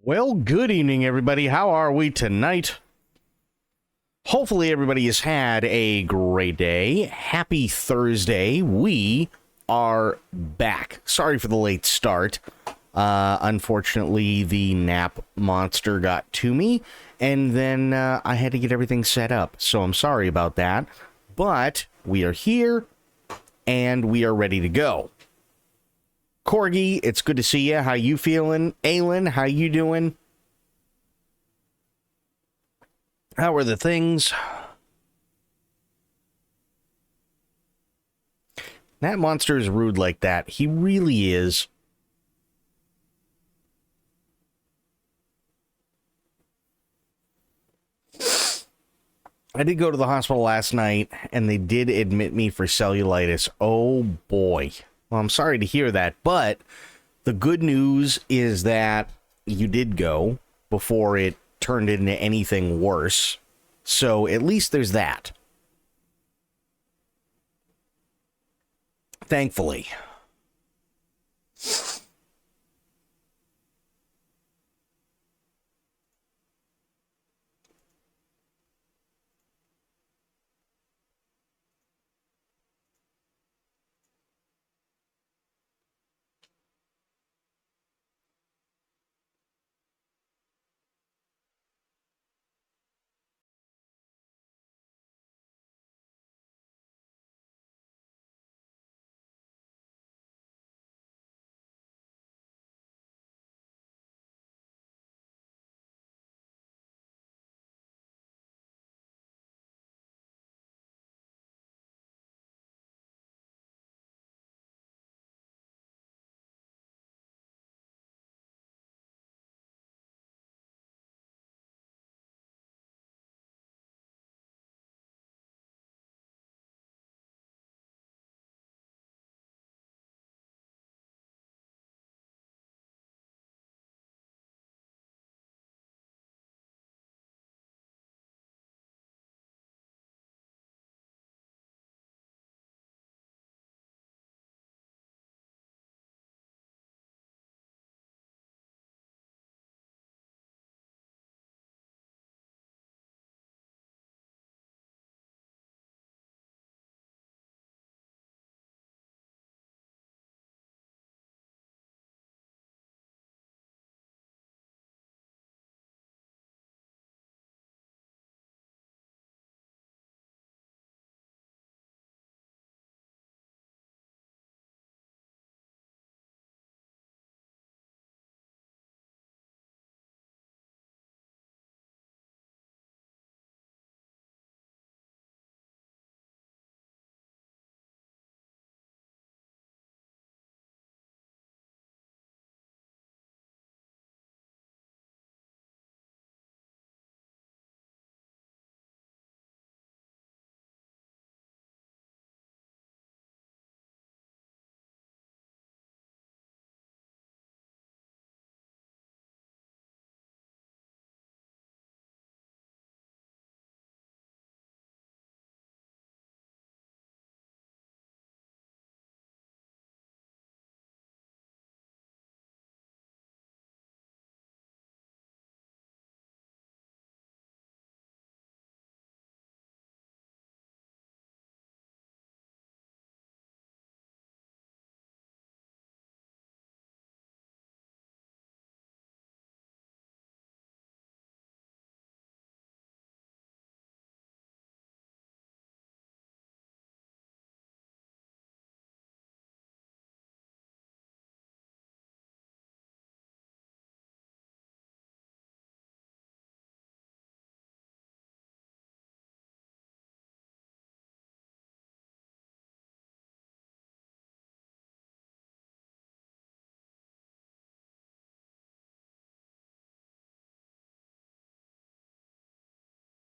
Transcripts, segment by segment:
Well, good evening, everybody. How are we tonight? Hopefully, everybody has had a great day. Happy Thursday. We are back. Sorry for the late start. Unfortunately, the nap monster got to me, and then I had to get everything set up. So I'm sorry about that. But we are here, and we are ready to go. Corgi, it's good to see you. How you feeling? Aylin, how you doing? How are the things? That monster is rude like that. He really is. I did go to the hospital last night, and they did admit me for cellulitis. Oh, boy. Well, I'm sorry to hear that, but the good news is that you did go before it turned into anything worse. So at least there's that. Thankfully.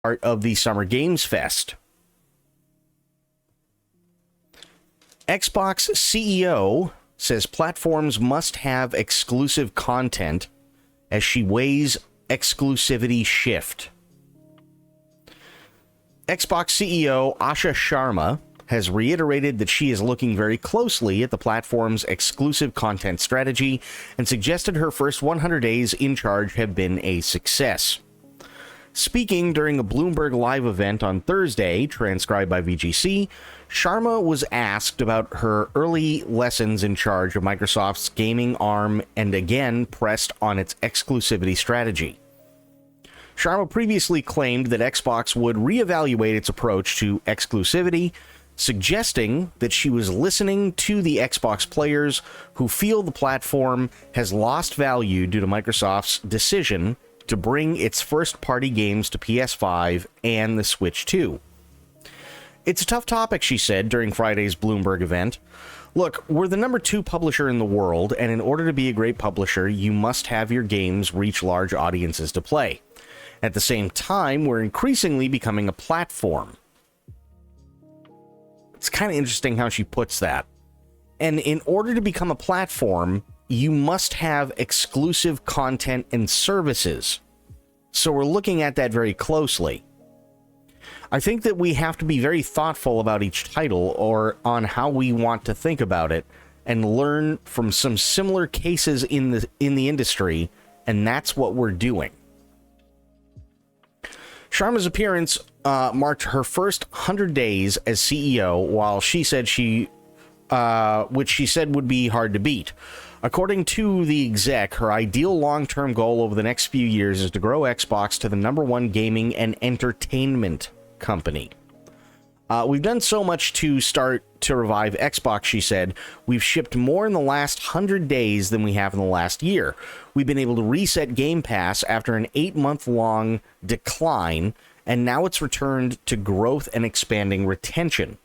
Part of the Summer Games Fest. Xbox CEO says platforms must have exclusive content as she weighs exclusivity shift. Xbox CEO Asha Sharma has reiterated that she is looking very closely at the platform's exclusive content strategy and suggested her first 100 days in charge have been a success. Speaking during a Bloomberg Live event on Thursday, transcribed by VGC, Sharma was asked about her early lessons in charge of Microsoft's gaming arm and again pressed on its exclusivity strategy. Sharma previously claimed that Xbox would reevaluate its approach to exclusivity, suggesting that she was listening to the Xbox players who feel the platform has lost value due to Microsoft's decision to bring its first-party games to PS5 and the Switch 2. It's a tough topic, she said during Friday's Bloomberg event. Look, we're the number 2 publisher in the world, and in order to be a great publisher, you must have your games reach large audiences to play. At the same time, we're increasingly becoming a platform. It's kind of interesting how she puts that. And in order to become a platform, you must have exclusive content and services. So we're looking at that very closely. I think that we have to be very thoughtful about each title or on how we want to think about it and learn from some similar cases in the industry, and that's what we're doing. Sharma's appearance marked her first 100 days as CEO, while she said which she said would be hard to beat. According to the exec, her ideal long-term goal over the next few years is to grow Xbox to the number 1 gaming and entertainment company. We've done so much to start to revive Xbox, she said. We've shipped more in the last 100 days than we have in the last year. We've been able to reset Game Pass after an 8-month-long decline, and now it's returned to growth and expanding retention.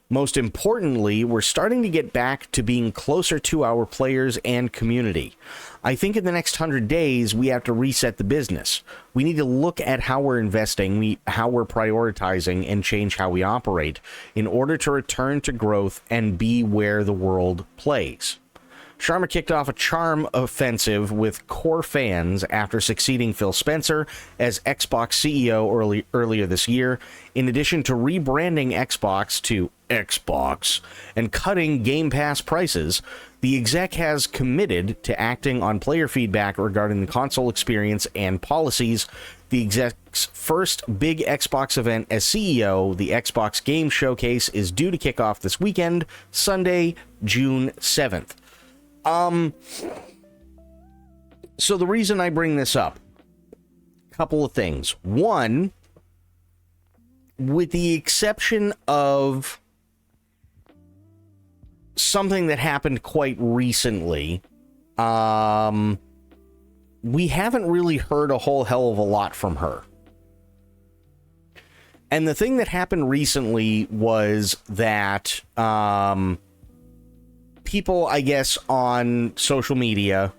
Most importantly, we're starting to get back to being closer to our players and community. I think in the next 100 days, we have to reset the business. We need to look at how we're investing, how we're prioritizing, and change how we operate in order to return to growth and be where the world plays. Sharma kicked off a charm offensive with core fans after succeeding Phil Spencer as Xbox CEO earlier this year. In addition to rebranding Xbox to Xbox and cutting Game Pass prices, the exec has committed to acting on player feedback regarding the console experience and policies. The exec's first big Xbox event as CEO, the Xbox Game Showcase, is due to kick off this weekend, Sunday, June 7th. So the reason I bring this up, a couple of things. One, with the exception of something that happened quite recently, we haven't really heard a whole hell of a lot from her. And the thing that happened recently was that, people, I guess, on social media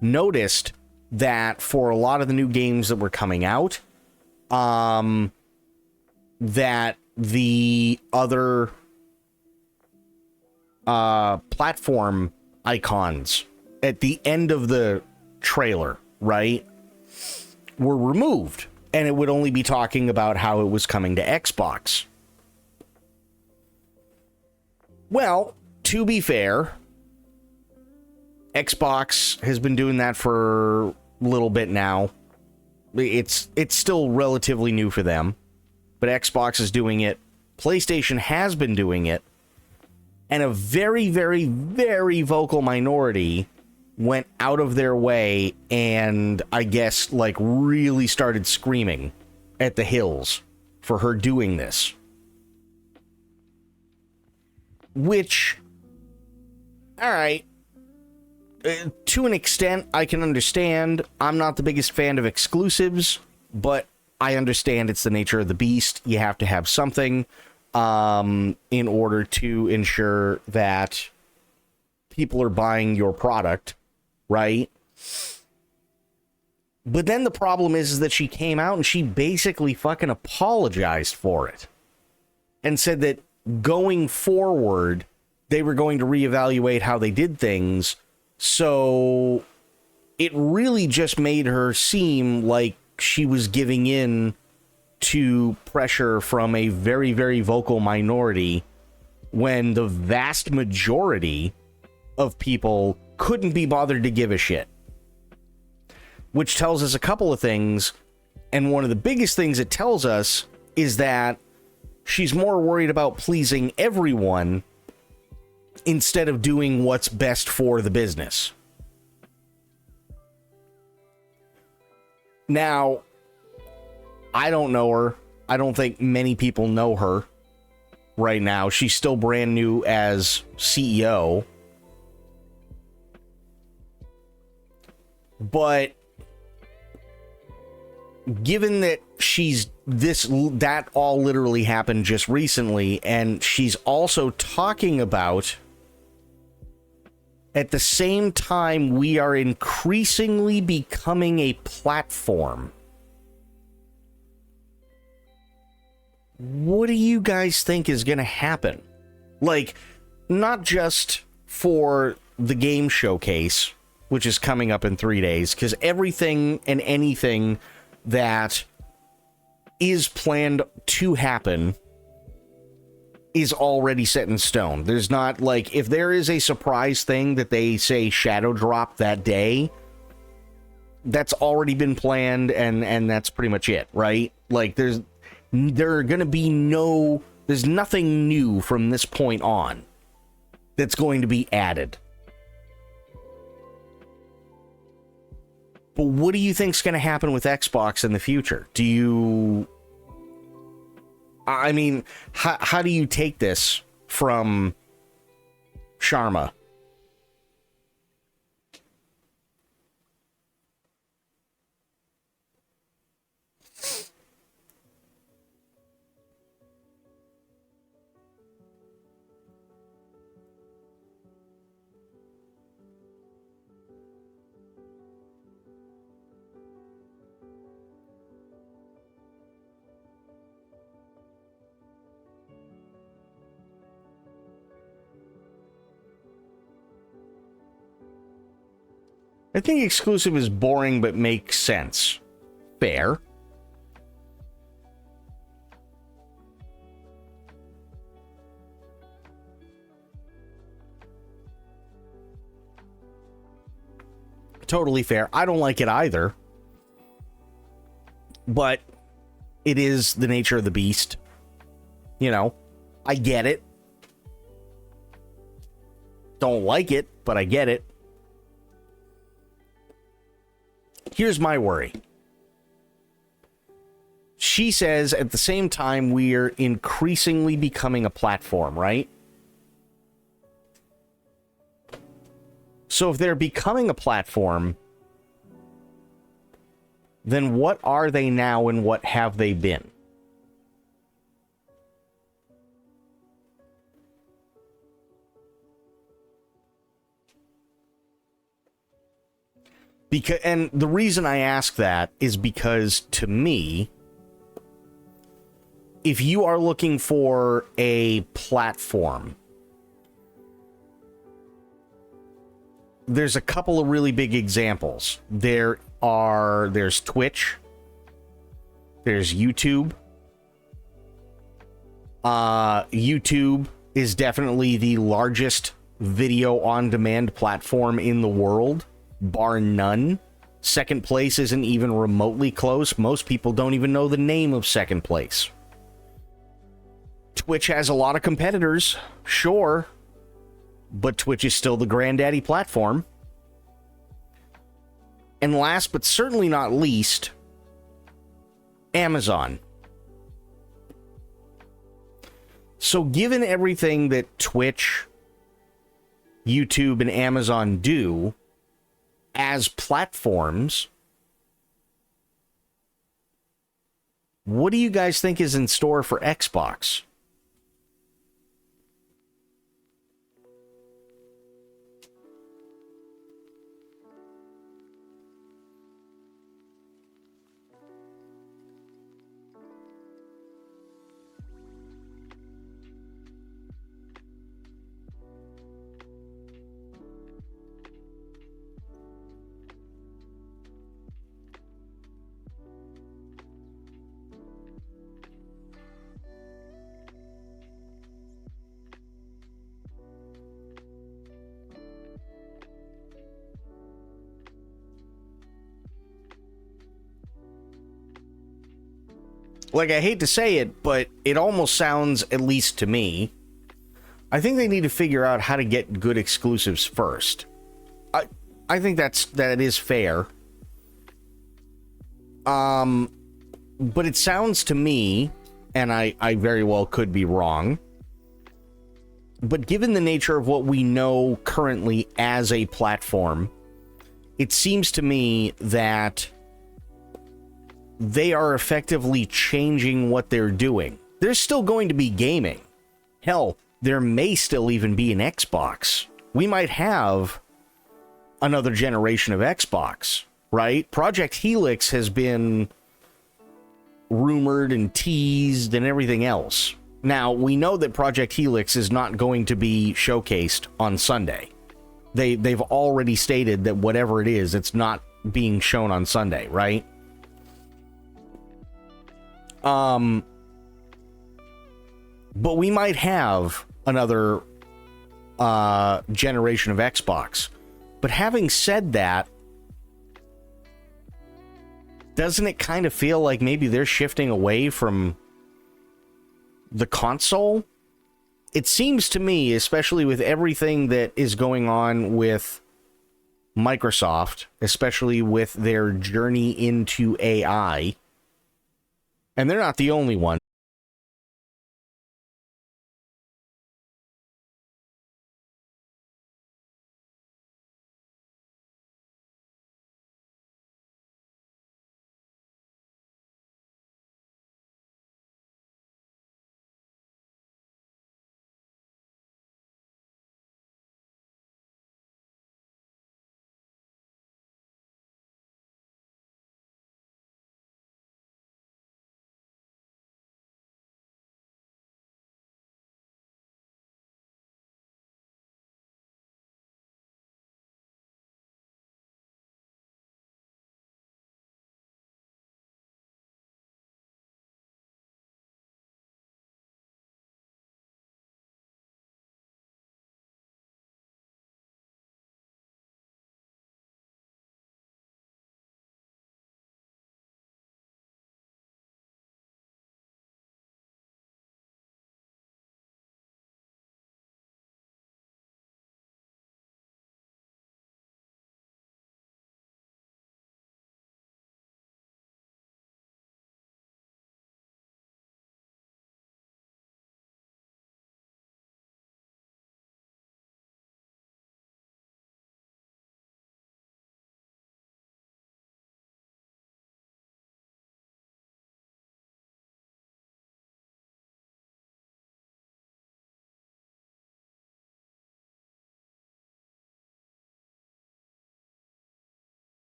noticed that for a lot of the new games that were coming out, that the other platform icons at the end of the trailer, right, were removed, and it would only be talking about how it was coming to Xbox. Well, to be fair, Xbox has been doing that for a little bit now. It's still relatively new for them, but Xbox is doing it. PlayStation has been doing it, and a very, very, very vocal minority went out of their way and, I guess, like, really started screaming at the hills for her doing this. Which, all right, to an extent, I can understand. I'm not the biggest fan of exclusives, but I understand it's the nature of the beast. You have to have something in order to ensure that people are buying your product, right? But then the problem is that she came out and she basically fucking apologized for it and said that going forward, they were going to reevaluate how they did things. So it really just made her seem like she was giving in to pressure from a very, very vocal minority when the vast majority of people couldn't be bothered to give a shit. Which tells us a couple of things, and one of the biggest things it tells us is that she's more worried about pleasing everyone instead of doing what's best for the business. Now, I don't know her. I don't think many people know her right now. She's still brand new as CEO. But given that that all literally happened just recently, and she's also talking about, at the same time, we are increasingly becoming a platform. What do you guys think is going to happen? Like, not just for the game showcase, which is coming up in 3 days, because everything and anything that is planned to happen is already set in stone. There's not, like, if there is a surprise thing that they say shadow drop that day, that's already been planned, and that's pretty much it, right? Like, there's nothing new from this point on that's going to be added. But what do you think's going to happen with Xbox in the future? I mean, how do you take this from Sharma? I think exclusive is boring but makes sense. Fair. Totally fair. I don't like it either. But it is the nature of the beast. You know, I get it. Don't like it, but I get it. Here's my worry. She says at the same time we're increasingly becoming a platform, right? So if they're becoming a platform, then what are they now and what have they been? And the reason I ask that is because, to me, if you are looking for a platform, there's a couple of really big examples. There's Twitch, there's YouTube. YouTube is definitely the largest video on demand platform in the world. Bar none. Second place isn't even remotely close. Most people don't even know the name of second place. Twitch has a lot of competitors, sure, but Twitch is still the granddaddy platform. And last but certainly not least, Amazon. So given everything that Twitch, YouTube, and Amazon do as platforms, what do you guys think is in store for Xbox? Like, I hate to say it, but it almost sounds, at least to me, I think they need to figure out how to get good exclusives first. I think that is fair. But it sounds to me, and I very well could be wrong, but given the nature of what we know currently as a platform, it seems to me that they are effectively changing what they're doing. There's still going to be gaming. Hell, there may still even be an Xbox. We might have another generation of Xbox, right? Project Helix has been rumored and teased and everything else. Now, we know that Project Helix is not going to be showcased on Sunday. They've already stated that whatever it is, it's not being shown on Sunday, right? But we might have another generation of Xbox. But having said that, doesn't it kind of feel like maybe they're shifting away from the console? It seems to me, especially with everything that is going on with Microsoft, especially with their journey into AI, and they're not the only one.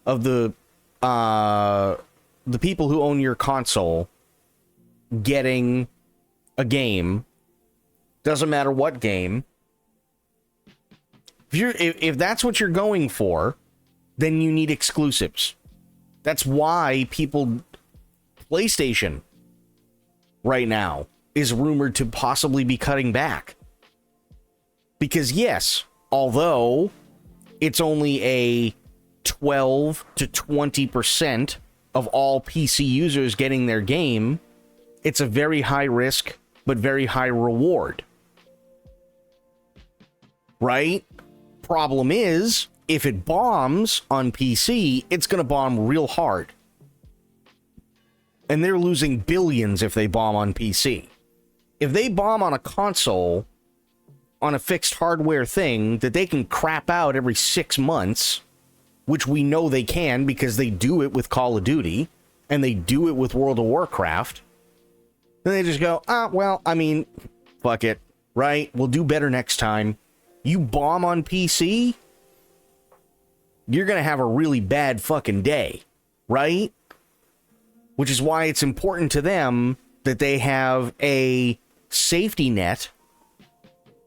Of the people who own your console getting a game, doesn't matter what game. If that's what you're going for, then you need exclusives. That's why PlayStation right now is rumored to possibly be cutting back. Because yes, although it's only a 12 to 20% of all PC users getting their game. It's a very high risk, but very high reward. Right? Problem is, if it bombs on PC, it's going to bomb real hard. And they're losing billions if they bomb on PC. If they bomb on a console, on a fixed hardware thing that they can crap out every 6 months, which we know they can because they do it with Call of Duty and they do it with World of Warcraft, then they just go, fuck it, right? We'll do better next time. You bomb on PC, you're going to have a really bad fucking day, right? Which is why it's important to them that they have a safety net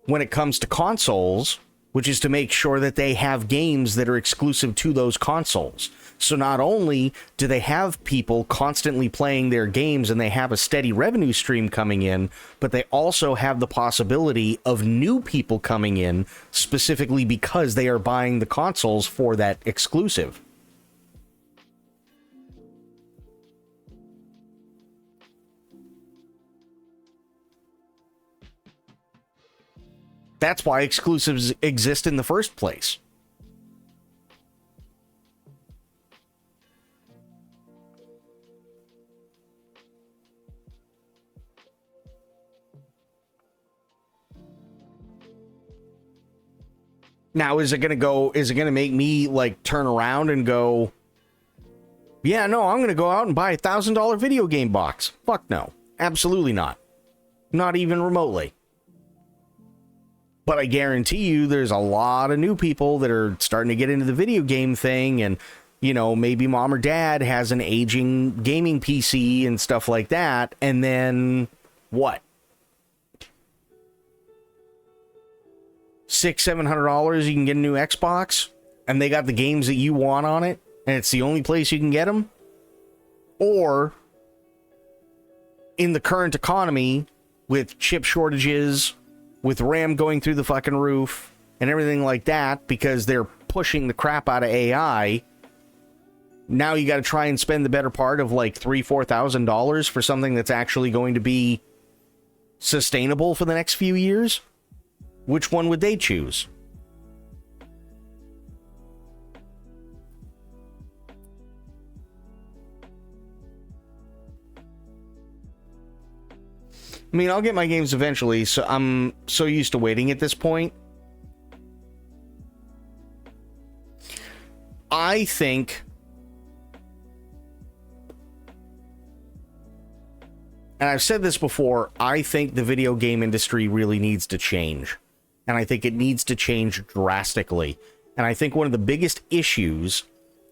when it comes to consoles, which is to make sure that they have games that are exclusive to those consoles. So not only do they have people constantly playing their games and they have a steady revenue stream coming in, but they also have the possibility of new people coming in specifically because they are buying the consoles for that exclusive. That's why exclusives exist in the first place. Now, is it going to make me like turn around and go, yeah, no, I'm going to go out and buy a $1,000 video game box? Fuck no. Absolutely not. Not even remotely. But I guarantee you there's a lot of new people that are starting to get into the video game thing, and, you know, maybe mom or dad has an aging gaming PC and stuff like that, and then what? $600-700 you can get a new Xbox, and they got the games that you want on it, and it's the only place you can get them? Or, in the current economy, with chip shortages, with RAM going through the fucking roof and everything like that, because they're pushing the crap out of AI, now you got to try and spend the better part of like $3,000-4,000 for something that's actually going to be sustainable for the next few years? Which one would they choose? I mean, I'll get my games eventually, so I'm so used to waiting at this point. I think, and I've said this before, I think the video game industry really needs to change. And I think it needs to change drastically. And I think one of the biggest issues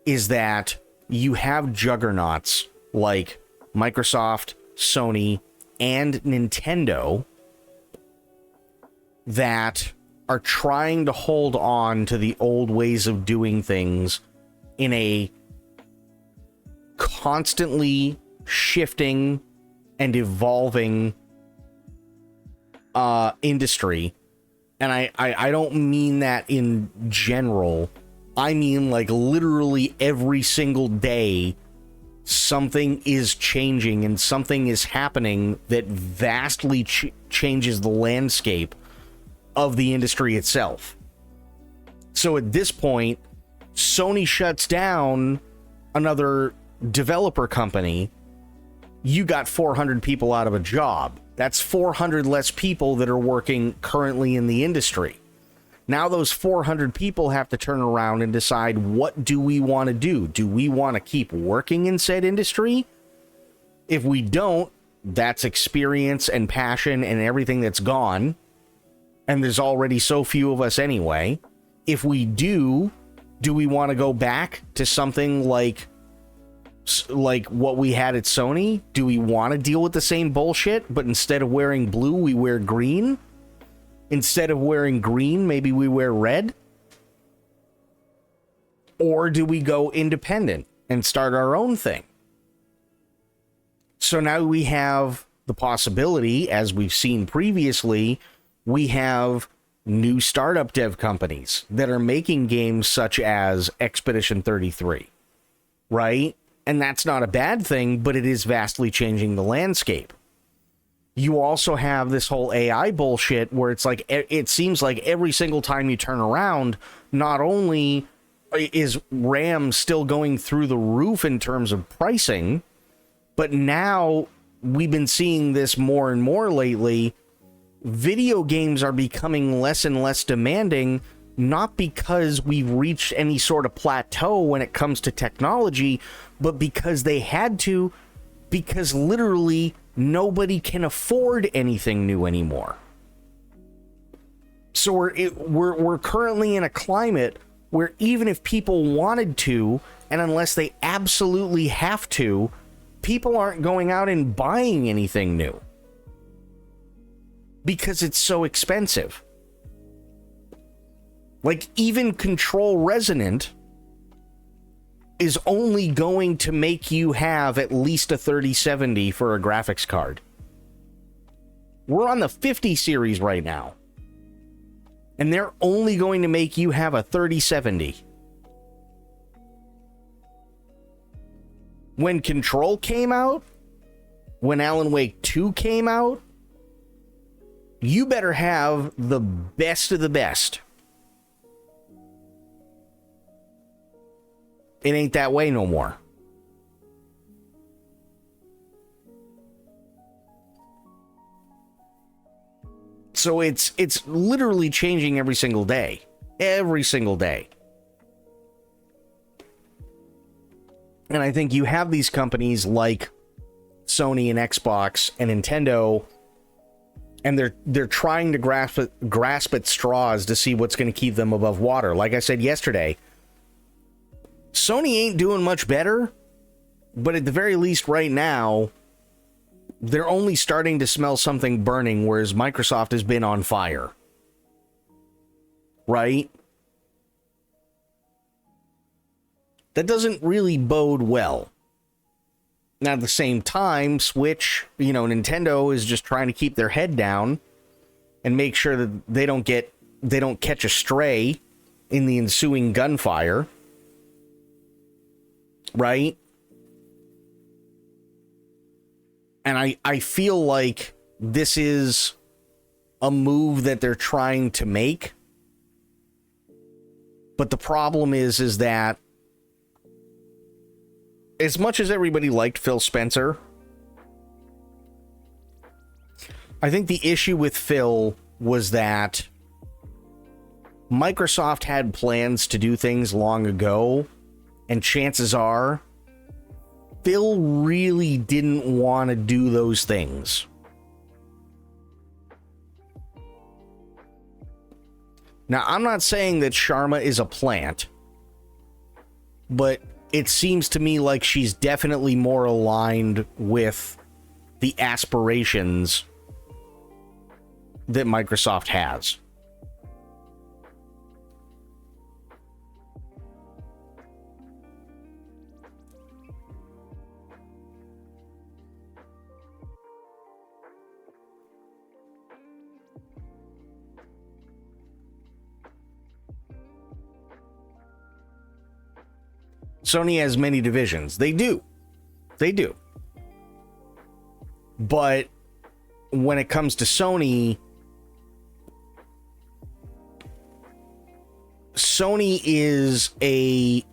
is that you have juggernauts like Microsoft, Sony, and Nintendo that are trying to hold on to the old ways of doing things in a constantly shifting and evolving industry. And I don't mean that in general. I mean like literally every single day something is changing and something is happening that vastly changes the landscape of the industry itself. So at this point, Sony shuts down another developer company. You got 400 people out of a job. That's 400 less people that are working currently in the industry. Now those 400 people have to turn around and decide, what do we want to do? Do we want to keep working in said industry? If we don't, that's experience and passion and everything that's gone. And there's already so few of us anyway. If we do we want to go back to something like what we had at Sony? Do we want to deal with the same bullshit, but instead of wearing blue, we wear green? Instead of wearing green, maybe we wear red? Or do we go independent and start our own thing? So now we have the possibility, as we've seen previously, we have new startup dev companies that are making games such as Expedition 33, right? And that's not a bad thing, but it is vastly changing the landscape. You also have this whole AI bullshit where it's like, it seems like every single time you turn around, not only is RAM still going through the roof in terms of pricing, but now we've been seeing this more and more lately. Video games are becoming less and less demanding, not because we've reached any sort of plateau when it comes to technology, but because they had to, because literally nobody can afford anything new anymore. So we're currently in a climate where even if people wanted to, and unless they absolutely have to, people aren't going out and buying anything new because it's so expensive. Like, even Control Resonant is only going to make you have at least a 3070 for a graphics card. We're on the 50 series right now, and they're only going to make you have a 3070. When Control came out, when Alan Wake 2 came out, you better have the best of the best. It ain't that way no more. So it's literally changing every single day. Every single day. And I think you have these companies like Sony and Xbox and Nintendo, and they're trying to grasp at straws to see what's going to keep them above water. Like I said yesterday, Sony ain't doing much better, but at the very least right now, they're only starting to smell something burning, whereas Microsoft has been on fire. Right? That doesn't really bode well. Now, at the same time, Switch, Nintendo is just trying to keep their head down and make sure that they don't catch a stray in the ensuing gunfire. Right? And I feel like this is a move that they're trying to make. But the problem is that as much as everybody liked Phil Spencer, I think the issue with Phil was that Microsoft had plans to do things long ago, and chances are Phil really didn't want to do those things. Now, I'm not saying that Sharma is a plant, but it seems to me like she's definitely more aligned with the aspirations that Microsoft has. Sony has many divisions. They do. But when it comes to Sony is a...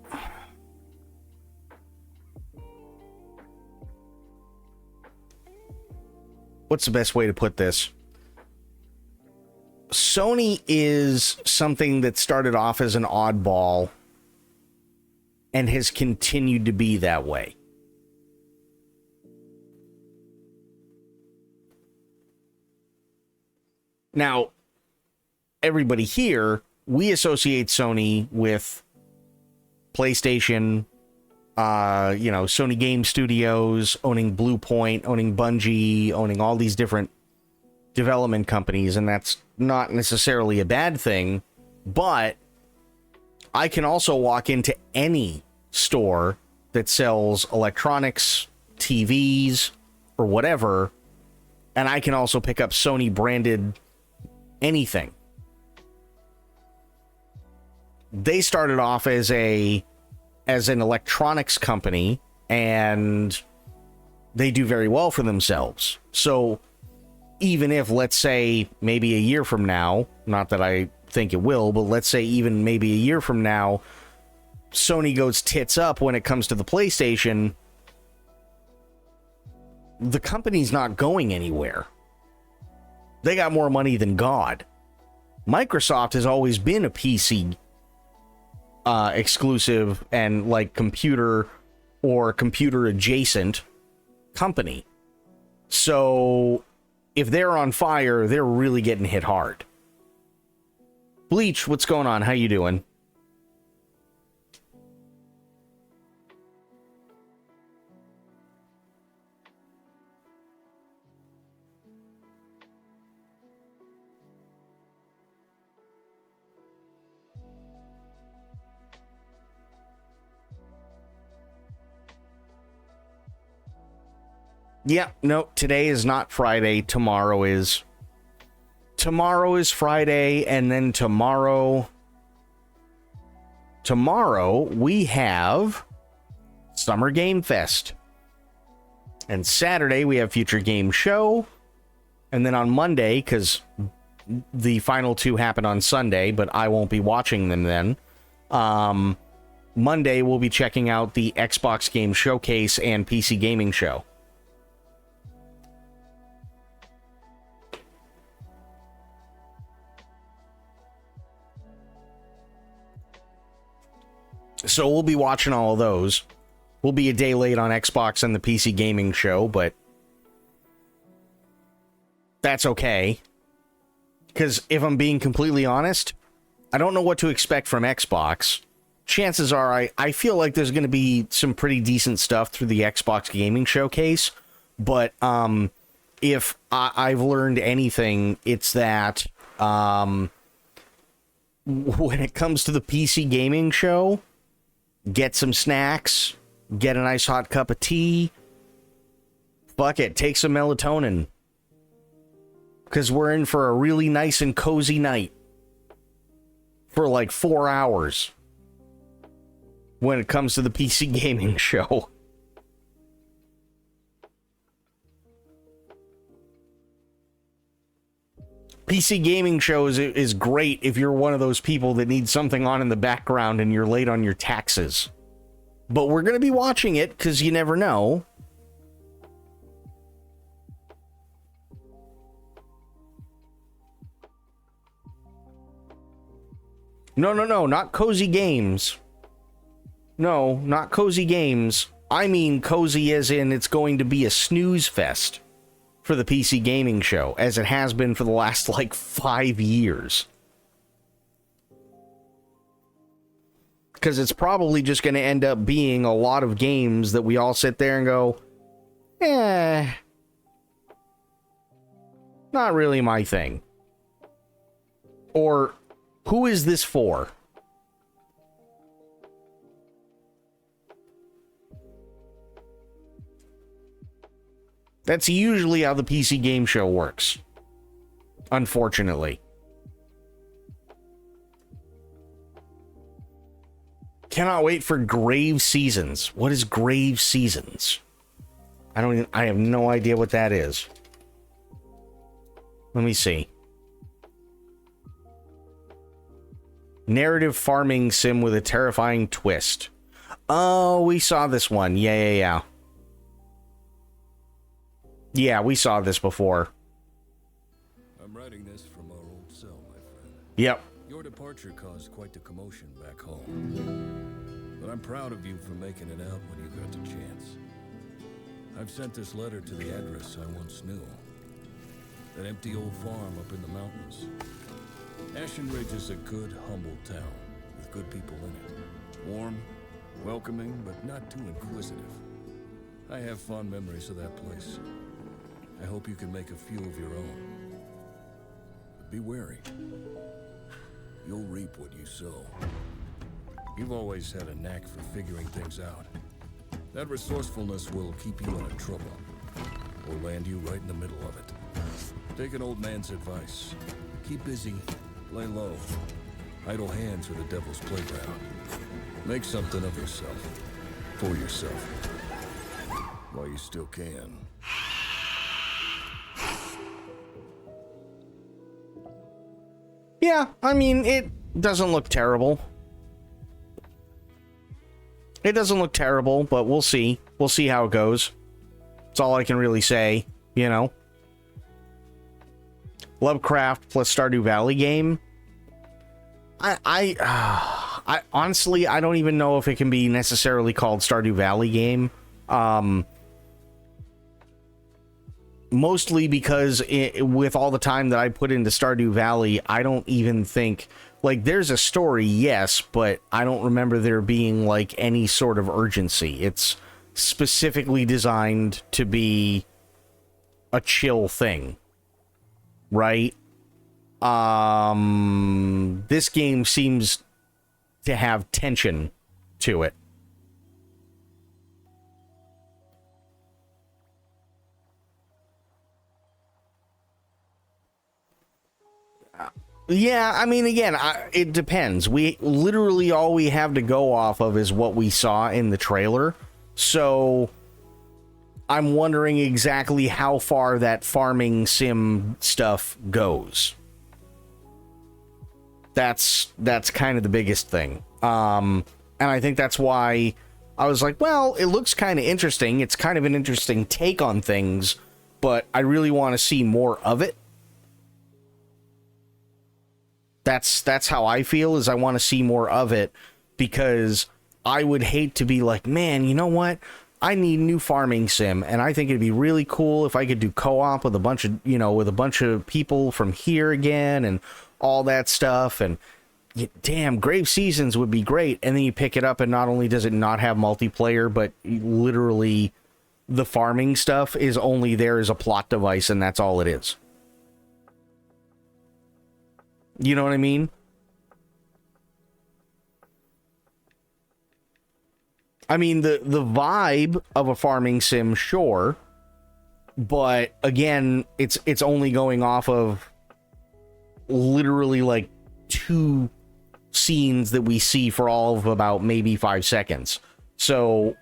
What's the best way to put this? Sony is something that started off as an oddball and has continued to be that way. Now, everybody here, we associate Sony with PlayStation, Sony Game Studios, owning Blue Point, owning Bungie, owning all these different development companies, and that's not necessarily a bad thing, but I can also walk into any store that sells electronics, TVs, or whatever, and I can also pick up Sony branded anything. they started off as an electronics company, and they do very well for themselves. So even if, let's say, maybe a year from now, not that I think it will, but let's say even maybe a year from now, Sony goes tits up when it comes to the PlayStation, the company's not going anywhere. They got more money than God. Microsoft has always been a PC exclusive and like computer or computer adjacent company. So if they're on fire, they're really getting hit hard. Bleach, what's going on? How you doing? Yeah, no, today is not Friday. Tomorrow is. Tomorrow is Friday, and then tomorrow we have Summer Game Fest. And Saturday we have Future Game Show. And then on Monday, because the final two happen on Sunday, but I won't be watching them then. Monday we'll be checking out the Xbox Game Showcase and PC Gaming Show. So we'll be watching all of those. We'll be a day late on Xbox and the PC Gaming Show, but that's okay. Because if I'm being completely honest, I don't know what to expect from Xbox. Chances are I feel like there's going to be some pretty decent stuff through the Xbox Gaming Showcase, but if I've learned anything, it's that when it comes to the PC Gaming Show, get some snacks, get a nice hot cup of tea, fuck it, take some melatonin. Because we're in for a really nice and cozy night. For like 4 hours. When it comes to the PC Gaming Show. PC Gaming Show is great if you're one of those people that needs something on in the background and you're late on your taxes. But we're going to be watching it because you never know. No, not Cozy Games. No, not Cozy Games. I mean cozy as in it's going to be a snooze fest for the PC Gaming Show, as it has been for the last, like, 5 years. Because it's probably just going to end up being a lot of games that we all sit there and go, not really my thing. Or, who is this for? That's usually how the PC Game Show works. Unfortunately. Cannot wait for Grave Seasons. What is Grave Seasons? I have no idea what that is. Let me see. Narrative farming sim with a terrifying twist. Oh, we saw this one. Yeah. Yeah, we saw this before. I'm writing this from our old cell, my friend. Yep. Your departure caused quite the commotion back home. But I'm proud of you for making it out when you got the chance. I've sent this letter to the address I once knew. That empty old farm up in the mountains. Ashen Ridge is a good, humble town with good people in it. Warm, welcoming, but not too inquisitive. I have fond memories of that place. I hope you can make a few of your own. But be wary. You'll reap what you sow. You've always had a knack for figuring things out. That resourcefulness will keep you out of trouble, or land you right in the middle of it. Take an old man's advice. Keep busy, lay low. Idle hands are the devil's playground. Make something of yourself. For yourself. While you still can. Yeah, I mean, it doesn't look terrible. It doesn't look terrible, but we'll see. We'll see how it goes. That's all I can really say, you know. Lovecraft plus Stardew Valley game. I honestly, I don't even know if it can be necessarily called Stardew Valley game. Mostly because with all the time that I put into Stardew Valley, I don't even think, like, there's a story, yes, but I don't remember there being, like, any sort of urgency. It's specifically designed to be a chill thing, right? This game seems to have tension to it. Yeah, I mean, again, it depends. We literally all we have to go off of is what we saw in the trailer. So I'm wondering exactly how far that farming sim stuff goes. That's kind of the biggest thing. And I think that's why I was like, well, it looks kind of interesting. It's kind of an interesting take on things, but I really want to see more of it. That's how I feel, is I want to see more of it, because I would hate to be like, man, you know what? I need new farming sim, and I think it'd be really cool if I could do co-op with a bunch of people from here again and all that stuff. And damn, Grave Seasons would be great. And then you pick it up, and not only does it not have multiplayer, but literally the farming stuff is only there as a plot device, and that's all it is. You know what I mean? I mean, the vibe of a farming sim, sure, but again, it's only going off of literally like 2 scenes that we see for all of about maybe 5 seconds. So,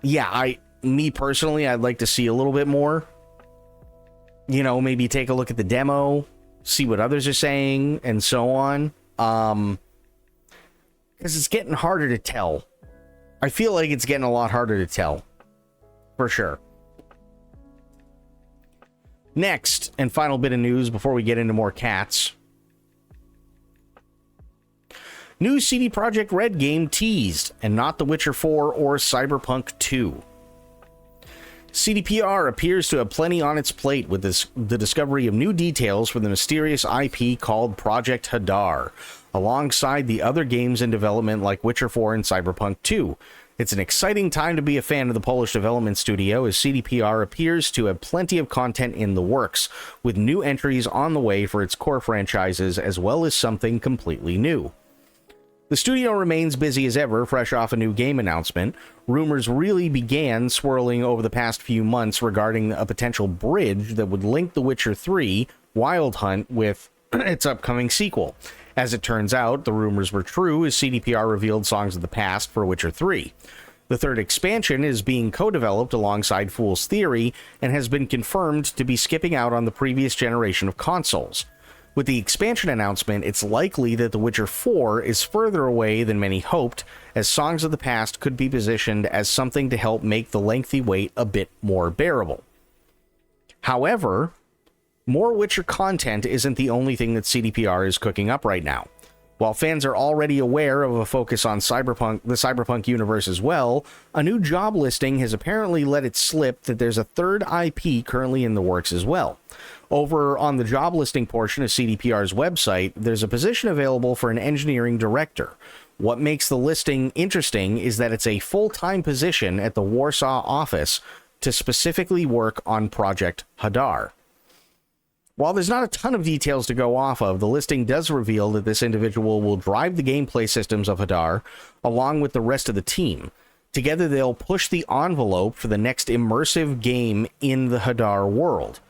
yeah, me personally, I'd like to see a little bit more. You know, maybe take a look at the demo, see what others are saying, and so on. Because it's getting harder to tell. I feel like it's getting a lot harder to tell. For sure. Next, and final bit of news before we get into more cats. New CD Projekt Red game teased, and not The Witcher 4 or Cyberpunk 2. CDPR appears to have plenty on its plate with the discovery of new details for the mysterious IP called Project Hadar, alongside the other games in development like Witcher 4 and Cyberpunk 2. It's an exciting time to be a fan of the Polish development studio, as CDPR appears to have plenty of content in the works, with new entries on the way for its core franchises, as well as something completely new. The studio remains busy as ever, fresh off a new game announcement. Rumors really began swirling over the past few months regarding a potential bridge that would link The Witcher 3 Wild Hunt with its upcoming sequel. As it turns out, the rumors were true, as CDPR revealed Songs of the Past for Witcher 3. The third expansion is being co-developed alongside Fool's Theory and has been confirmed to be skipping out on the previous generation of consoles. With the expansion announcement, it's likely that The Witcher 4 is further away than many hoped, as Songs of the Past could be positioned as something to help make the lengthy wait a bit more bearable. However, more Witcher content isn't the only thing that CDPR is cooking up right now. While fans are already aware of a focus on the Cyberpunk universe as well, a new job listing has apparently let it slip that there's a third IP currently in the works as well. Over on the job listing portion of CDPR's website, there's a position available for an engineering director. What makes the listing interesting is that it's a full-time position at the Warsaw office to specifically work on Project Hadar. While there's not a ton of details to go off of, the listing does reveal that this individual will drive the gameplay systems of Hadar along with the rest of the team. Together, they'll push the envelope for the next immersive game in the Hadar world.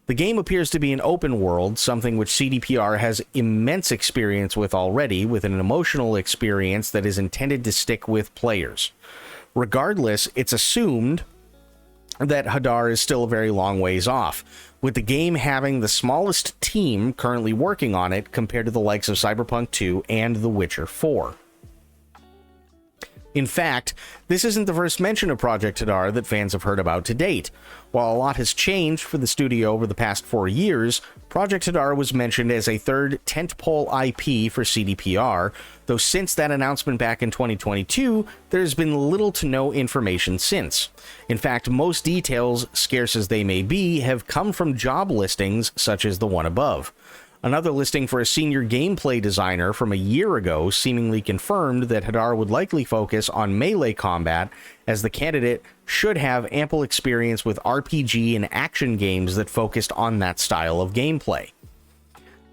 The game appears to be an open world, something which CDPR has immense experience with already, with an emotional experience that is intended to stick with players. Regardless, it's assumed that Hadar is still a very long ways off, with the game having the smallest team currently working on it compared to the likes of Cyberpunk 2 and The Witcher 4. In fact, this isn't the first mention of Project Hadar that fans have heard about to date. While a lot has changed for the studio over the past 4 years, Project Hadar was mentioned as a third tentpole IP for CDPR, though since that announcement back in 2022, there's been little to no information since. In fact, most details, scarce as they may be, have come from job listings such as the one above. Another listing for a senior gameplay designer from a year ago seemingly confirmed that Hadar would likely focus on melee combat, as the candidate should have ample experience with RPG and action games that focused on that style of gameplay.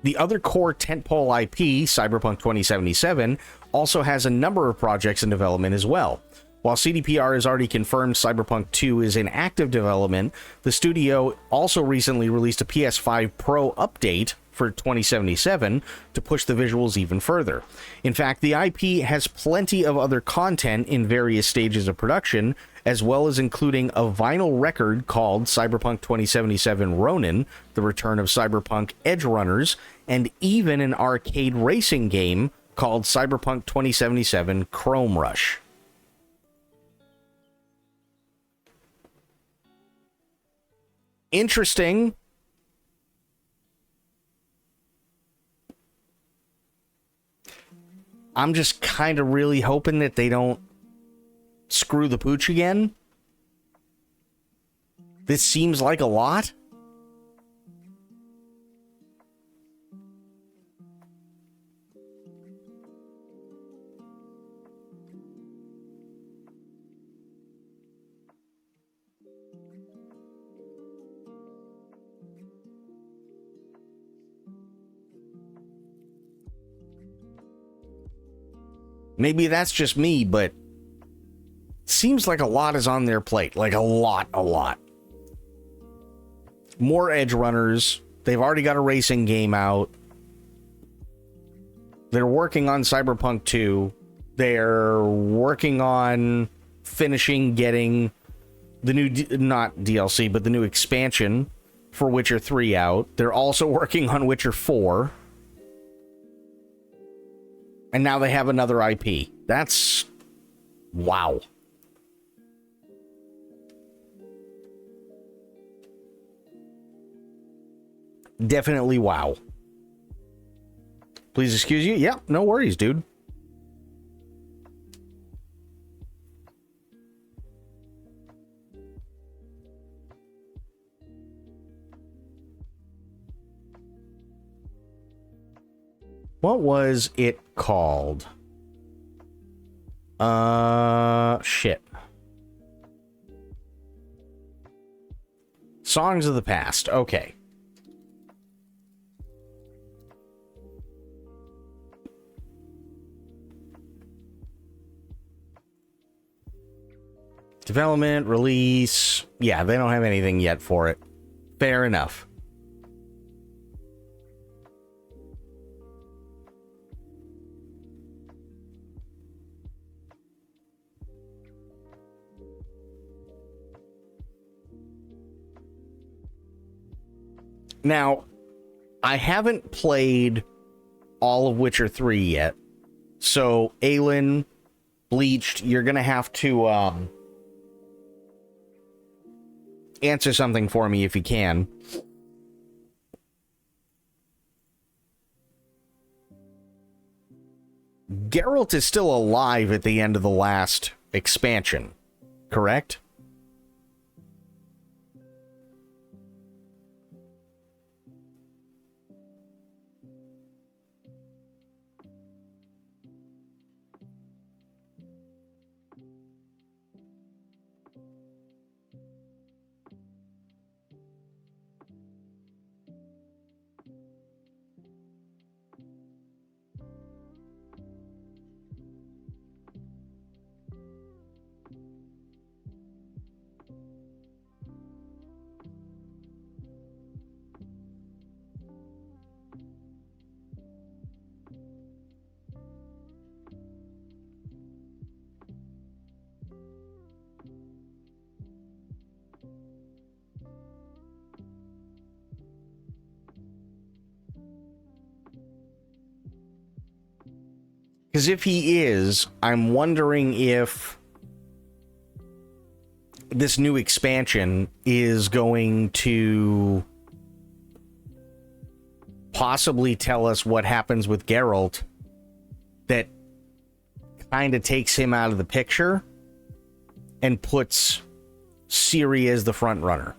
The other core tentpole IP, Cyberpunk 2077, also has a number of projects in development as well. While CDPR has already confirmed Cyberpunk 2 is in active development, the studio also recently released a PS5 Pro update for 2077 to push the visuals even further. In fact, the IP has plenty of other content in various stages of production, as well as including a vinyl record called Cyberpunk 2077 Ronin, The Return of Cyberpunk Edge Runners, and even an arcade racing game called Cyberpunk 2077 Chrome Rush. Interesting. I'm just kind of really hoping that they don't screw the pooch again. This seems like a lot. Maybe that's just me, but seems like a lot is on their plate. Like a lot. More Edge Runners. They've already got a racing game out. They're working on Cyberpunk 2. They're working on finishing getting the new, not DLC, but the new expansion for Witcher 3 out. They're also working on Witcher 4. And now they have another IP. That's... wow. Definitely wow. Please excuse you? Yeah, no worries, dude. What was it called? Shit. Songs of the Past. Okay. Development, release. Yeah, they don't have anything yet for it. Fair enough. Now, I haven't played all of Witcher 3 yet, so Aelin, Bleached, you're gonna have to answer something for me if you can. Geralt is still alive at the end of the last expansion, correct? Because if he is, I'm wondering if this new expansion is going to possibly tell us what happens with Geralt that kind of takes him out of the picture and puts Ciri as the front runner.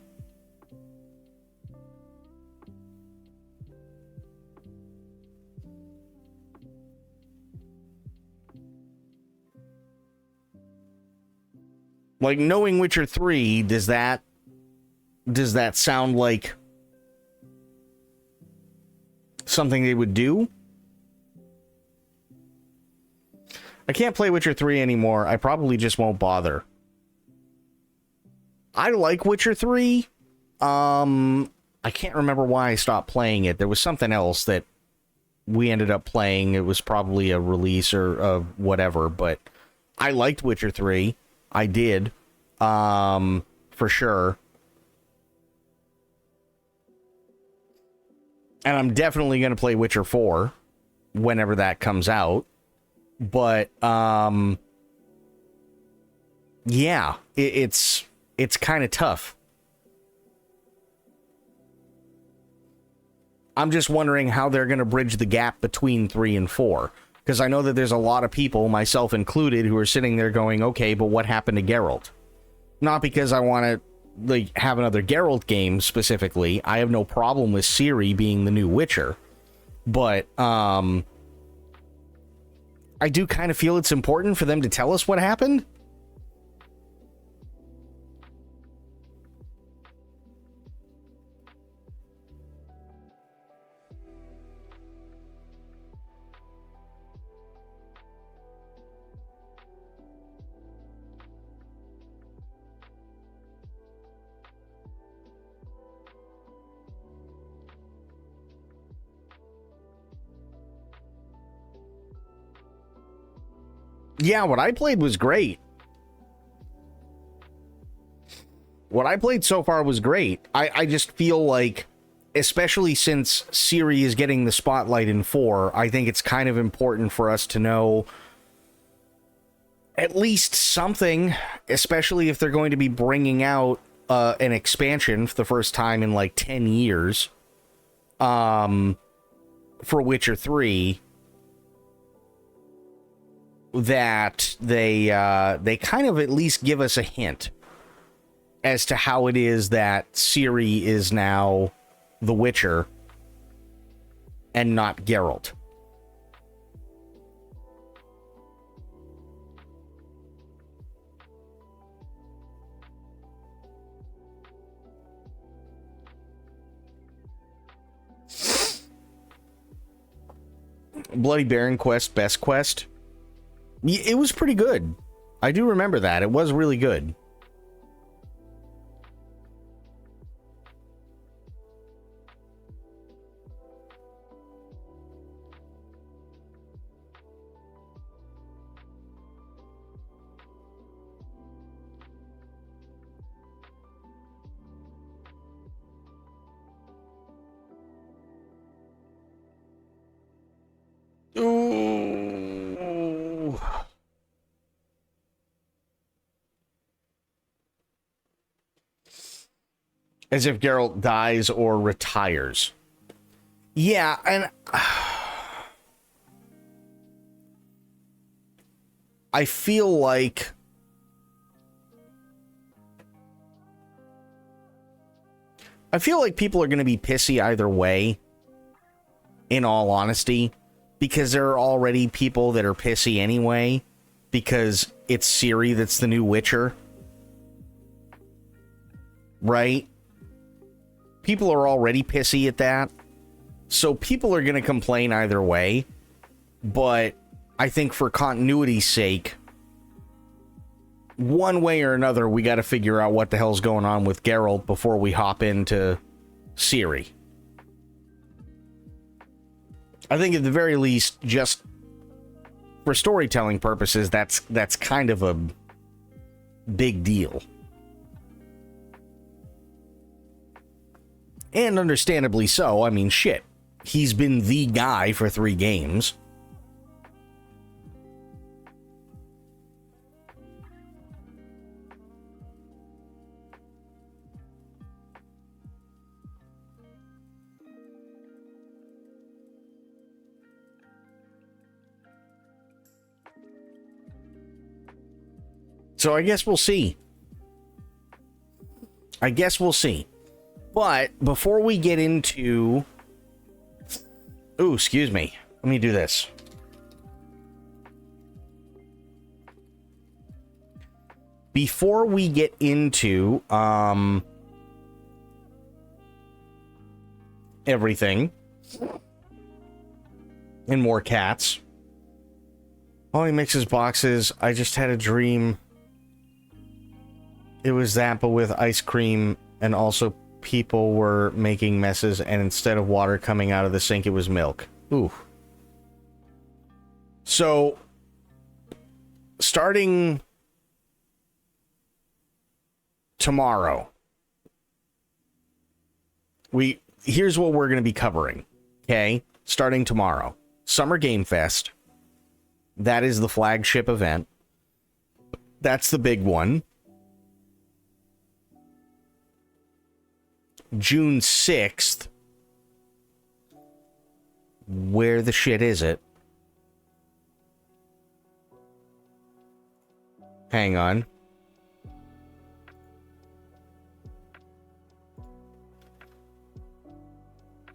Like, knowing Witcher 3, does that sound like something they would do? I can't play Witcher 3 anymore. I probably just won't bother. I like Witcher 3. I can't remember why I stopped playing it. There was something else that we ended up playing. It was probably a release or whatever, but I liked Witcher 3. I did, for sure. And I'm definitely going to play Witcher 4 whenever that comes out. But, yeah, it's kind of tough. I'm just wondering how they're going to bridge the gap between 3 and 4. Because I know that there's a lot of people, myself included, who are sitting there going, okay, but what happened to Geralt? Not because I want to like have another Geralt game specifically. I have no problem with Ciri being the new Witcher. But I do kind of feel it's important for them to tell us what happened. Yeah, what I played was great. What I played so far was great. I just feel like, especially since Ciri is getting the spotlight in 4, I think it's kind of important for us to know at least something, especially if they're going to be bringing out an expansion for the first time in like 10 years for Witcher 3. That they kind of at least give us a hint as to how it is that Ciri is now the Witcher and not Geralt. Bloody Baron quest, best quest. It was pretty good. I do remember that. It was really good. Ooh. As if Geralt dies or retires. Yeah, and I feel like people are going to be pissy either way, in all honesty, because there are already people that are pissy anyway, because it's Ciri that's the new Witcher. Right? People are already pissy at that. So people are going to complain either way. But I think for continuity's sake, one way or another, we got to figure out what the hell's going on with Geralt before we hop into Ciri. I think at the very least, just for storytelling purposes, that's kind of big deal. And understandably so. I mean, shit. He's been the guy for 3 games. So I guess we'll see. But before we get into... Ooh, excuse me. Let me do this. Before we get into everything and more cats. Oh, he mixes boxes. I just had a dream. It was that, but with ice cream, and also people were making messes, and instead of water coming out of the sink, it was milk. Ooh. So, starting tomorrow, here's what we're going to be covering, okay? Starting tomorrow. Summer Game Fest. That is the flagship event. That's the big one. June 6th. Where the shit is it? Hang on.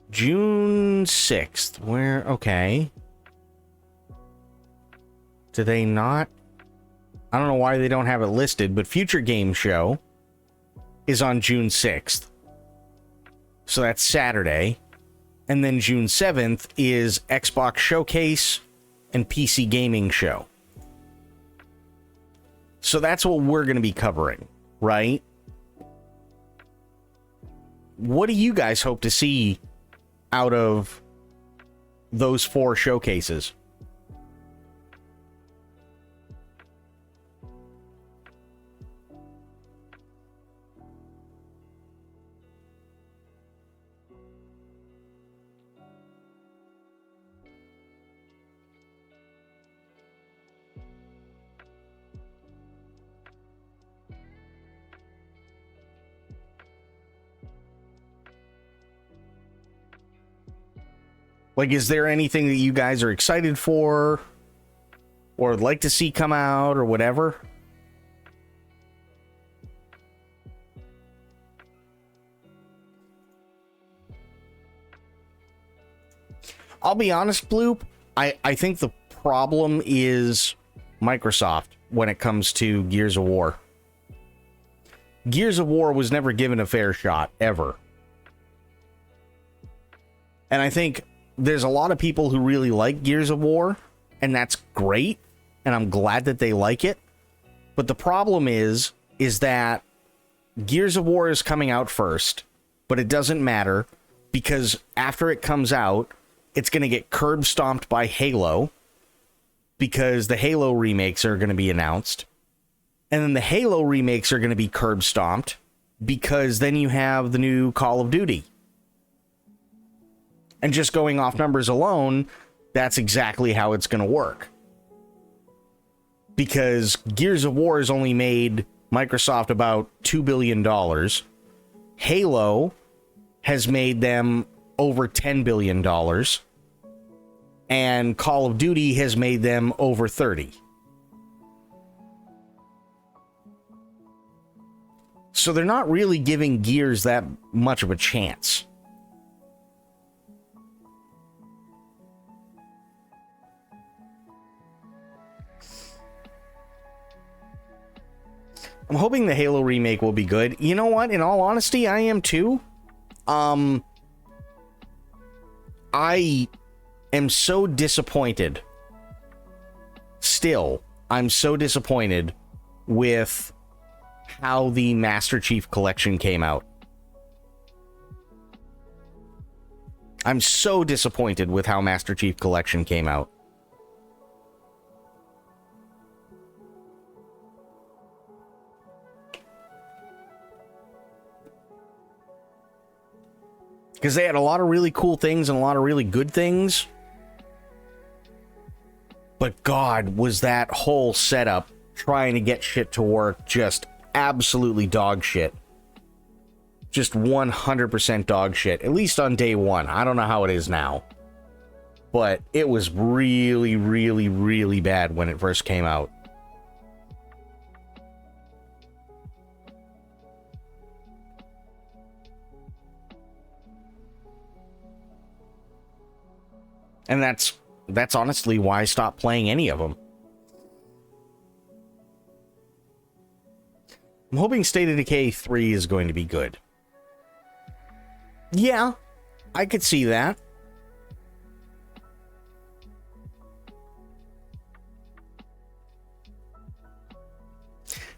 June 6th. Where? Okay. Do they not? I don't know why they don't have it listed, but Future Game Show is on June 6th. So that's Saturday. And then June 7th is Xbox Showcase and PC Gaming Show. So that's what we're going to be covering, right? What do you guys hope to see out of those 4 showcases? Like, is there anything that you guys are excited for or would like to see come out or whatever? I'll be honest, Bloop. I think the problem is Microsoft when it comes to Gears of War. Gears of War was never given a fair shot, ever. And I think there's a lot of people who really like Gears of War, and that's great, and I'm glad that they like it. But the problem is that Gears of War is coming out first, but it doesn't matter, because after it comes out, it's going to get curb stomped by Halo, because the Halo remakes are going to be announced. And then the Halo remakes are going to be curb stomped, because then you have the new Call of Duty. And just going off numbers alone, that's exactly how it's going to work. Because Gears of War has only made Microsoft about $2 billion. Halo has made them over $10 billion. And Call of Duty has made them over 30. So they're not really giving Gears that much of a chance. I'm hoping the Halo remake will be good. You know what? In all honesty, I am too. I am so disappointed. Still, I'm so disappointed with how the Master Chief Collection came out. I'm so disappointed with how Master Chief Collection came out. Because they had a lot of really cool things and a lot of really good things. But God, was that whole setup trying to get shit to work just absolutely dog shit. Just 100% dog shit. At least on day one. I don't know how it is now. But it was really, really, really bad when it first came out. And that's honestly why I stopped playing any of them. I'm hoping State of Decay 3 is going to be good. Yeah, I could see that.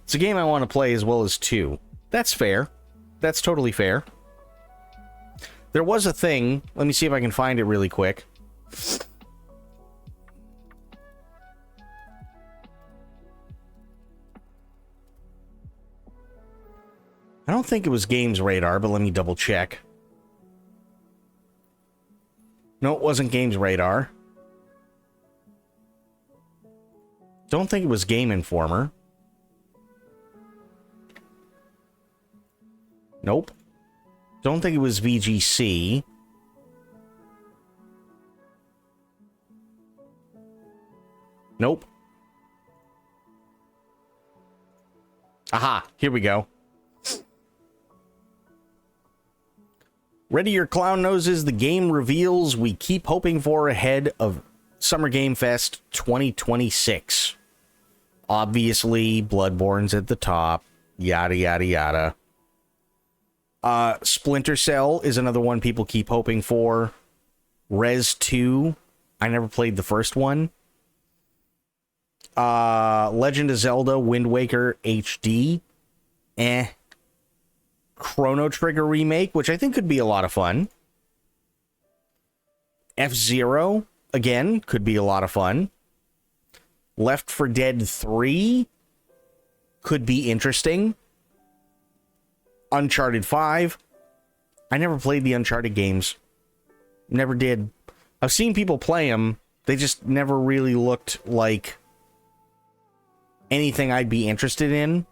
It's a game I want to play as well as 2. That's fair. That's totally fair. There was a thing. Let me see if I can find it really quick. I don't think it was Games Radar, but let me double check. No, it wasn't Games Radar. Don't think it was Game Informer. Nope. Don't think it was VGC. Nope. Aha, here we go. Ready your clown noses, the game reveals we keep hoping for ahead of Summer Game Fest 2026. Obviously, Bloodborne's at the top. Yada, yada, yada. Splinter Cell is another one people keep hoping for. Rez 2. I never played the first one. Legend of Zelda Wind Waker HD. Chrono Trigger remake, which I think could be a lot of fun. F-Zero, again, could be a lot of fun. Left 4 Dead 3 could be interesting. Uncharted 5. I never played the Uncharted games. Never did. I've seen people play them. They just never really looked like anything I'd be interested in.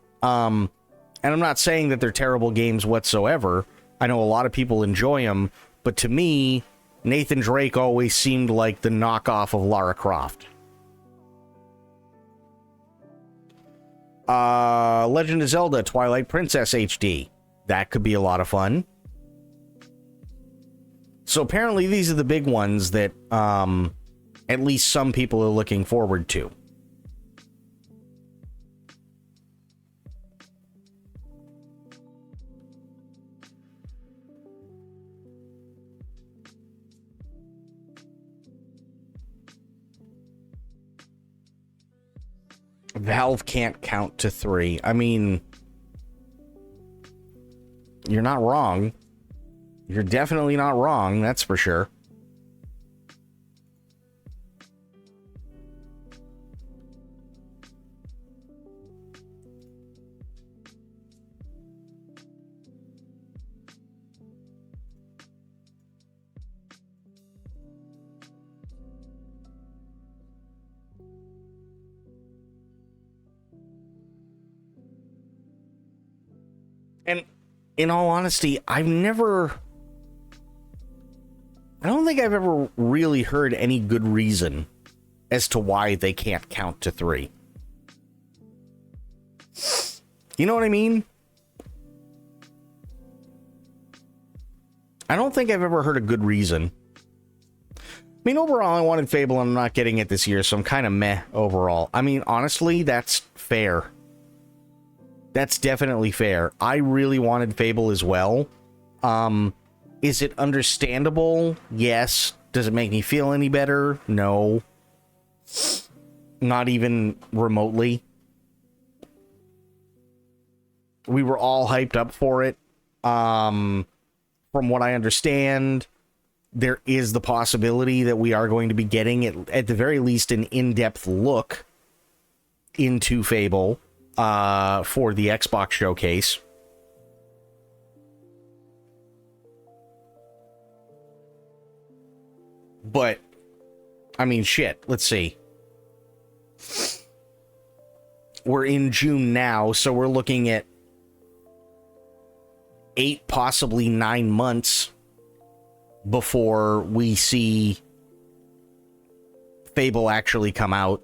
And I'm not saying that they're terrible games whatsoever. I know a lot of people enjoy them. But to me, Nathan Drake always seemed like the knockoff of Lara Croft. Legend of Zelda Twilight Princess HD. That could be a lot of fun. So apparently these are the big ones that at least some people are looking forward to. Valve can't count to 3. I mean, you're not wrong. You're definitely not wrong, that's for sure. And in all honesty, I don't think I've ever really heard any good reason as to why they can't count to 3. You know what I mean? I don't think I've ever heard a good reason. I mean, overall, I wanted Fable, and I'm not getting it this year, so I'm kind of meh overall. I mean, honestly, that's fair. That's definitely fair. I really wanted Fable as well. Is it understandable? Yes. Does it make me feel any better? No. Not even remotely. We were all hyped up for it. From what I understand, there is the possibility that we are going to be getting, at the very least, an in-depth look into Fable for the Xbox showcase. But, I mean, shit, let's see. We're in June now, so we're looking at 8, possibly 9 months before we see Fable actually come out.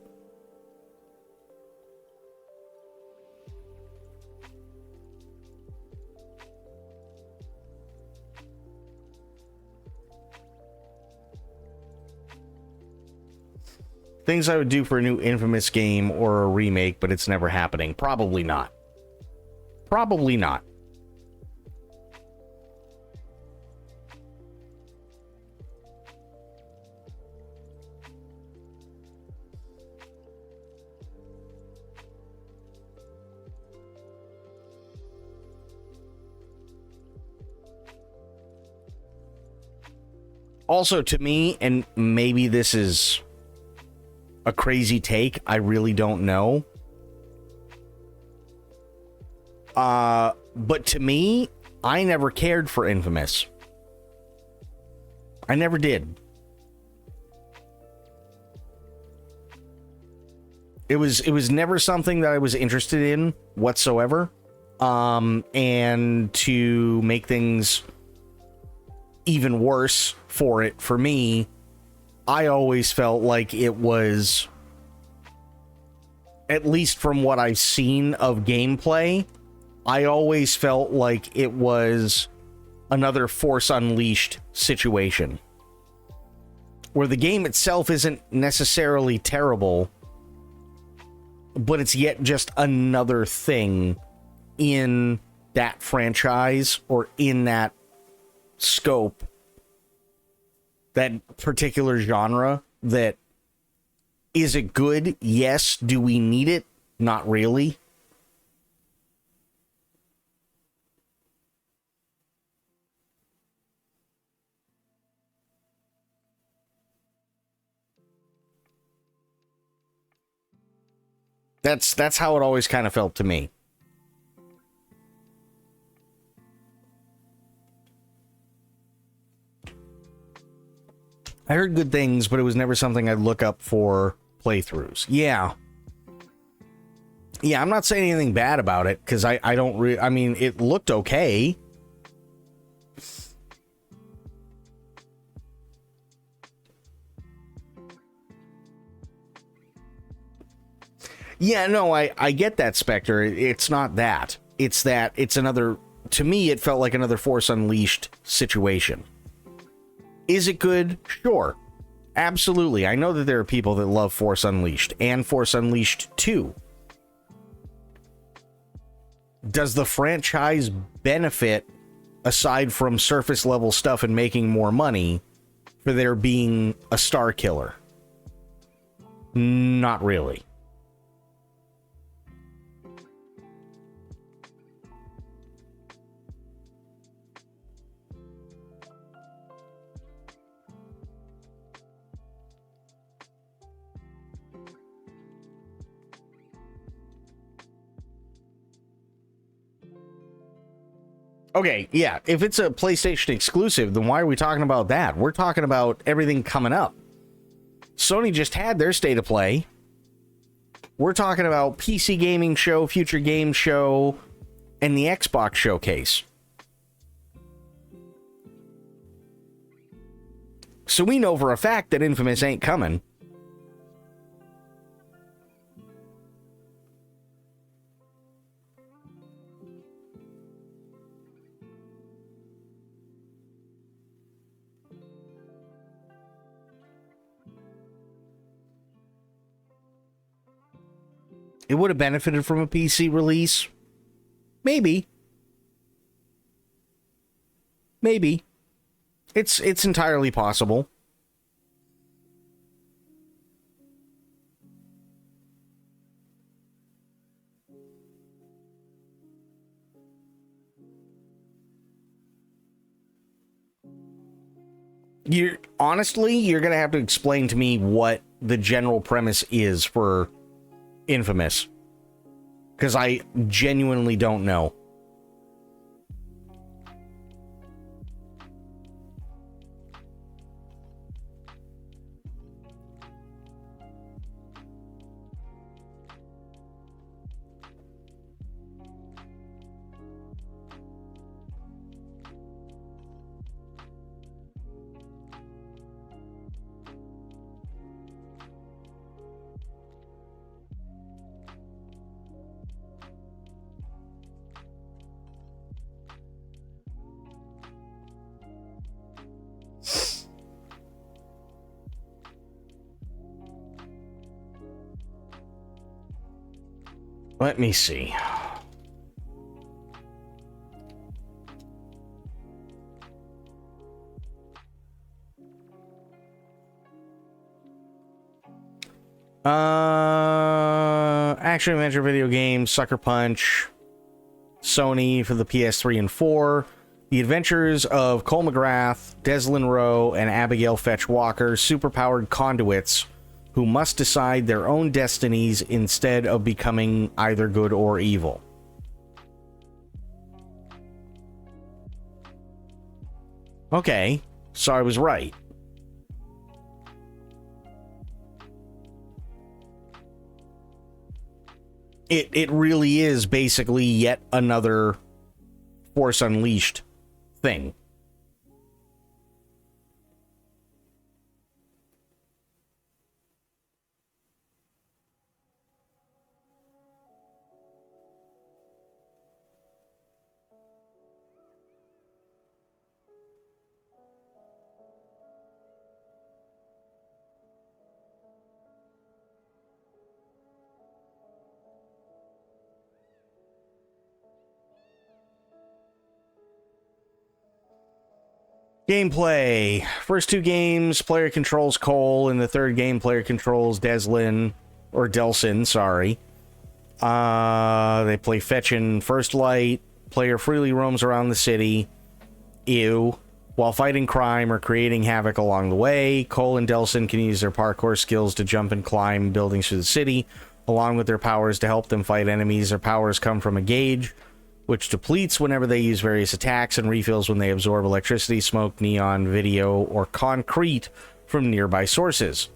Things I would do for a new Infamous game or a remake, but it's never happening. Probably not. Probably not. Also, to me, and maybe this is a crazy take, I really don't know. But to me, I never cared for Infamous. I never did. It was never something that I was interested in whatsoever. And to make things even worse for me, I always felt like it was, at least from what I've seen of gameplay, I always felt like it was another Force Unleashed situation, where the game itself isn't necessarily terrible, but it's yet just another thing in that franchise or in that scope, that particular genre. That, is it good? Yes. Do we need it? Not really. That's how it always kind of felt to me. I heard good things, but it was never something I'd look up for playthroughs. Yeah. Yeah, I'm not saying anything bad about it, because I don't I mean, it looked okay. Yeah, no, I get that, Spectre. It's not that. It's that it's another... To me, it felt like another Force Unleashed situation. Is it good? Sure. Absolutely. I know that there are people that love Force Unleashed and Force Unleashed 2. Does the franchise benefit, aside from surface level stuff and making more money, for there being a star killer? Not really. Okay, yeah, if it's a PlayStation exclusive, then why are we talking about that? We're talking about everything coming up. Sony just had their State of Play. We're talking about PC Gaming Show, Future Game Show, and the Xbox Showcase. So we know for a fact that Infamous ain't coming. It would have benefited from a PC release. Maybe. Maybe. It's entirely possible. Honestly, you're going to have to explain to me what the general premise is for Infamous, because I genuinely don't know. Let me see. Action adventure video game, Sucker Punch, Sony for the PS3 and 4. The Adventures of Cole McGrath, Deslin Rowe, and Abigail Fetch Walker, superpowered conduits who must decide their own destinies instead of becoming either good or evil. Okay, so I was right. It really is basically yet another Force Unleashed thing. Gameplay. First two games, player controls Cole. In the third game, player controls Delsin, sorry. They play fetch in First Light. Player freely roams around the city. Ew. While fighting crime or creating havoc along the way, Cole and Delsin can use their parkour skills to jump and climb buildings through the city, along with their powers to help them fight enemies. Their powers come from a gauge, which depletes whenever they use various attacks and refills when they absorb electricity, smoke, neon, video, or concrete from nearby sources.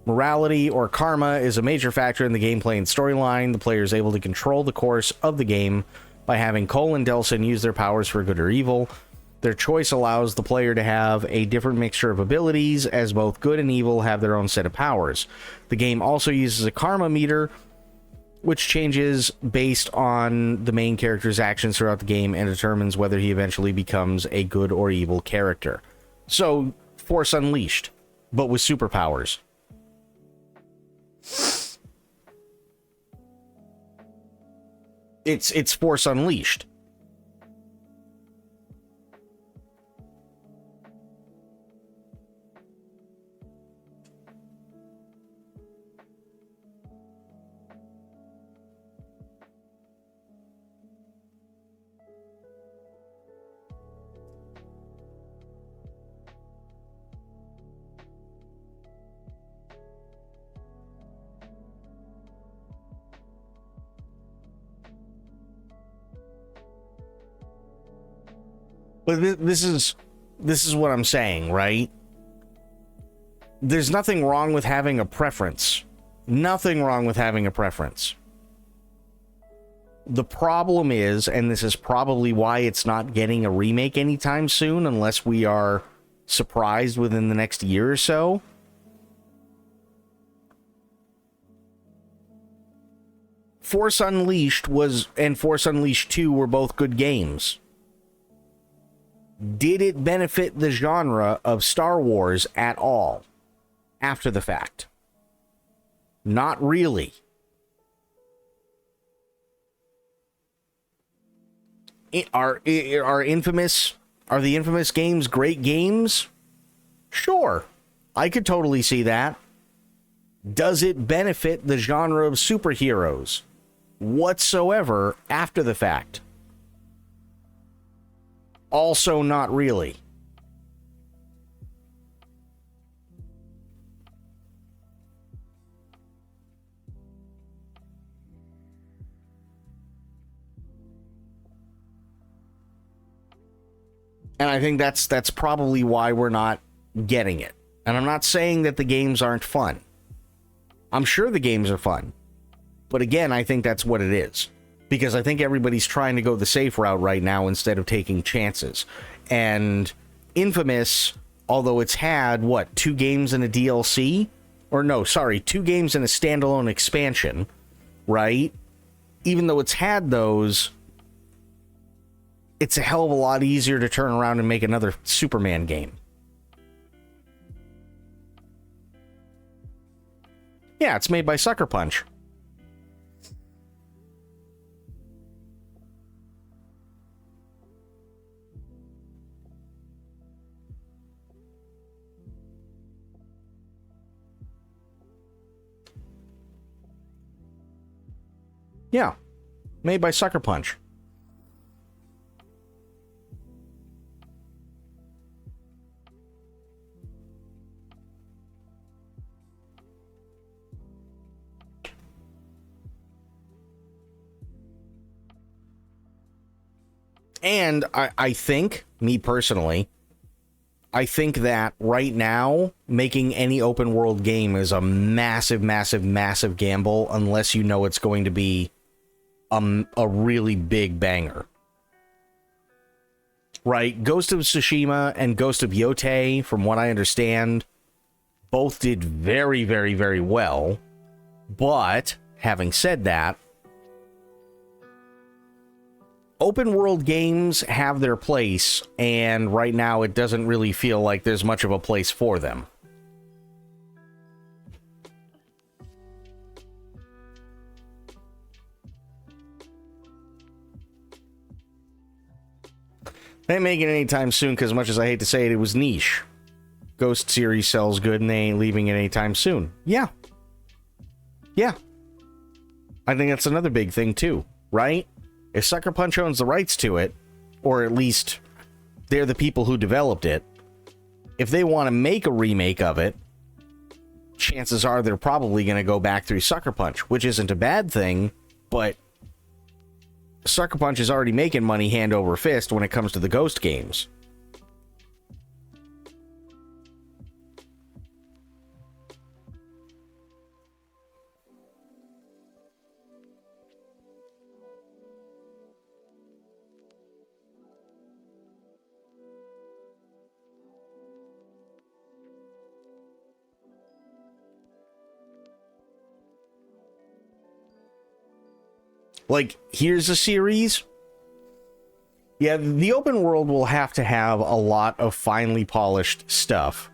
Morality or karma is a major factor in the gameplay and storyline. The player is able to control the course of the game by having Cole and Delsin use their powers for good or evil. Their choice allows the player to have a different mixture of abilities, as both good and evil have their own set of powers. The game also uses a karma meter, which changes based on the main character's actions throughout the game and determines whether he eventually becomes a good or evil character. So, Force Unleashed, but with superpowers. It's Force Unleashed. But this is what I'm saying, right? There's nothing wrong with having a preference. Nothing wrong with having a preference. The problem is, and this is probably why it's not getting a remake anytime soon, unless we are surprised within the next year or so. Force Unleashed and Force Unleashed 2 were both good games. Did it benefit the genre of Star Wars at all after the fact? Not really. Are the Infamous games great games? Sure, I could totally see that. Does it benefit the genre of superheroes whatsoever after the fact? Also, not really. And I think that's probably why we're not getting it. And I'm not saying that the games aren't fun. I'm sure the games are fun. But again, I think that's what it is. Because I think everybody's trying to go the safe route right now instead of taking chances. And Infamous, although it's had, 2 games and a DLC? Or no, sorry, 2 games and a standalone expansion, right? Even though it's had those, it's a hell of a lot easier to turn around and make another Superman game. Yeah, it's made by Sucker Punch. Yeah. Made by Sucker Punch. And I think, me personally, I think that right now, making any open world game is a massive, massive, massive gamble unless you know it's going to be a really big banger. Right? Ghost of Tsushima and Ghost of Yotei, from what I understand, both did very, very, very well. But, having said that, open world games have their place, and right now it doesn't really feel like there's much of a place for them. They ain't making it anytime soon, because as much as I hate to say it, it was niche. Ghost series sells good, and they ain't leaving it anytime soon. Yeah. Yeah. I think that's another big thing, too, right? If Sucker Punch owns the rights to it, or at least they're the people who developed it, if they want to make a remake of it, chances are they're probably going to go back through Sucker Punch, which isn't a bad thing, but Sucker Punch is already making money hand over fist when it comes to the Ghost games. Like, here's a series. Yeah, the open world will have to have a lot of finely polished stuff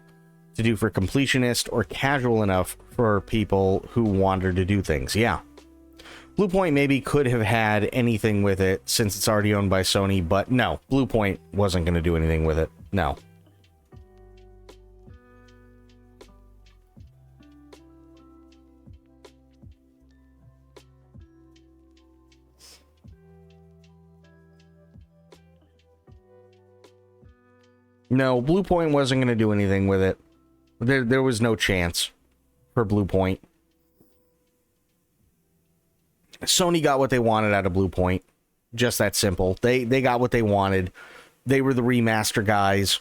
to do for completionist or casual enough for people who wanted to do things. Yeah. Bluepoint maybe could have had anything with it since it's already owned by Sony, but no, Bluepoint wasn't going to do anything with it. No. No, Bluepoint wasn't going to do anything with it. There was no chance for Bluepoint. Sony got what they wanted out of Bluepoint. Just that simple. They got what they wanted. They were the remaster guys.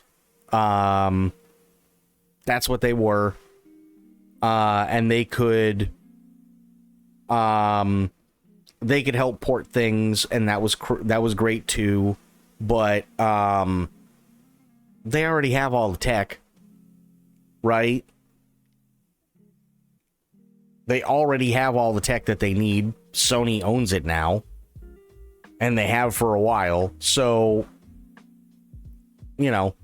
That's what they were. And they could help port things, and that was great too. But they already have all the tech, right? They already have all the tech that they need. Sony owns it now, and they have for a while. So, you know,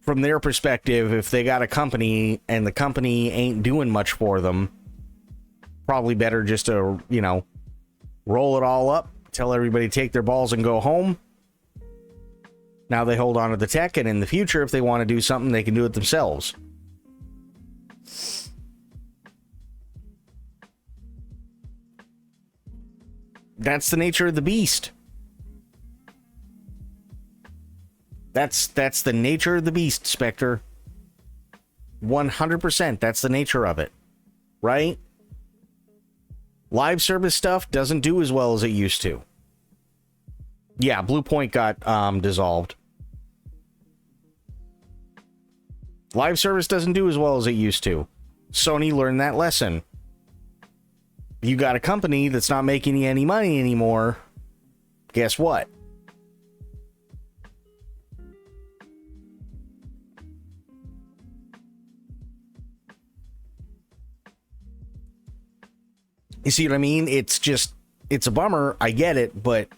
from their perspective, if they got a company and the company ain't doing much for them, probably better just to, you know, roll it all up, tell everybody to take their balls and go home. Now they hold on to the tech, and in the future, if they want to do something, they can do it themselves. That's the nature of the beast. That's the nature of the beast, Spectre. 100%, that's the nature of it. Right? Live service stuff doesn't do as well as it used to. Yeah, Bluepoint got dissolved. Live service doesn't do as well as it used to. Sony learned that lesson. You got a company that's not making you any money anymore. Guess what? You see what I mean? It's a bummer. I get it, but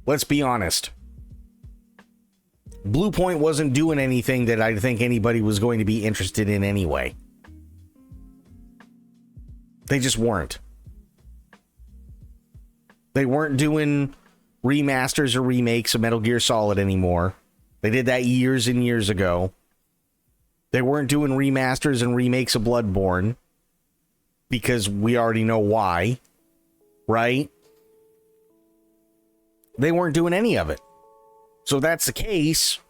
let's be honest. Bluepoint wasn't doing anything that I think anybody was going to be interested in anyway. They just weren't. They weren't doing remasters or remakes of Metal Gear Solid anymore. They did that years and years ago. They weren't doing remasters and remakes of Bloodborne because we already know why, right? They weren't doing any of it. So that's the case.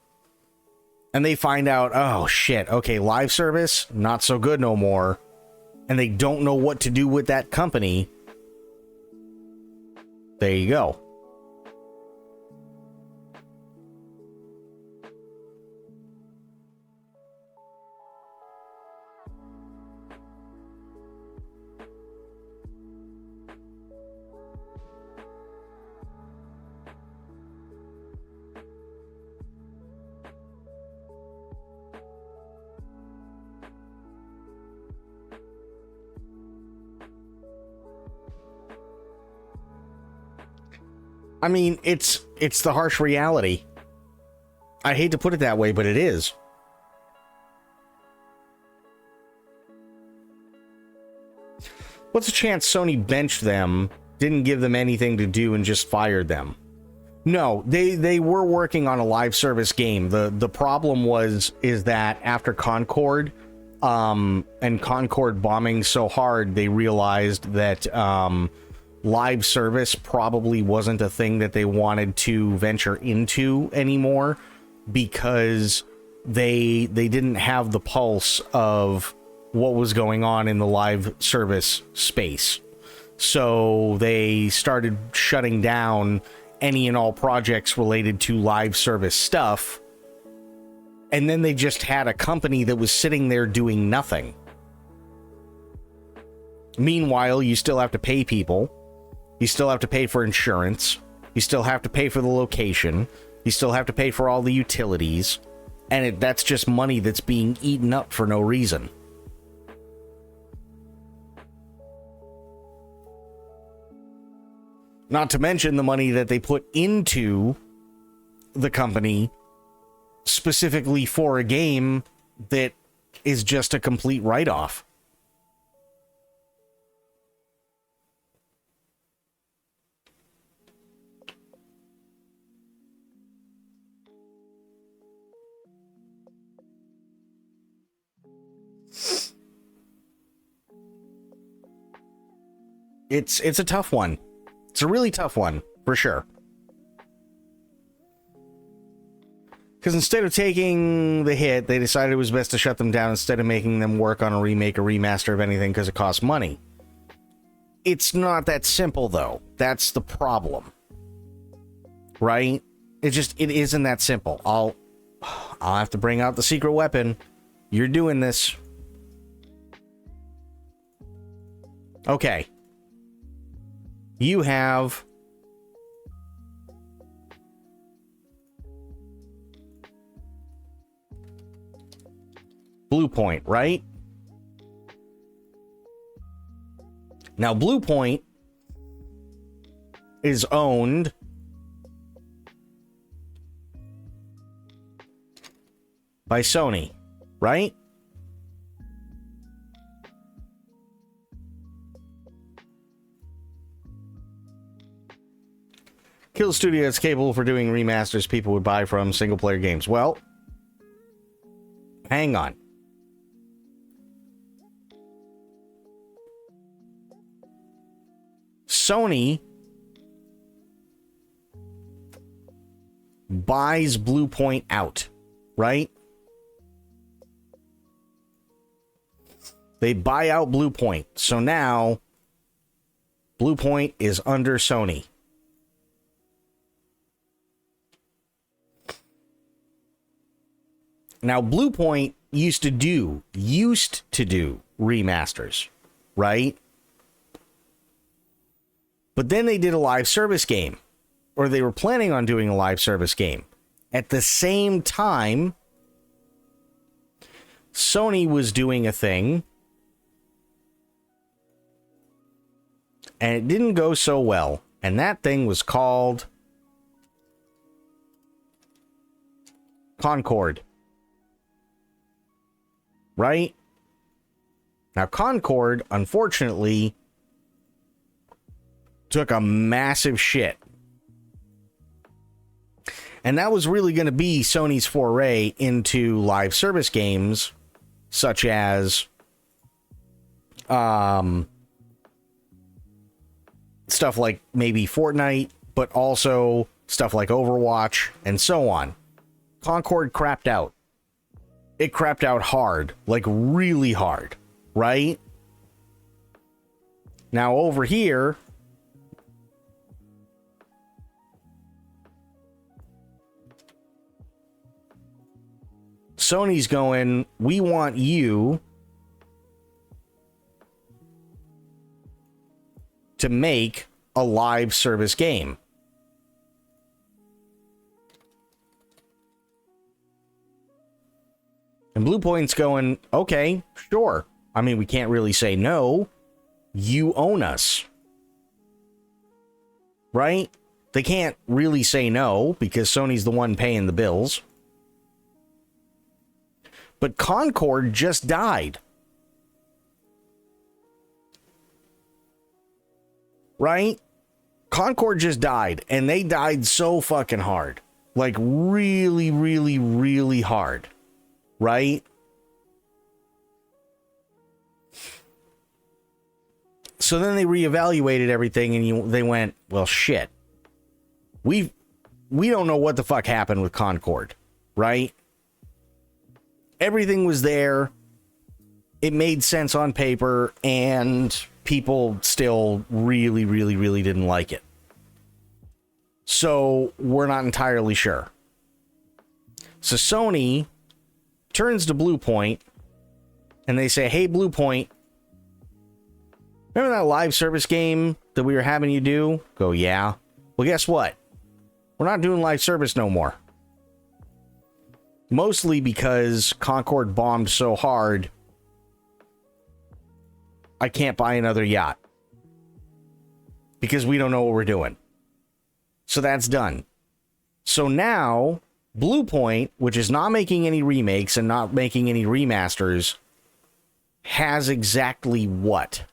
And they find out, oh shit, okay, live service, not so good no more. And they don't know what to do with that company. There you go. I mean, it's the harsh reality. I hate to put it that way, but it is. What's the chance Sony benched them, didn't give them anything to do, and just fired them? No, they were working on a live service game. The problem is that after Concord, and Concord bombing so hard, they realized that live service probably wasn't a thing that they wanted to venture into anymore, because they didn't have the pulse of what was going on in the live service space. So they started shutting down any and all projects related to live service stuff. And then they just had a company that was sitting there doing nothing. Meanwhile, you still have to pay people. You still have to pay for insurance. You still have to pay for the location. You still have to pay for all the utilities. And that's just money that's being eaten up for no reason. Not to mention the money that they put into the company specifically for a game that is just a complete write-off. It's a tough one. It's a really tough one, for sure. Because instead of taking the hit, they decided it was best to shut them down instead of making them work on a remake or remaster of anything because it costs money. It's not that simple, though. That's the problem. Right? It isn't that simple. I'll have to bring out the secret weapon. You're doing this. Okay. You have Bluepoint, right? Now, Bluepoint is owned by Sony, right? Kill studio that's capable for doing remasters people would buy from single-player games. Well, hang on. Sony buys Bluepoint out, right? They buy out Bluepoint. So now Bluepoint is under Sony. Now, Bluepoint used to do remasters, right? But then they did a live service game, or they were planning on doing a live service game. At the same time, Sony was doing a thing, and it didn't go so well. And that thing was called Concord. Right? Now, Concord, unfortunately, took a massive shit. And that was really going to be Sony's foray into live service games such as stuff like maybe Fortnite, but also stuff like Overwatch and so on. Concord crapped out. It crapped out hard, like really hard, right? Now over here, Sony's going, we want you to make a live service game. And Bluepoint's going, okay, sure. I mean, we can't really say no. You own us. Right? They can't really say no because Sony's the one paying the bills. But Concord just died. Right? Concord just died, and they died so fucking hard. Like, really, really, really hard. Right? So then they reevaluated everything, and they went, well, shit. We don't know what the fuck happened with Concord. Right? Everything was there. It made sense on paper, and people still really, really, really didn't like it. So we're not entirely sure. So Sony turns to Bluepoint, and they say, hey, Bluepoint, remember that live service game that we were having you do? Go, yeah. Well, guess what? We're not doing live service no more. Mostly because Concord bombed so hard, I can't buy another yacht. Because we don't know what we're doing. So that's done. So now, Bluepoint, which is not making any remakes and not making any remasters, has exactly what?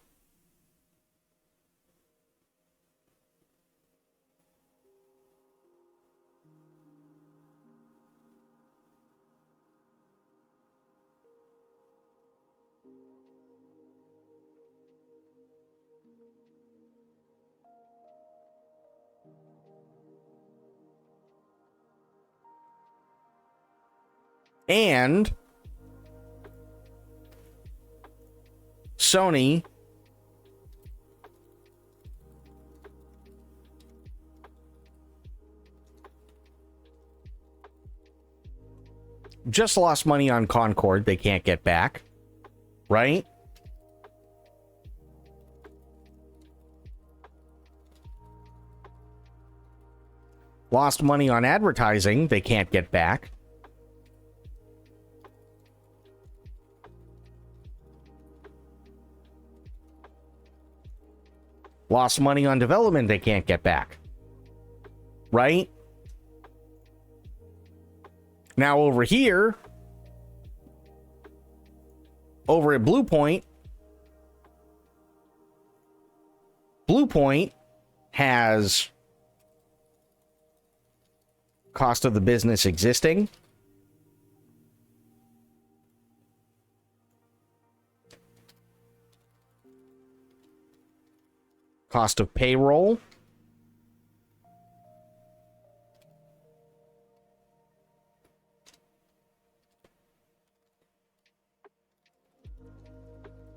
And Sony just lost money on Concord they can't get back, right? Lost money on advertising they can't get back. Lost money on development they can't get back. Right? Now over here, over at Bluepoint, Bluepoint has cost of the business existing. Cost of payroll.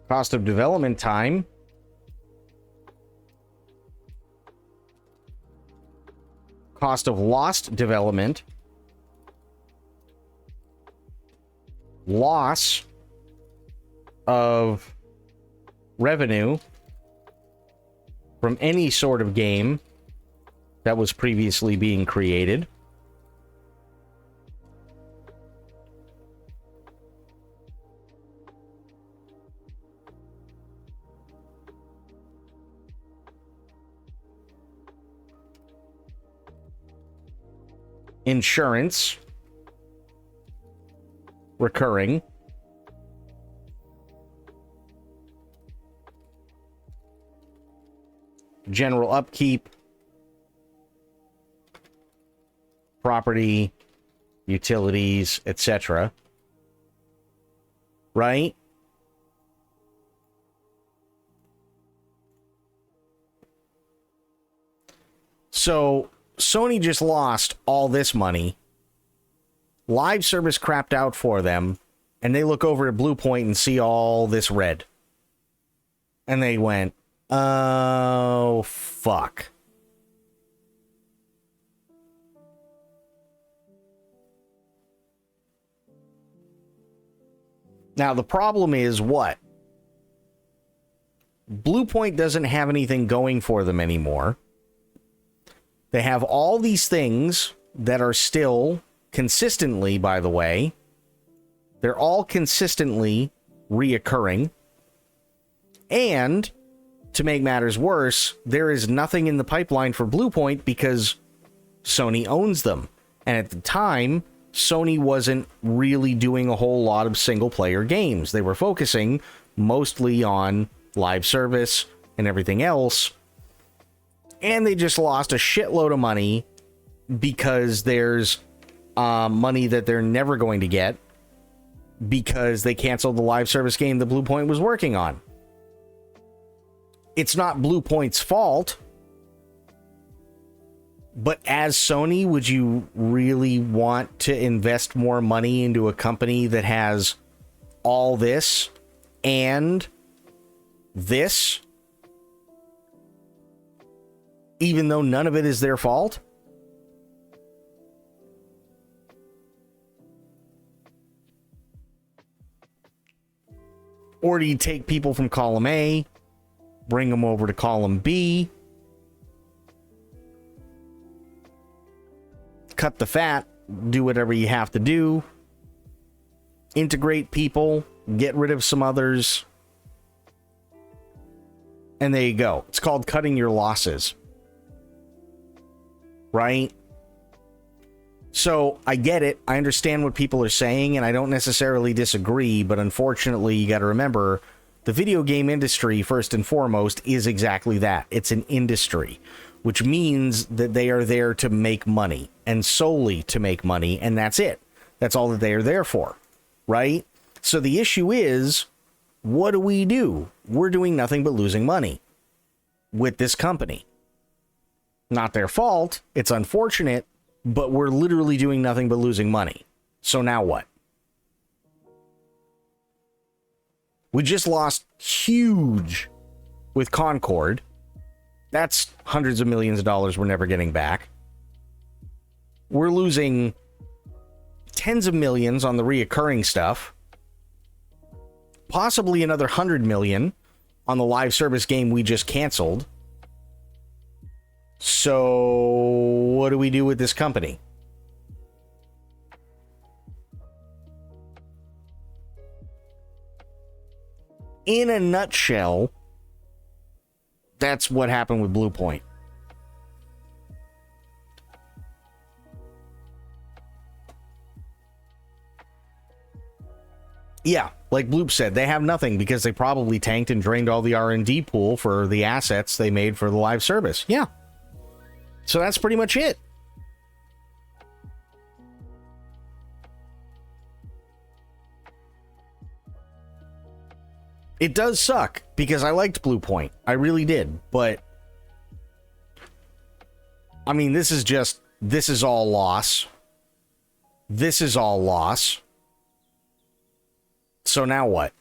Cost of development time. Cost of lost development. Loss of revenue from any sort of game that was previously being created. Insurance. Recurring. General upkeep, property, utilities, etc. right? So Sony just lost all this money. Live service crapped out for them, and they look over at Bluepoint and see all this red. And they went, oh, fuck. Now, the problem is what? Bluepoint doesn't have anything going for them anymore. They have all these things that are still consistently, by the way, they're all consistently reoccurring. And to make matters worse, there is nothing in the pipeline for Bluepoint because Sony owns them. And at the time, Sony wasn't really doing a whole lot of single-player games. They were focusing mostly on live service and everything else. And they just lost a shitload of money because there's money that they're never going to get because they canceled the live service game that Bluepoint was working on. It's not Bluepoint's fault. But as Sony, would you really want to invest more money into a company that has all this and this, even though none of it is their fault? Or do you take people from column A, bring them over to column B, cut the fat, do whatever you have to do, integrate people, get rid of some others, and there you go. It's called cutting your losses. Right? So I get it. I understand what people are saying, and I don't necessarily disagree, but unfortunately, you got to remember, the video game industry, first and foremost, is exactly that. It's an industry, which means that they are there to make money, and solely to make money, and that's it. That's all that they are there for, right? So the issue is, what do? We're doing nothing but losing money with this company. Not their fault. It's unfortunate, but we're literally doing nothing but losing money. So now what? We just lost huge with Concord. That's hundreds of millions of dollars we're never getting back. We're losing tens of millions on the reoccurring stuff. Possibly another 100 million on the live service game we just canceled. So what do we do with this company? In a nutshell, that's what happened with Bluepoint. Yeah, like Bloop said, they have nothing because they probably tanked and drained all the R&D pool for the assets they made for the live service. Yeah. So that's pretty much it. It does suck because I liked Bluepoint. I really did. But I mean, this is all loss. This is all loss. So now what?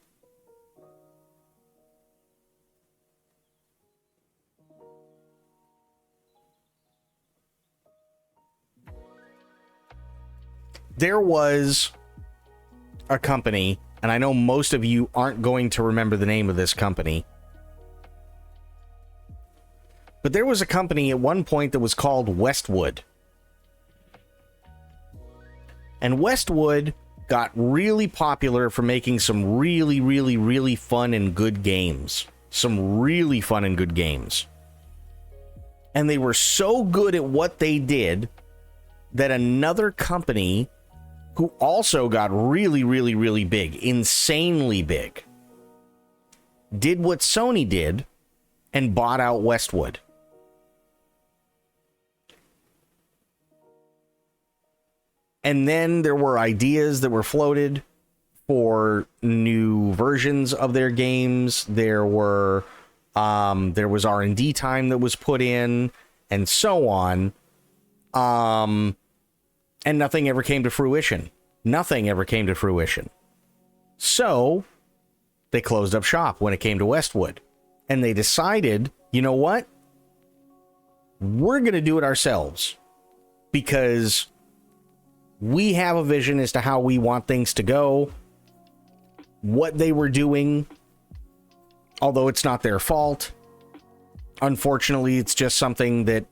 There was a company, and I know most of you aren't going to remember the name of this company, but there was a company at one point that was called Westwood. And Westwood got really popular for making some really, really, really fun and good games. Some really fun and good games. And they were so good at what they did that another company who also got really, really, really big, insanely big, did what Sony did and bought out Westwood. And then there were ideas that were floated for new versions of their games. There was R&D time that was put in, and so on. And nothing ever came to fruition. Nothing ever came to fruition. So they closed up shop when it came to Westwood. And they decided, you know what? We're going to do it ourselves. Because we have a vision as to how we want things to go. What they were doing, although it's not their fault, unfortunately, it's just something that,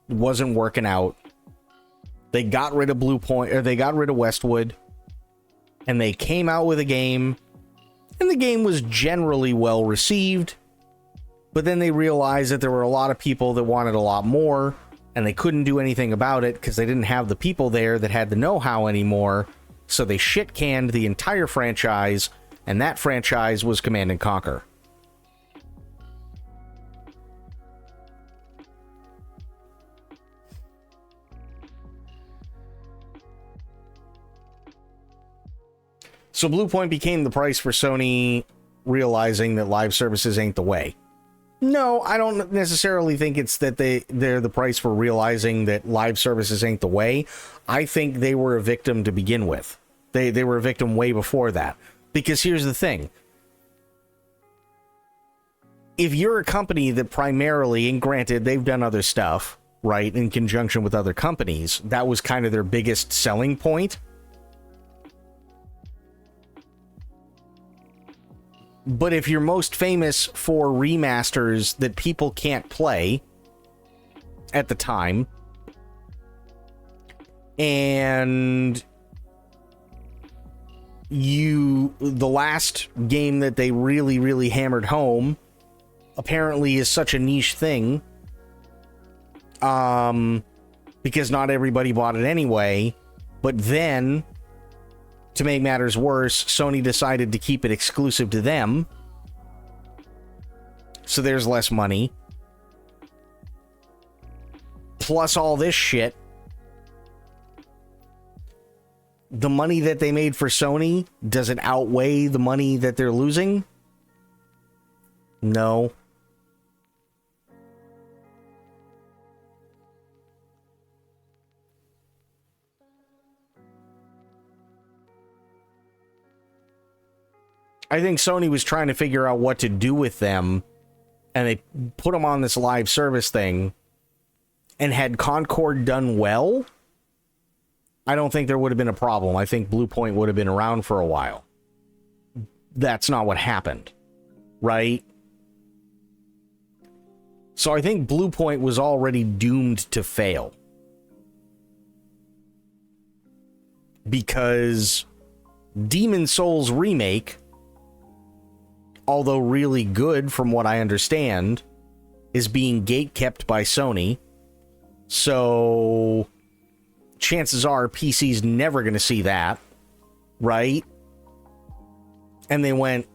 wasn't working out. They got rid of they got rid of Westwood, and they came out with a game, and the game was generally well received, but then they realized that there were a lot of people that wanted a lot more, and they couldn't do anything about it because they didn't have the people there that had the know-how anymore, so they shit-canned the entire franchise, and that franchise was Command & Conquer. So Bluepoint became the price for Sony realizing that live services ain't the way. No, I don't necessarily think it's that they're the price for realizing that live services ain't the way. I think they were a victim to begin with. They were a victim way before that. Because here's the thing. If you're a company that primarily, and granted, they've done other stuff, right, in conjunction with other companies, that was kind of their biggest selling point. But if you're most famous for remasters that people can't play at the time, and the last game that they really, really hammered home apparently is such a niche thing, because not everybody bought it anyway, but then, to make matters worse, Sony decided to keep it exclusive to them. So there's less money. Plus all this shit. The money that they made for Sony, does it outweigh the money that they're losing? No. I think Sony was trying to figure out what to do with them, and they put them on this live service thing, and had Concord done well, I don't think there would have been a problem. I think Bluepoint would have been around for a while. That's not what happened, right? So I think Bluepoint was already doomed to fail. Because Demon's Souls Remake, although really good from what I understand, is being gatekept by Sony. So chances are PC's never going to see that, right? And they went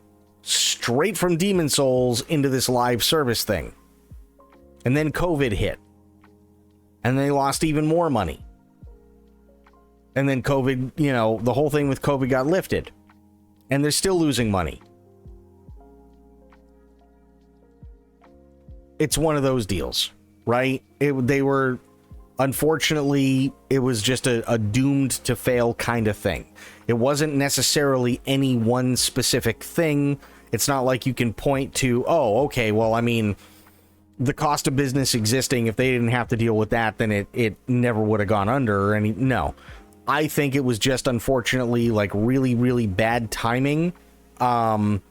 straight from Demon's Souls into this live service thing. And then COVID hit. And they lost even more money. And then COVID, the whole thing with COVID got lifted. And they're still losing money. It's one of those deals, right? Unfortunately, it was just a doomed to fail kind of thing. It wasn't necessarily any one specific thing. It's not like you can point to, oh, okay, well, I mean, the cost of business existing, if they didn't have to deal with that, then it never would have gone under or any. No. I think it was just unfortunately like really, really bad timing. And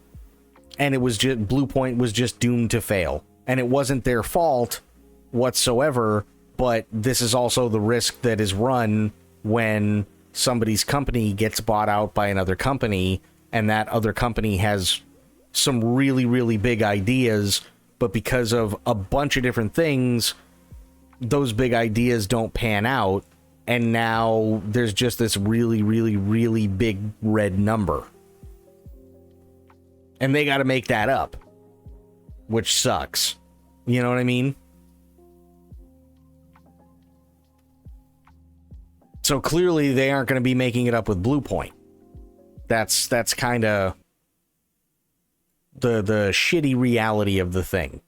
it was just, Bluepoint was just doomed to fail. And it wasn't their fault whatsoever, but this is also the risk that is run when somebody's company gets bought out by another company, and that other company has some really, really big ideas, but because of a bunch of different things, those big ideas don't pan out, and now there's just this really, really, really big red number. And they got to make that up, which sucks. You know what I mean? So clearly they aren't going to be making it up with Bluepoint. That's kind of the shitty reality of the thing.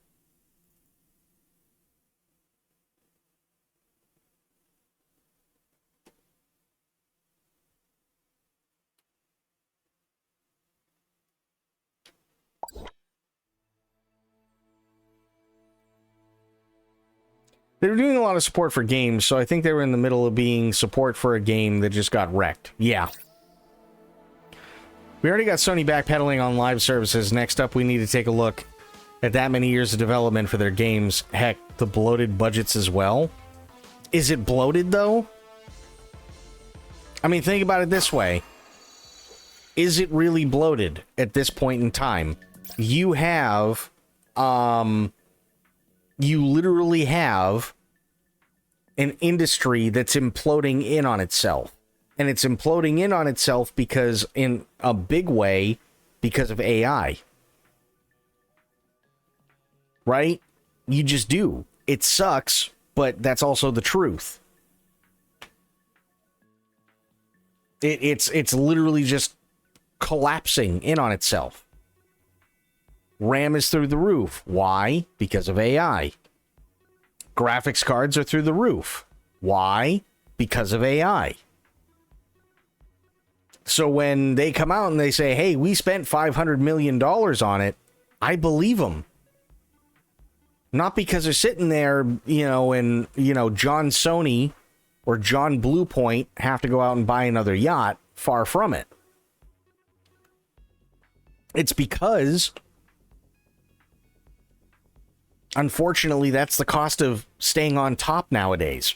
They were doing a lot of support for games, so I think they were in the middle of being support for a game that just got wrecked. Yeah. We already got Sony backpedaling on live services. Next up, we need to take a look at that many years of development for their games. Heck, the bloated budgets as well. Is it bloated, though? I mean, think about it this way. Is it really bloated at this point in time? You have, you literally have an industry that's imploding in on itself. And it's imploding in on itself because, in a big way, because of AI. Right? You just do. It sucks, but that's also the truth. It's literally just collapsing in on itself. RAM is through the roof. Why? Because of AI. Graphics cards are through the roof. Why? Because of AI. So when they come out and they say, hey, we spent $500 million on it, I believe them. Not because they're sitting there, and, John Sony or John Bluepoint have to go out and buy another yacht. Far from it. It's because, unfortunately, that's the cost of staying on top nowadays.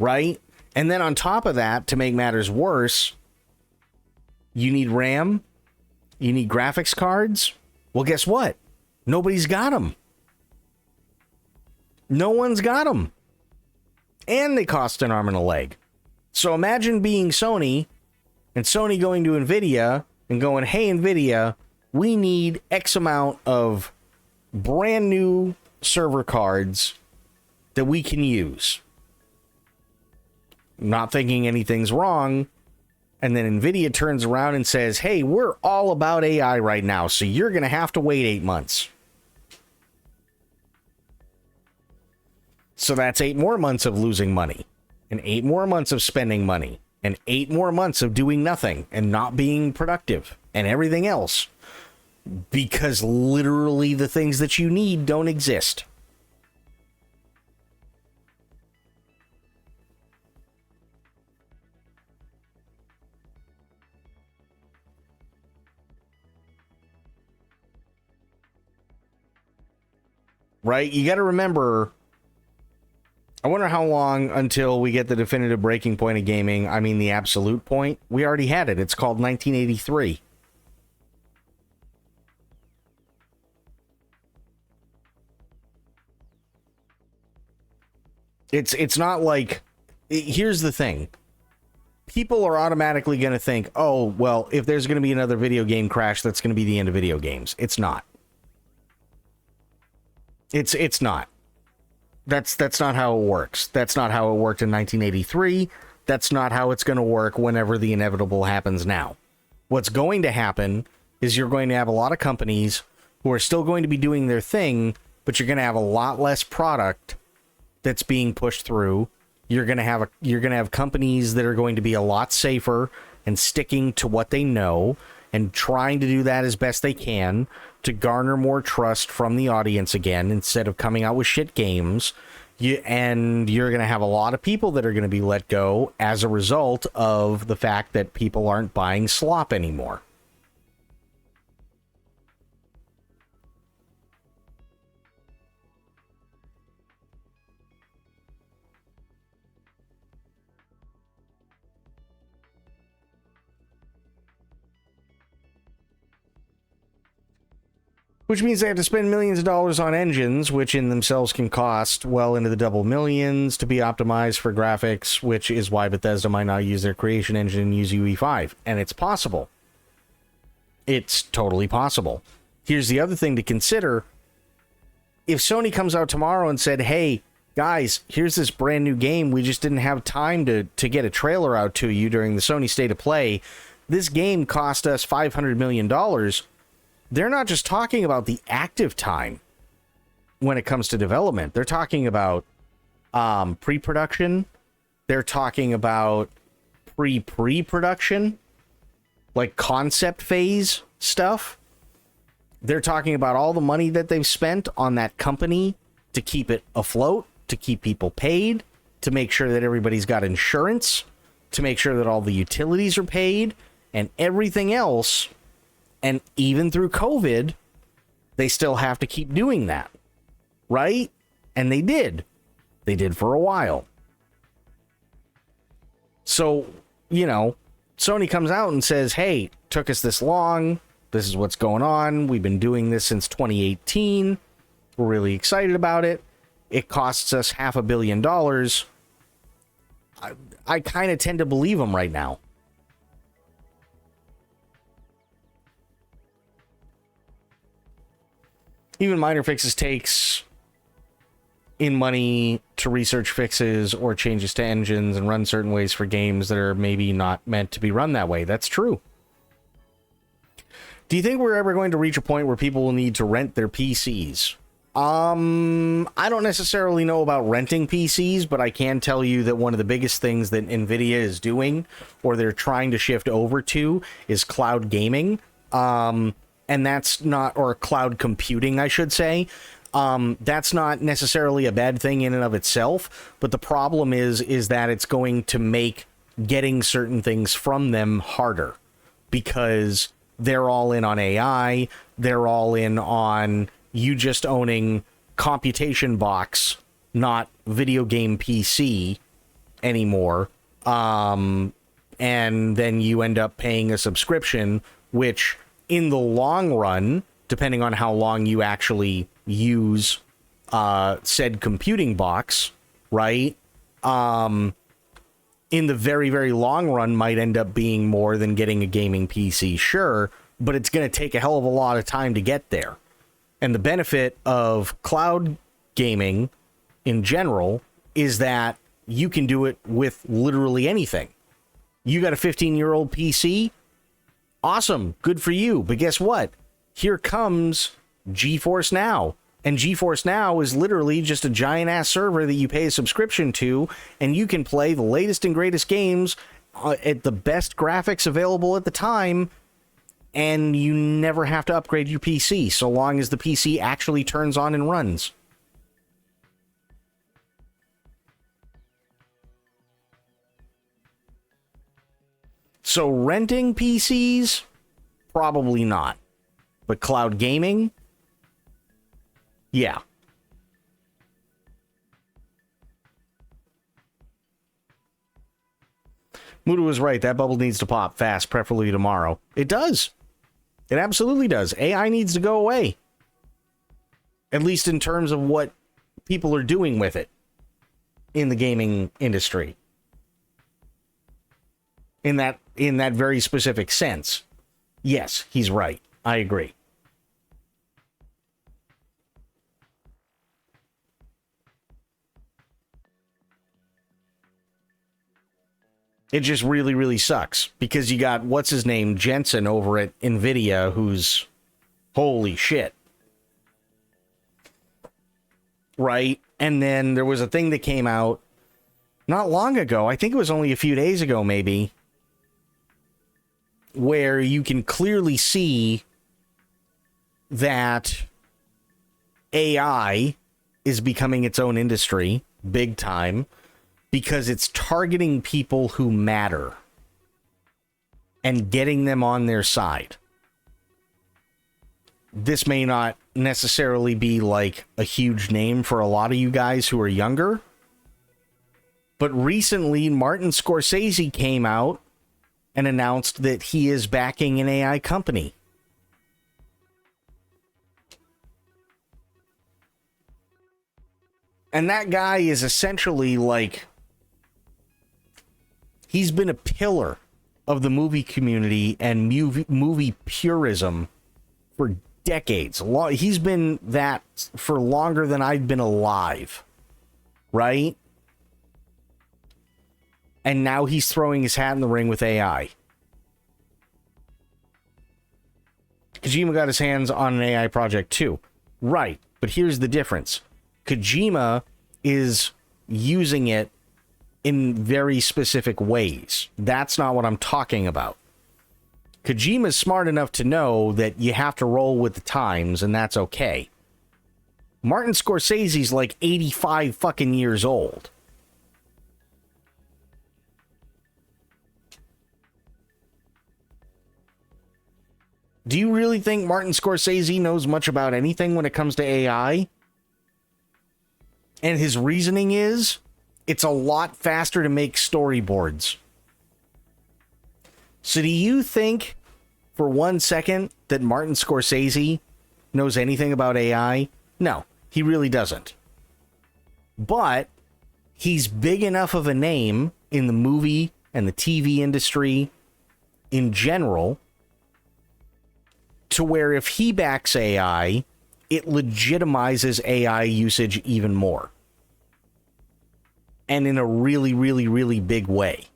Right? And then on top of that, to make matters worse, you need RAM, you need graphics cards. Well, guess what? Nobody's got them. No one's got them. And they cost an arm and a leg. So imagine being Sony, and Sony going to NVIDIA and going, hey, NVIDIA, we need X amount of brand new server cards that we can use. Not thinking anything's wrong. And then NVIDIA turns around and says, hey, we're all about AI right now, so you're going to have to wait 8 months. So that's 8 more months of losing money, and 8 more months of spending money, and 8 more months of doing nothing and not being productive and everything else, because literally the things that you need don't exist. Right? You got to remember, I wonder how long until we get the definitive breaking point of gaming. I mean, the absolute point. We already had it. It's called 1983. It's not like... Here's the thing. People are automatically going to think, oh, well, if there's going to be another video game crash, that's going to be the end of video games. It's not. It's not. That's not how it works. That's not how it worked in 1983. That's not how it's going to work whenever the inevitable happens now. What's going to happen is you're going to have a lot of companies who are still going to be doing their thing, but you're going to have a lot less product that's being pushed through. You're going to have companies that are going to be a lot safer and sticking to what they know and trying to do that as best they can to garner more trust from the audience again, instead of coming out with shit games. And you're going to have a lot of people that are going to be let go as a result of the fact that people aren't buying slop anymore. Which means they have to spend millions of dollars on engines, which in themselves can cost well into the double millions to be optimized for graphics, which is why Bethesda might not use their creation engine and use UE5. And it's possible. It's totally possible. Here's the other thing to consider. If Sony comes out tomorrow and said, hey, guys, here's this brand new game. We just didn't have time to get a trailer out to you during the Sony State of Play. This game cost us $500 million. They're not just talking about the active time when it comes to development. They're talking about pre-production. They're talking about pre-production, like concept phase stuff. They're talking about all the money that they've spent on that company to keep it afloat, to keep people paid, to make sure that everybody's got insurance, to make sure that all the utilities are paid, and everything else. And even through COVID, they still have to keep doing that, right? And they did. They did for a while. So, you know, Sony comes out and says, hey, took us this long. This is what's going on. We've been doing this since 2018. We're really excited about it. It costs us $500 million. I kind of tend to believe them right now. Even minor fixes takes in money to research fixes or changes to engines and run certain ways for games that are maybe not meant to be run that way. That's true. Do you think we're ever going to reach a point where people will need to rent their PCs? I don't necessarily know about renting PCs, but I can tell you that one of the biggest things that NVIDIA is doing, or they're trying to shift over to, is cloud gaming. And that's not, or cloud computing, I should say. That's not necessarily a bad thing in and of itself, but the problem is that it's going to make getting certain things from them harder, because they're all in on AI, they're all in on you just owning computation box, not video game PC anymore. And then you end up paying a subscription, which in the long run, depending on how long you actually use said computing box, right? In the very, very long run might end up being more than getting a gaming PC, sure, but it's going to take a hell of a lot of time to get there. And the benefit of cloud gaming in general is that you can do it with literally anything. You got a 15-year-old PC? Awesome. Good for you. But guess what? Here comes GeForce Now. And GeForce Now is literally just a giant-ass server that you pay a subscription to, and you can play the latest and greatest games at the best graphics available at the time, and you never have to upgrade your PC, so long as the PC actually turns on and runs. So renting PCs? Probably not. But cloud gaming? Yeah. Muda was right. That bubble needs to pop fast, preferably tomorrow. It does. It absolutely does. AI needs to go away. At least in terms of what people are doing with it in the gaming industry. In that very specific sense. Yes, he's right. I agree. It just really, really sucks because you got, what's his name, Jensen over at NVIDIA, who's, holy shit. Right? And then there was a thing that came out not long ago, I think it was only a few days ago maybe, where you can clearly see that AI is becoming its own industry, big time, because it's targeting people who matter and getting them on their side. This may not necessarily be like a huge name for a lot of you guys who are younger, but recently Martin Scorsese came out and announced that he is backing an AI company. And that guy is essentially like, he's been a pillar of the movie community and movie purism for decades. He's been that for longer than I've been alive. right? And now he's throwing his hat in the ring with AI. Kojima got his hands on an AI project too. Right, but here's the difference. Kojima is using it in very specific ways. That's not what I'm talking about. Kojima's smart enough to know that you have to roll with the times, and that's okay. Martin Scorsese's like 85 fucking years old. Do you really think Martin Scorsese knows much about anything when it comes to AI? And his reasoning is, it's a lot faster to make storyboards. So do you think, for 1 second, that Martin Scorsese knows anything about AI? No, he really doesn't. But he's big enough of a name in the movie and the TV industry in general to where if he backs AI, it legitimizes AI usage even more. And in a really, really, really big way.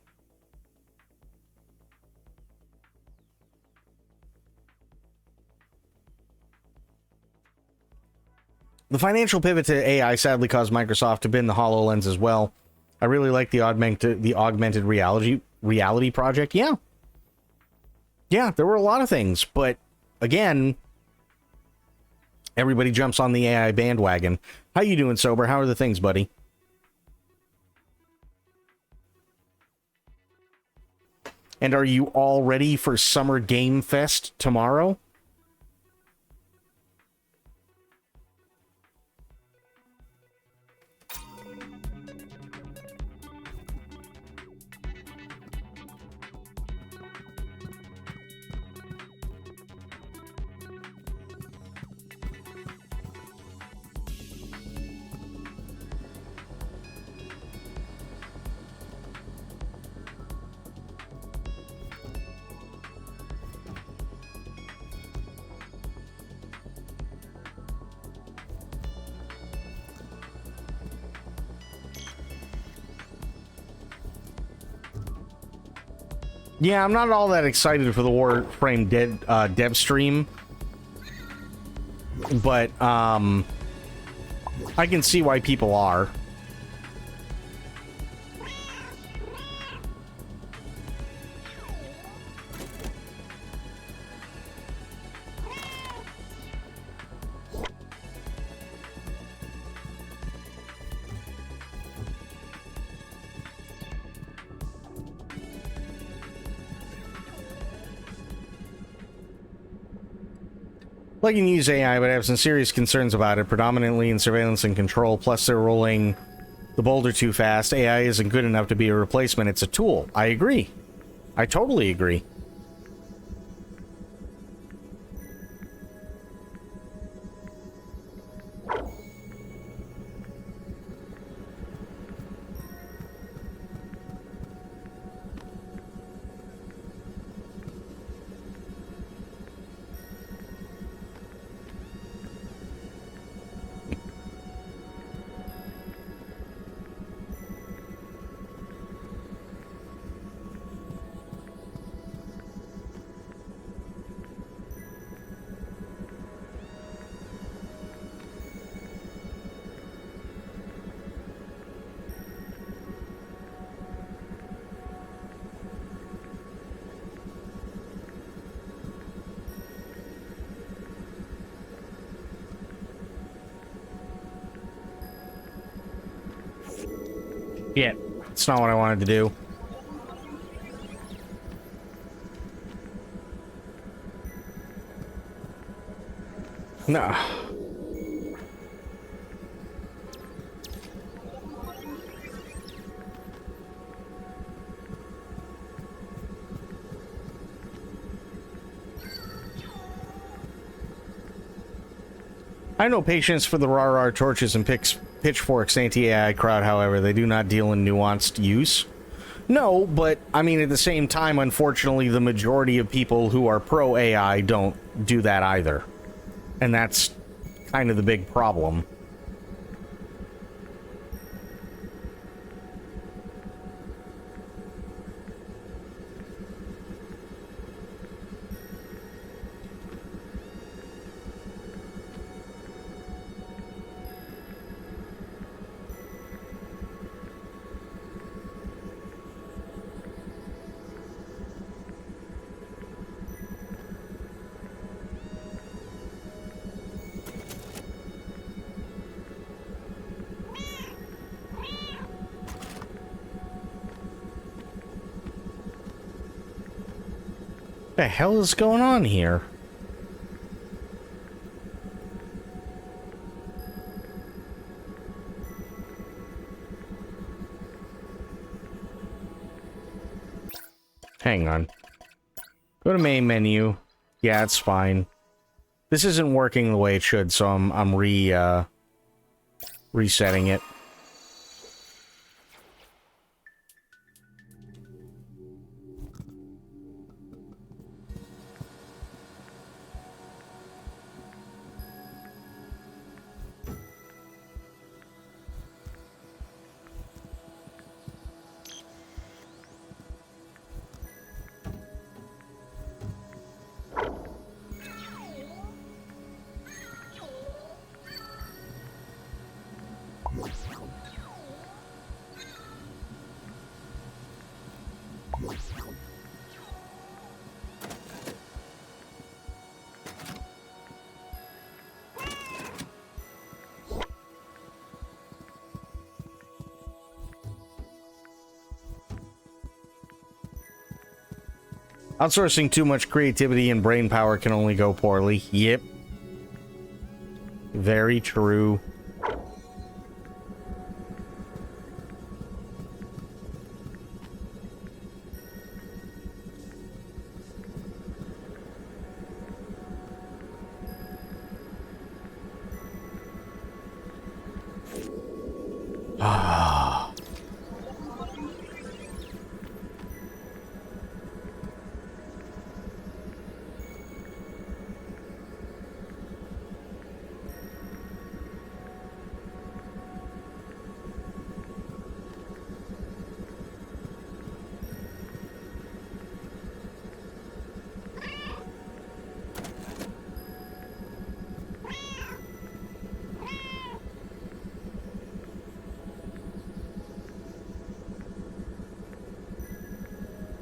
The financial pivot to AI sadly caused Microsoft to bin the HoloLens as well. I really like the augmented reality project. Yeah. Yeah, there were a lot of things, but again, everybody jumps on the AI bandwagon. How you doing, Sober? How are the things, buddy? And are you all ready for Summer Game Fest tomorrow? Yeah, I'm not all that excited for the Warframe dev stream, but I can see why people are. I can use AI, but I have some serious concerns about it, predominantly in surveillance and control, plus they're rolling the boulder too fast. AI isn't good enough to be a replacement, it's a tool. I agree. I totally agree. Yeah, it's not what I wanted to do. No. I have no patience for the rah-rah torches and pitchforks anti-AI crowd, however. They do not deal in nuanced use. No, but, I mean, at the same time, unfortunately, the majority of people who are pro-AI don't do that either. And that's kind of the big problem. The hell is going on here? Hang on. Go to main menu. Yeah, it's fine. This isn't working the way it should, so I'm resetting it. Outsourcing too much creativity and brain power can only go poorly. Yep. Very true.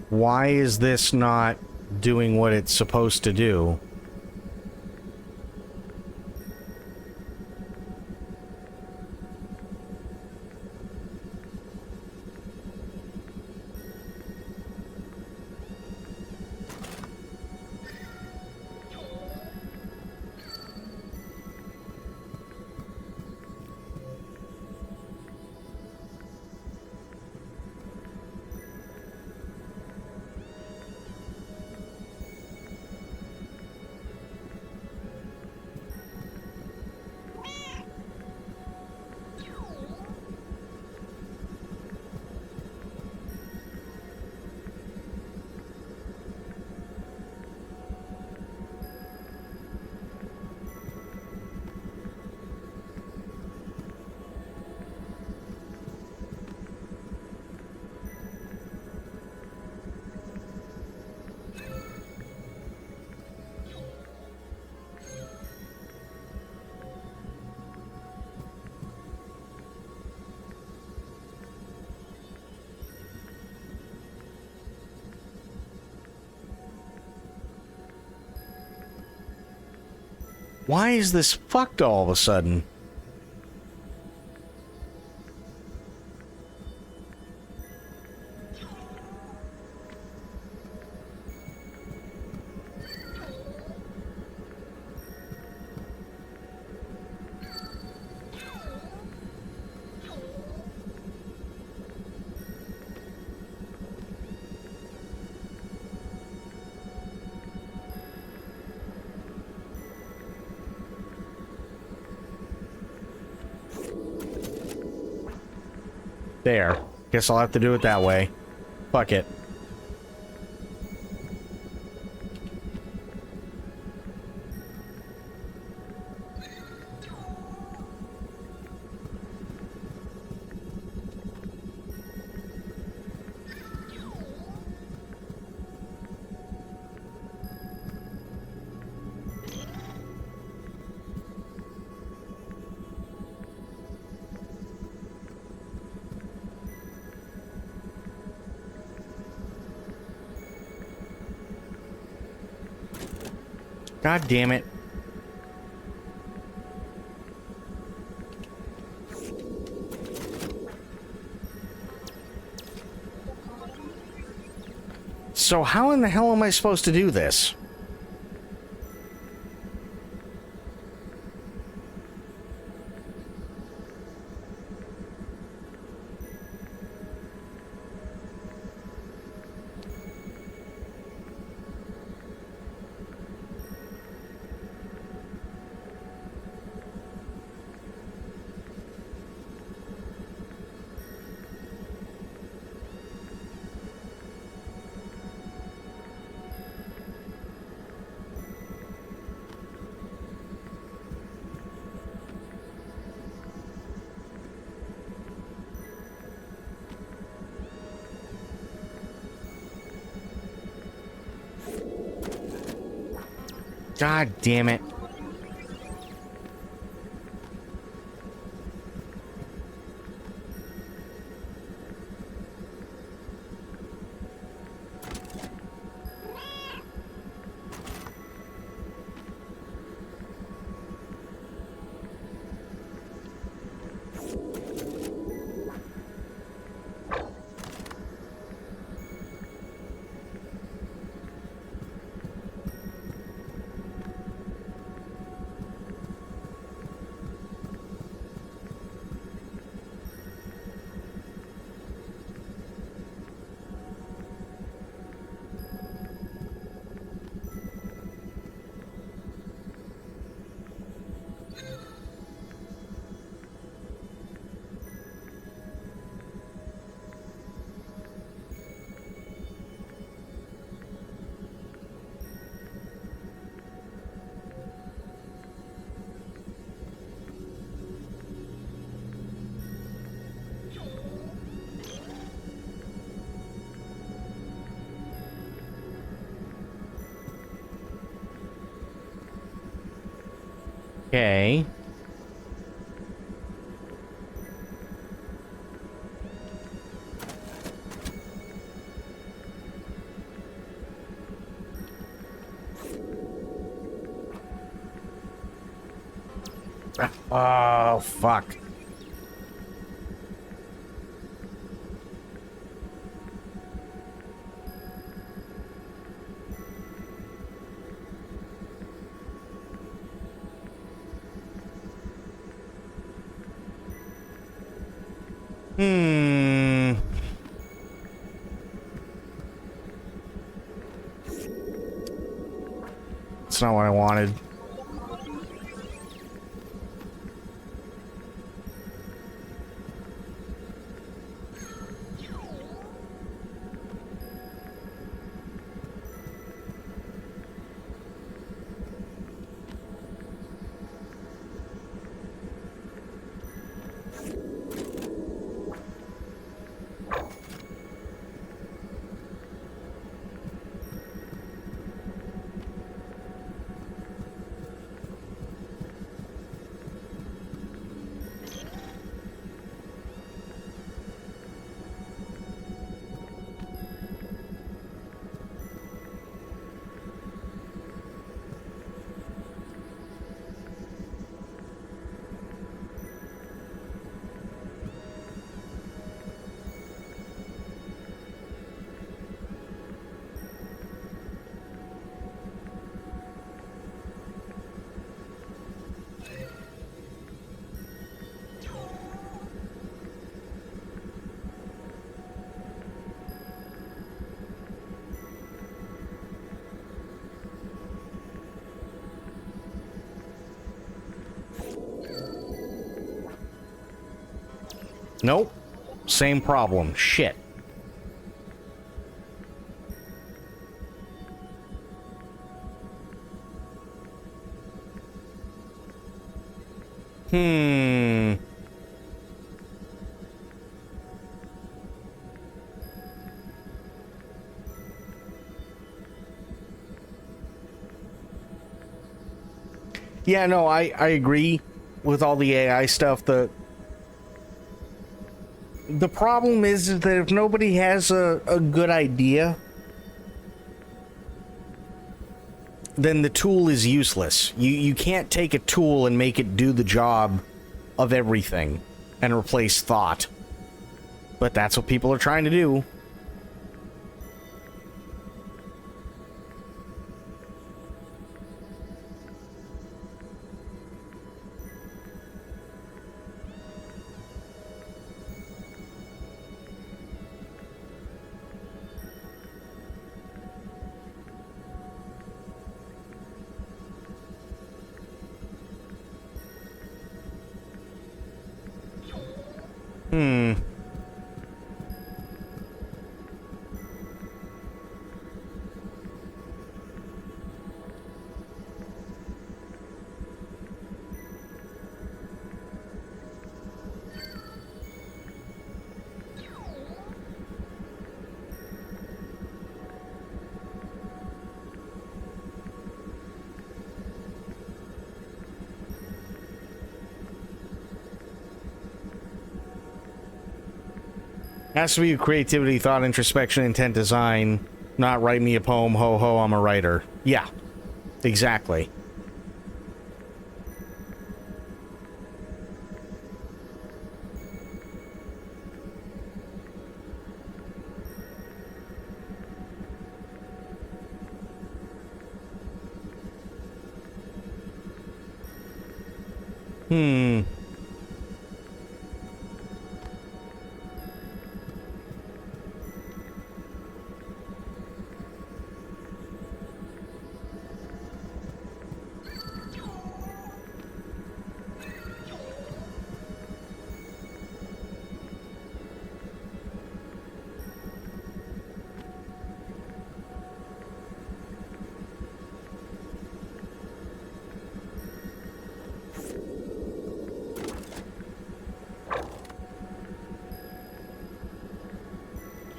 Why is this not doing what it's supposed to do? Why is this fucked all of a sudden? There. Guess I'll have to do it that way. Fuck it. God damn it. So how in the hell am I supposed to do this? God damn it. Okay. Oh, fuck. That's not what I wanted. Nope. Same problem. Shit. Yeah, no, I agree with all the AI stuff. The problem is that if nobody has a good idea, then the tool is useless. You can't take a tool and make it do the job of everything and replace thought. But that's what people are trying to do. Hmm. Has to be creativity, thought, introspection, intent, design. Not write me a poem, ho ho, I'm a writer. Yeah, exactly. Hmm.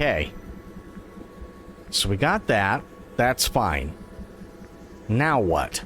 Okay. So we got that. That's fine. Now what?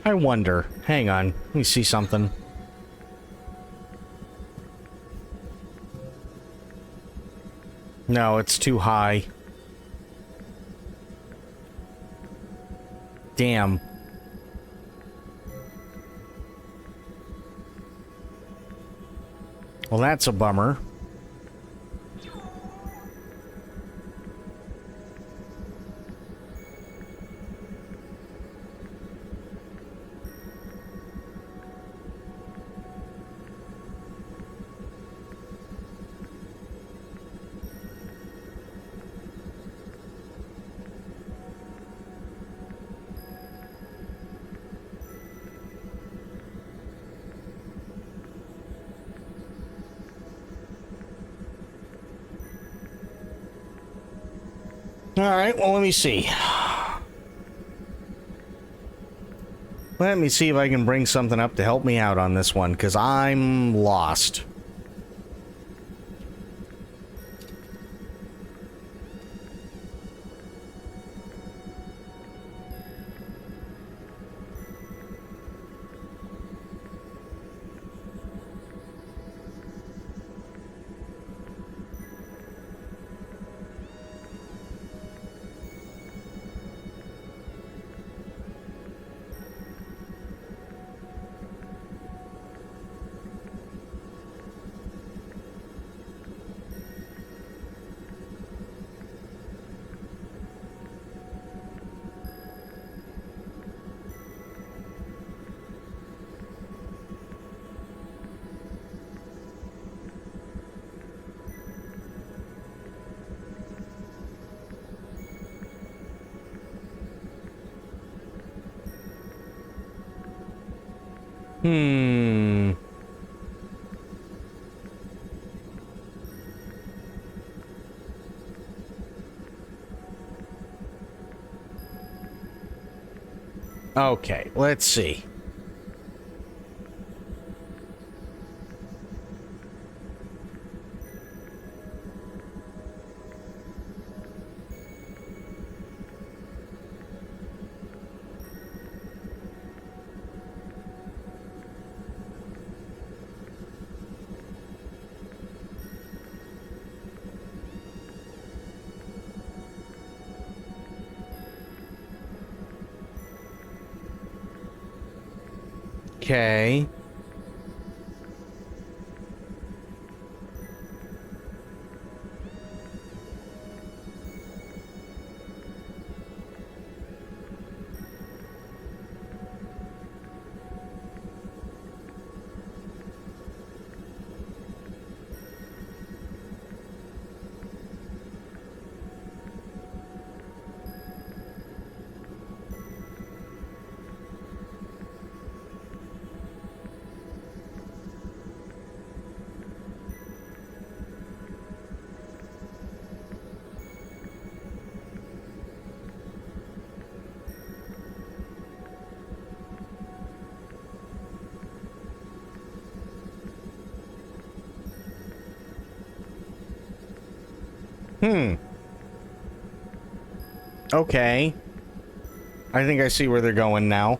I wonder. Hang on. Let me see something. No, it's too high. Damn. Well, that's a bummer. Alright, well, let me see. Let me see if I can bring something up to help me out on this one, because I'm lost. Hmm. Okay, let's see. Okay. Okay. I think I see where they're going now.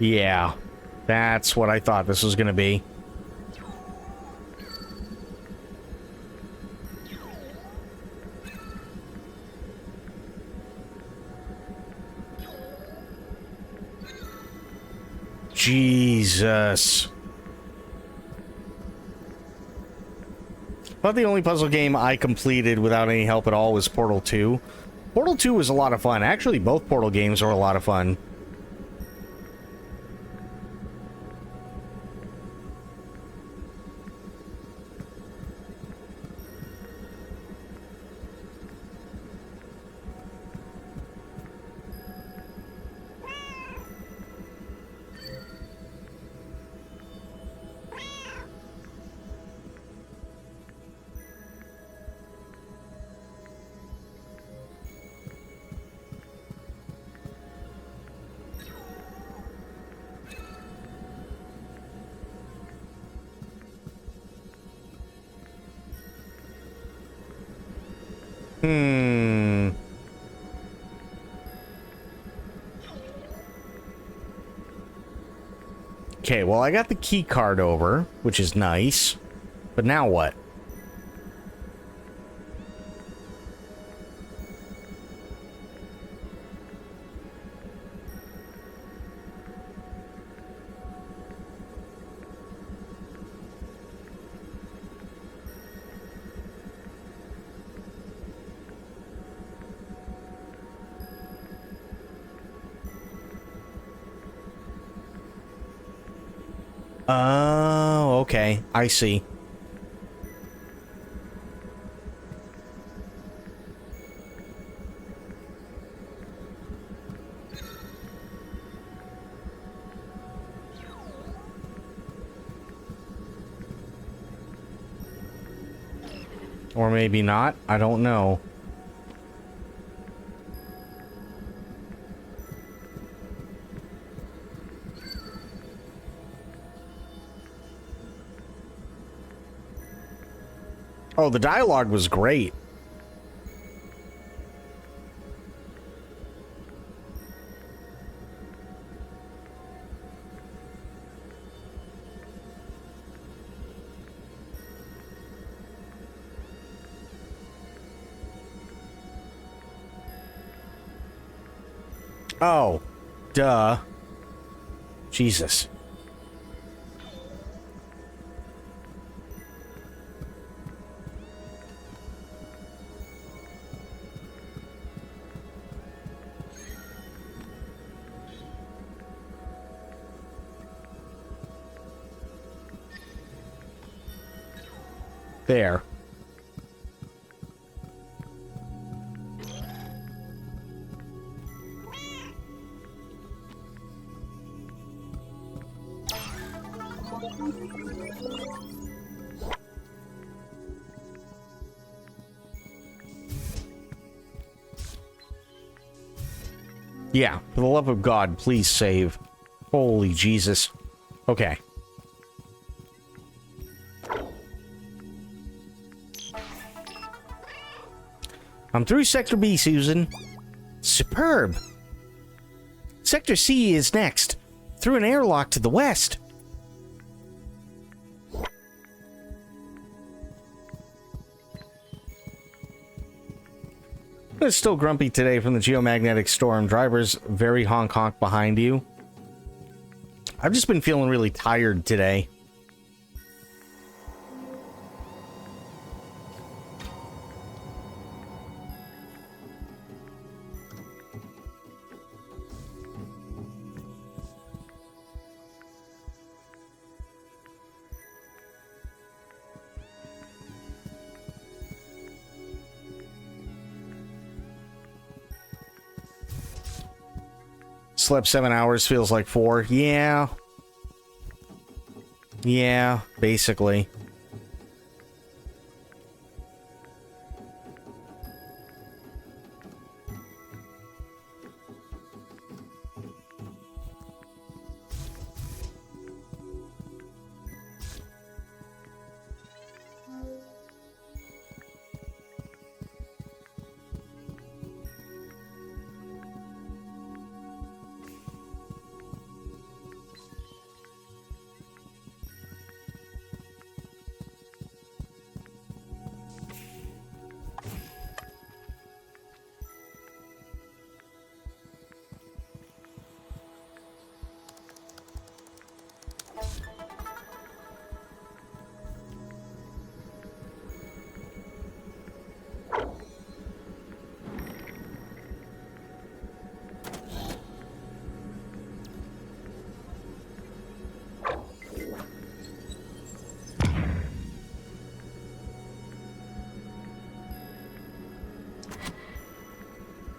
Yeah. That's what I thought this was gonna be. Jesus. Thought the only puzzle game I completed without any help at all was Portal 2. Portal 2 was a lot of fun. Actually, both Portal games are a lot of fun. Okay, well, I got the key card over, which is nice. But now what? Oh, okay. I see. Or maybe not. I don't know. Oh, the dialogue was great. Oh, duh. Jesus. There. Yeah, for the love of God, please save. Holy Jesus. Okay. I'm through Sector B, Susan. Superb. Sector C is next. Through an airlock to the west. It's still grumpy today from the geomagnetic storm. Drivers very honk behind you. I've just been feeling really tired today. Slept 7 hours, feels like 4. Yeah. Yeah, basically.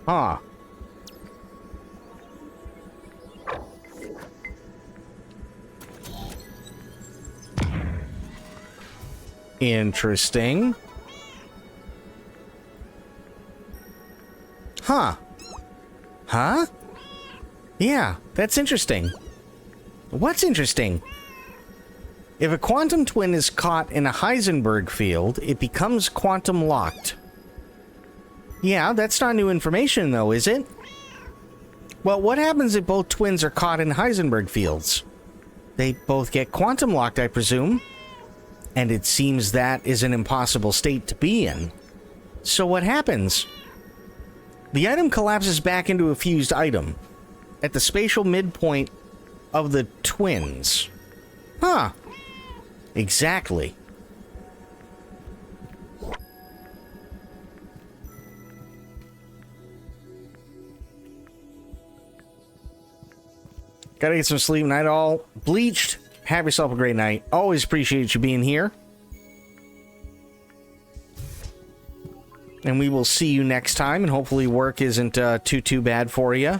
Huh. Interesting. Huh. Huh? Yeah, that's interesting. What's interesting? If a quantum twin is caught in a Heisenberg field, it becomes quantum locked. Yeah, that's not new information, though, is it? Well, what happens if both twins are caught in Heisenberg fields? They both get quantum locked, I presume. And it seems that is an impossible state to be in. So what happens? The item collapses back into a fused item at the spatial midpoint of the twins. Huh. Exactly. Gotta get some sleep. Night all bleached. Have yourself a great night. Always appreciate you being here. And we will see you next time, and hopefully work isn't too bad for you.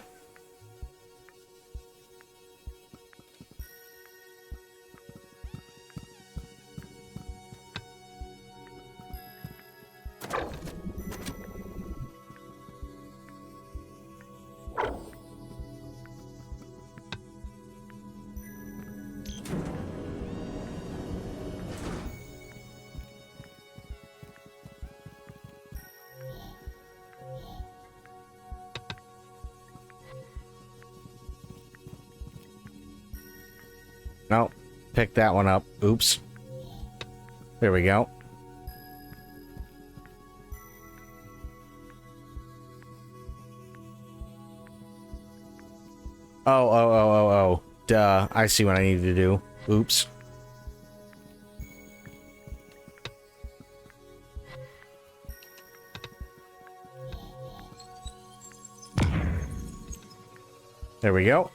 No, pick that one up. Oops. There we go. Oh. Duh. I see what I need to do. Oops. There we go.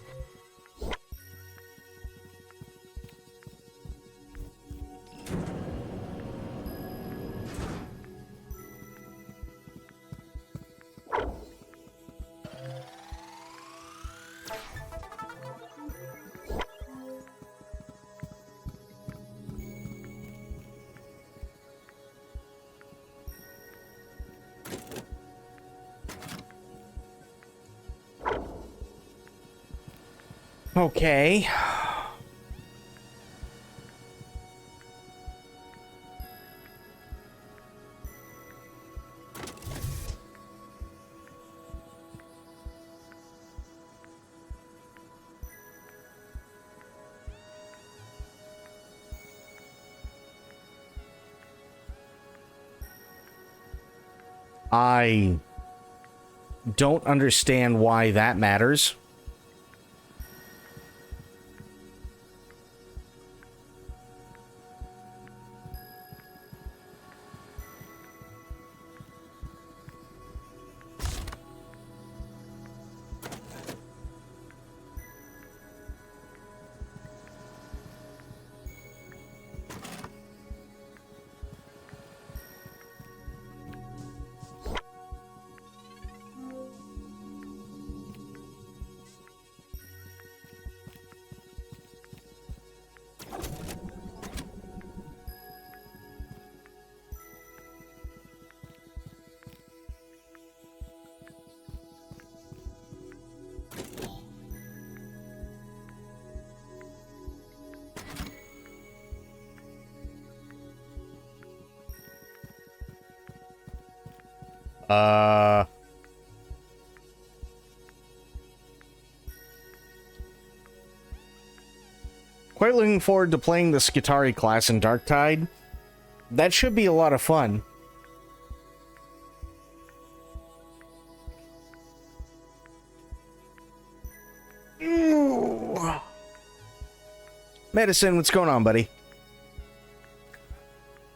Okay. I don't understand why that matters. Quite looking forward to playing the Skitarii class in Darktide. That should be a lot of fun. Ooh. Medicine, what's going on, buddy?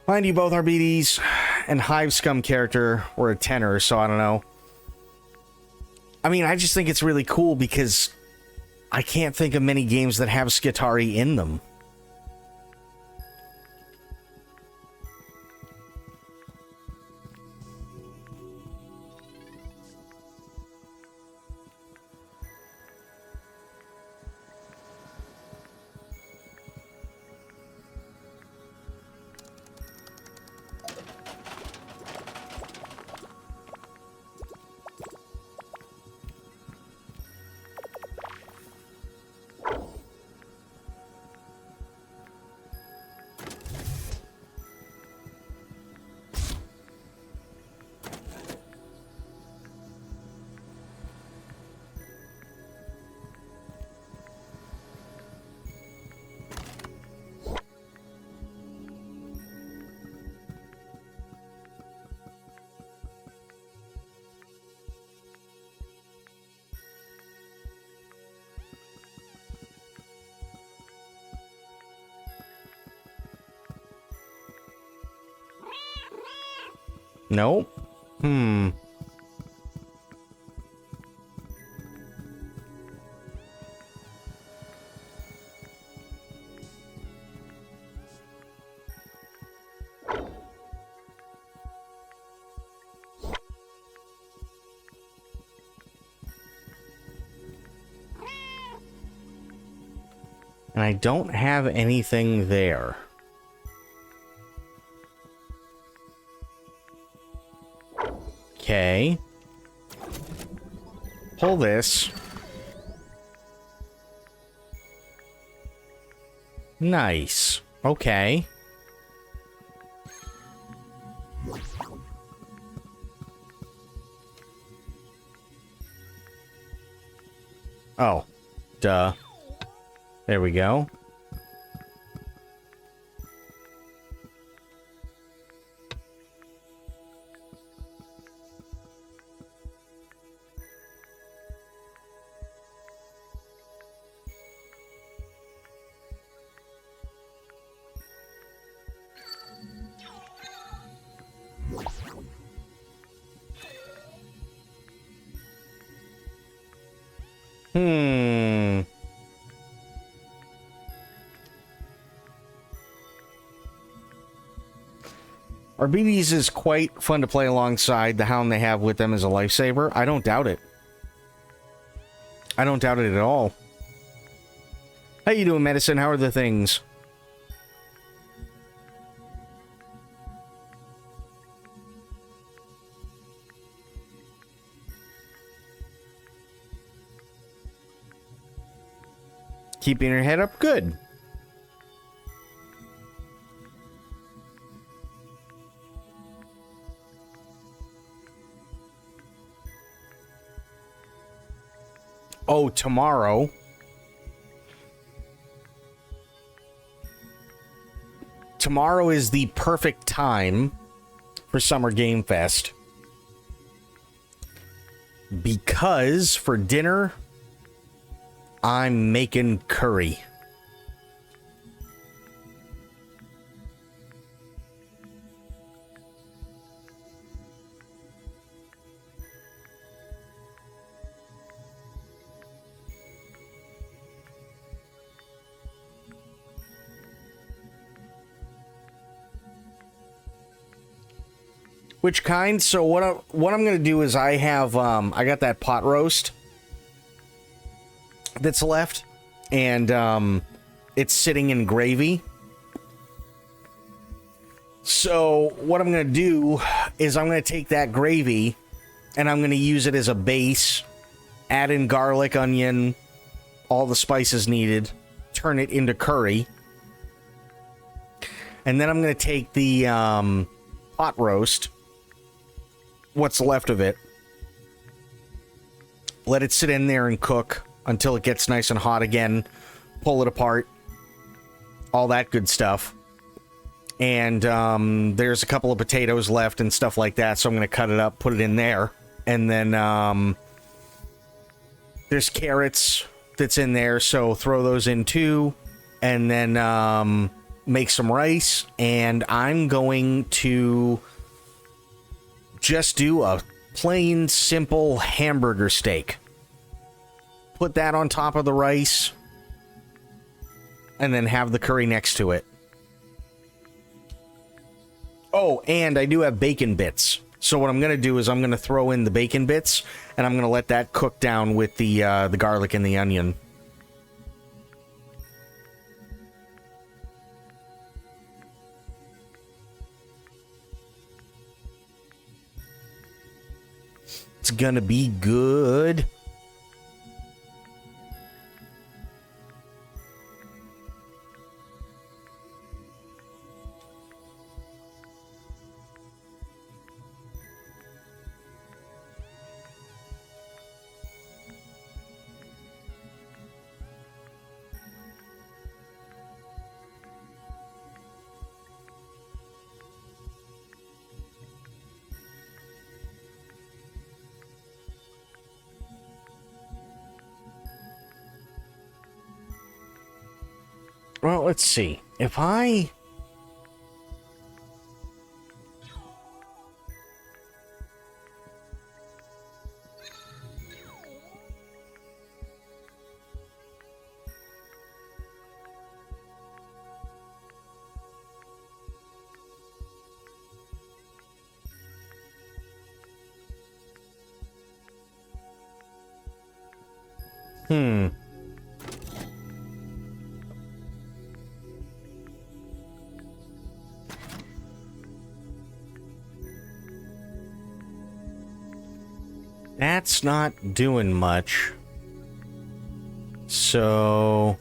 Mind you, both RBDs and Hive Scum character were a 10er, so I don't know. I mean, I just think it's really cool because I can't think of many games that have Skitarii in them. Nope. And I don't have anything there. Okay. Pull this. Nice. Okay. Oh. Duh. There we go. Arbides is quite fun to play alongside the Hound they have with them as a lifesaver. I don't doubt it. I don't doubt it at all. How you doing, Medicine? How are the things? Keeping your head up? Good. Oh, tomorrow. Tomorrow is the perfect time for Summer Game Fest. Because for dinner, I'm making curry. Which kind? So what I'm gonna do is I have I got that pot roast that's left, and it's sitting in gravy. So what I'm gonna do is I'm gonna take that gravy and I'm gonna use it as a base, add in garlic, onion, all the spices needed, turn it into curry, and then I'm gonna take the pot roast, what's left of it, let it sit in there and cook until it gets nice and hot again, pull it apart, all that good stuff. And there's a couple of potatoes left and stuff like that, so I'm going to cut it up, put it in there. And then there's carrots that's in there, so throw those in too. And then make some rice, and I'm going to just do a plain, simple hamburger steak. Put that on top of the rice, and then have the curry next to it. Oh, and I do have bacon bits. So what I'm going to do is I'm going to throw in the bacon bits, and I'm going to let that cook down with the garlic and the onion. It's gonna be good. Well, let's see. If I... That's not doing much. So...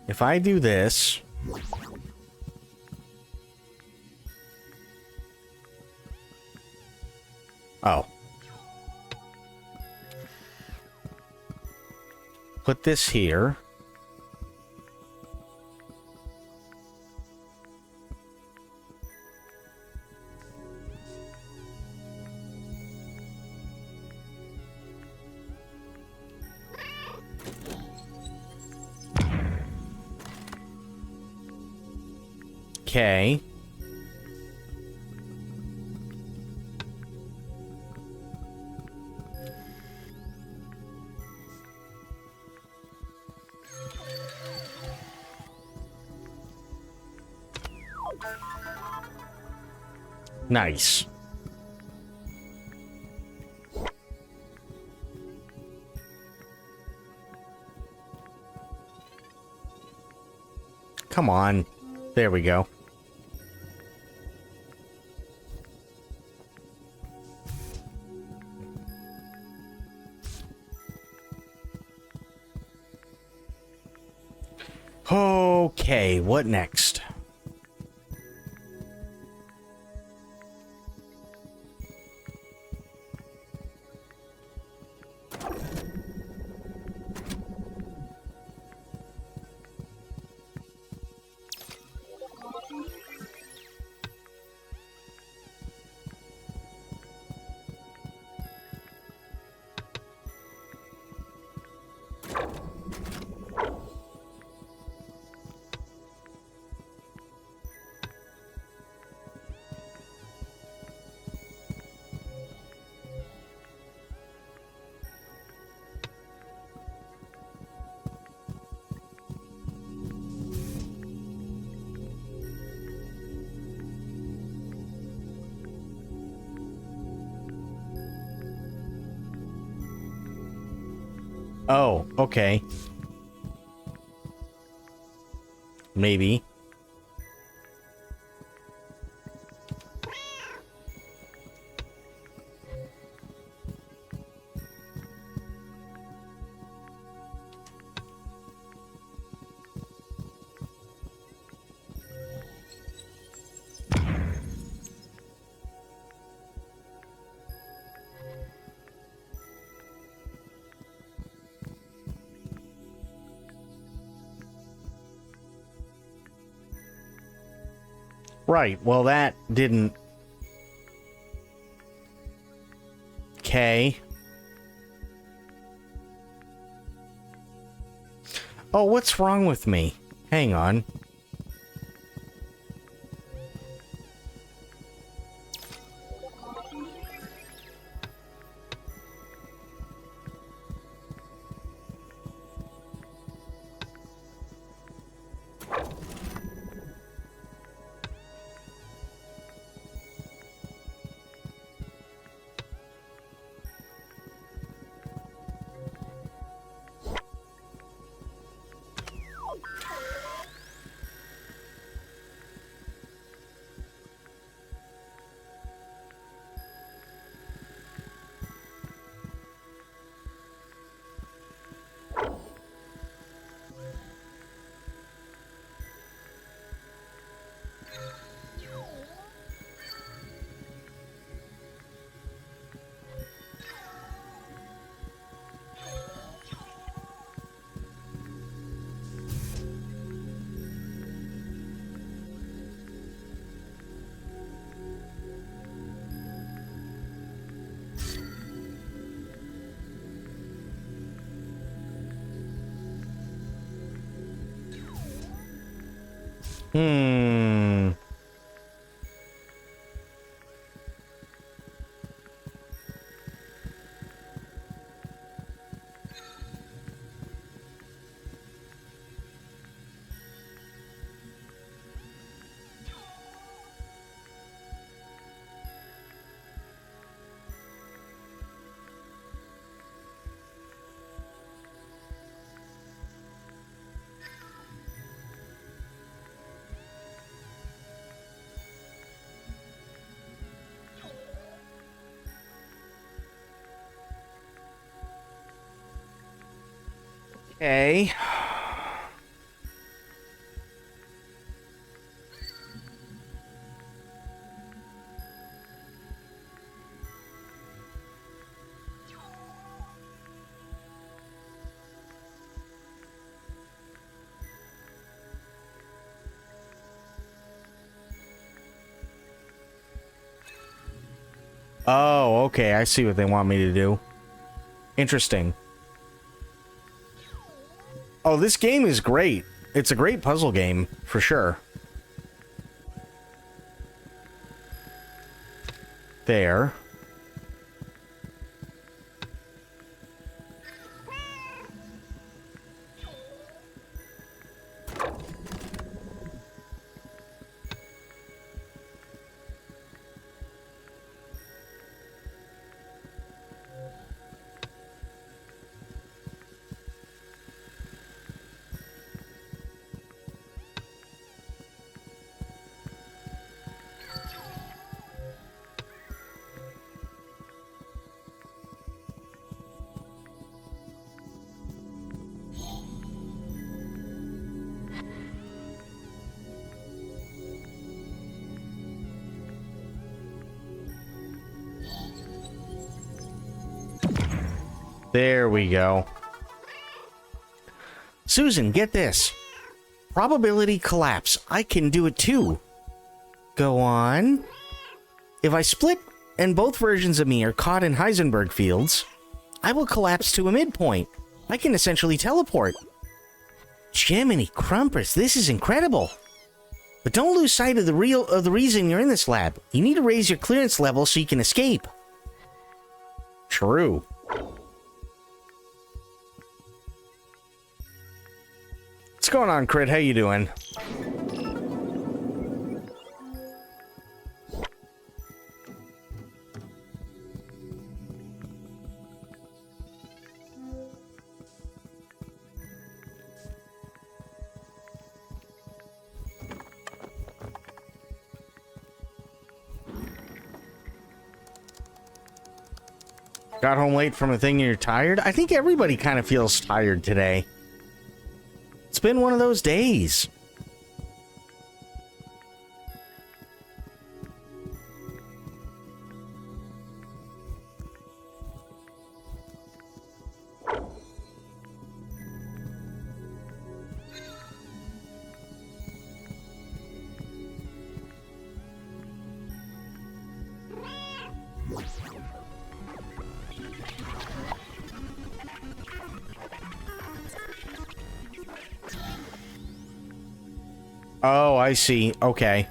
if I do this... Oh. Put this here. Okay. Nice. Come on. There we go. Okay, what next? Oh, okay. Maybe. Right, well that didn't... Okay. Oh, what's wrong with me? Hang on. Hmm. Okay. Oh, okay, I see what they want me to do. Interesting. Oh, this game is great. It's a great puzzle game, for sure. There. There we go. Susan, get this. Probability collapse. I can do it too. Go on. If I split and both versions of me are caught in Heisenberg fields, I will collapse to a midpoint. I can essentially teleport. Jiminy Crumpers, this is incredible. But don't lose sight of the reason you're in this lab. You need to raise your clearance level so you can escape. True. What's going on, Crit? How you doing? Got home late from a thing and you're tired? I think everybody kind of feels tired today. It's been one of those days. Oh, I see. Okay.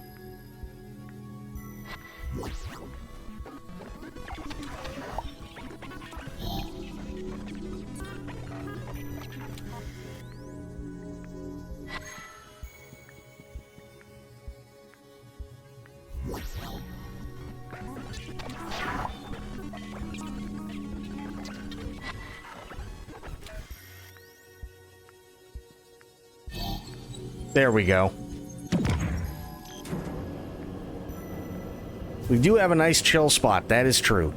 There we go. We do have a nice chill spot, that is true.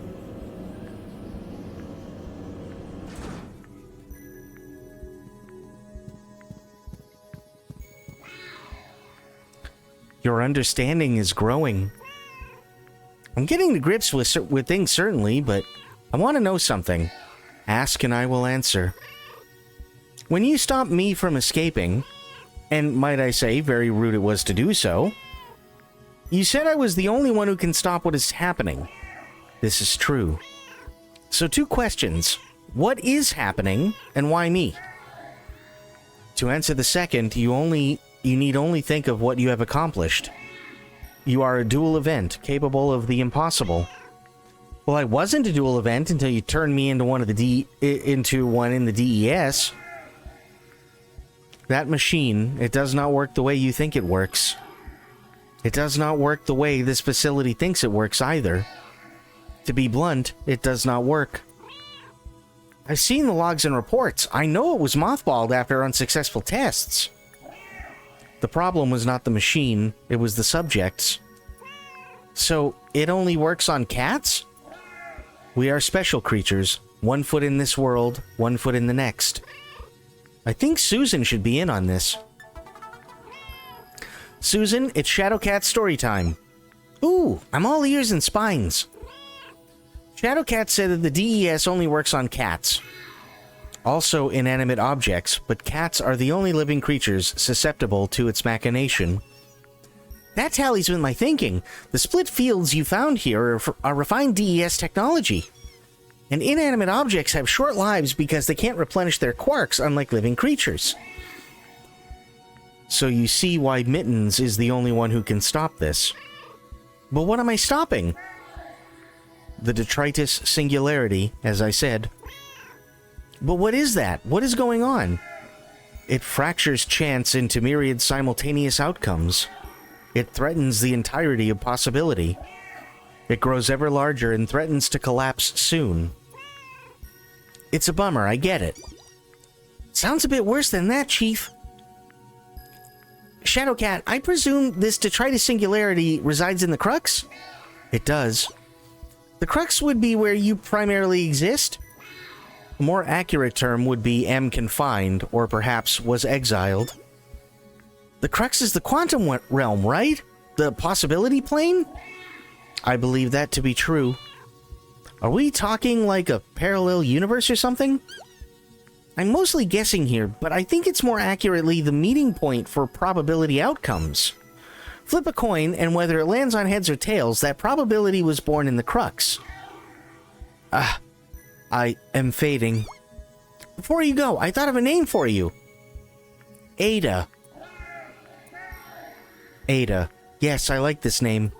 Your understanding is growing. I'm getting to grips with things, certainly, but I want to know something. Ask and I will answer. When you stopped me from escaping, and might I say, very rude it was to do so, you said I was the only one who can stop what is happening. This is true. So 2 questions. What is happening, and why me? To answer the second, you need only think of what you have accomplished. You are a dual event, capable of the impossible. Well, I wasn't a dual event until you turned me into one in the DES. That machine, it does not work the way you think it works. It does not work the way this facility thinks it works either. To be blunt, it does not work. I've seen the logs and reports. I know it was mothballed after unsuccessful tests. The problem was not the machine, it was the subjects. So, it only works on cats? We are special creatures. 1 foot in this world, 1 foot in the next. I think Susan should be in on this. Susan, it's Shadowcat story time. Ooh, I'm all ears and spines. Shadowcat said that the DES only works on cats. Also inanimate objects, but cats are the only living creatures susceptible to its machination. That tallies with my thinking. The split fields you found here are refined DES technology. And inanimate objects have short lives because they can't replenish their quarks, unlike living creatures. So you see why Mittens is the only one who can stop this. But what am I stopping? The detritus singularity, as I said. But what is that? What is going on? It fractures chance into myriad simultaneous outcomes. It threatens the entirety of possibility. It grows ever larger and threatens to collapse soon. It's a bummer, I get it. Sounds a bit worse than that, Chief. Shadowcat, I presume this detritus singularity resides in the crux? It does. The crux would be where you primarily exist? A more accurate term would be confined, or perhaps was exiled. The crux is the quantum realm, right? The possibility plane? I believe that to be true. Are we talking like a parallel universe or something? I'm mostly guessing here, but I think it's more accurately the meeting point for probability outcomes. Flip a coin, and whether it lands on heads or tails, that probability was born in the crux. I am fading. Before you go, I thought of a name for you. Ada. Ada. Yes, I like this name.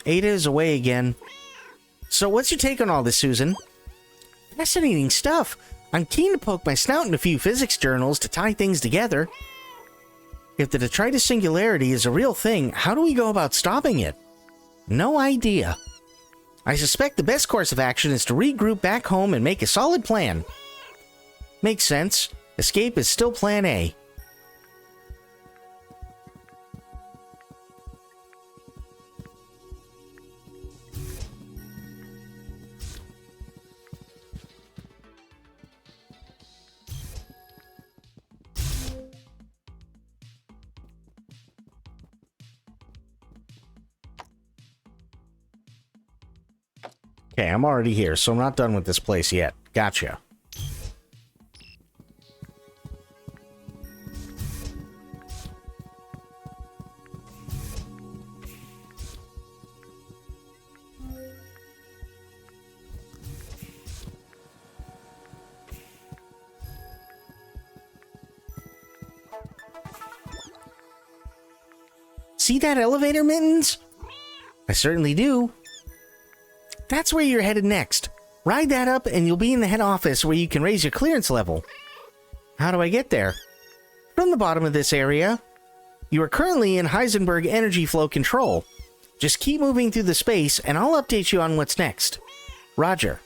Ada is away again. So what's your take on all this, Susan? Fascinating stuff. I'm keen to poke my snout in a few physics journals to tie things together. If the detritus singularity is a real thing, how do we go about stopping it? No idea. I suspect the best course of action is to regroup back home and make a solid plan. Makes sense. Escape is still plan A. Okay, I'm already here, so I'm not done with this place yet. Gotcha. See that elevator, Mittens? I certainly do. That's where you're headed next. Ride that up and you'll be in the head office where you can raise your clearance level. How do I get there? From the bottom of this area. You are currently in Heisenberg energy flow control. Just keep moving through the space and I'll update you on what's next. Roger.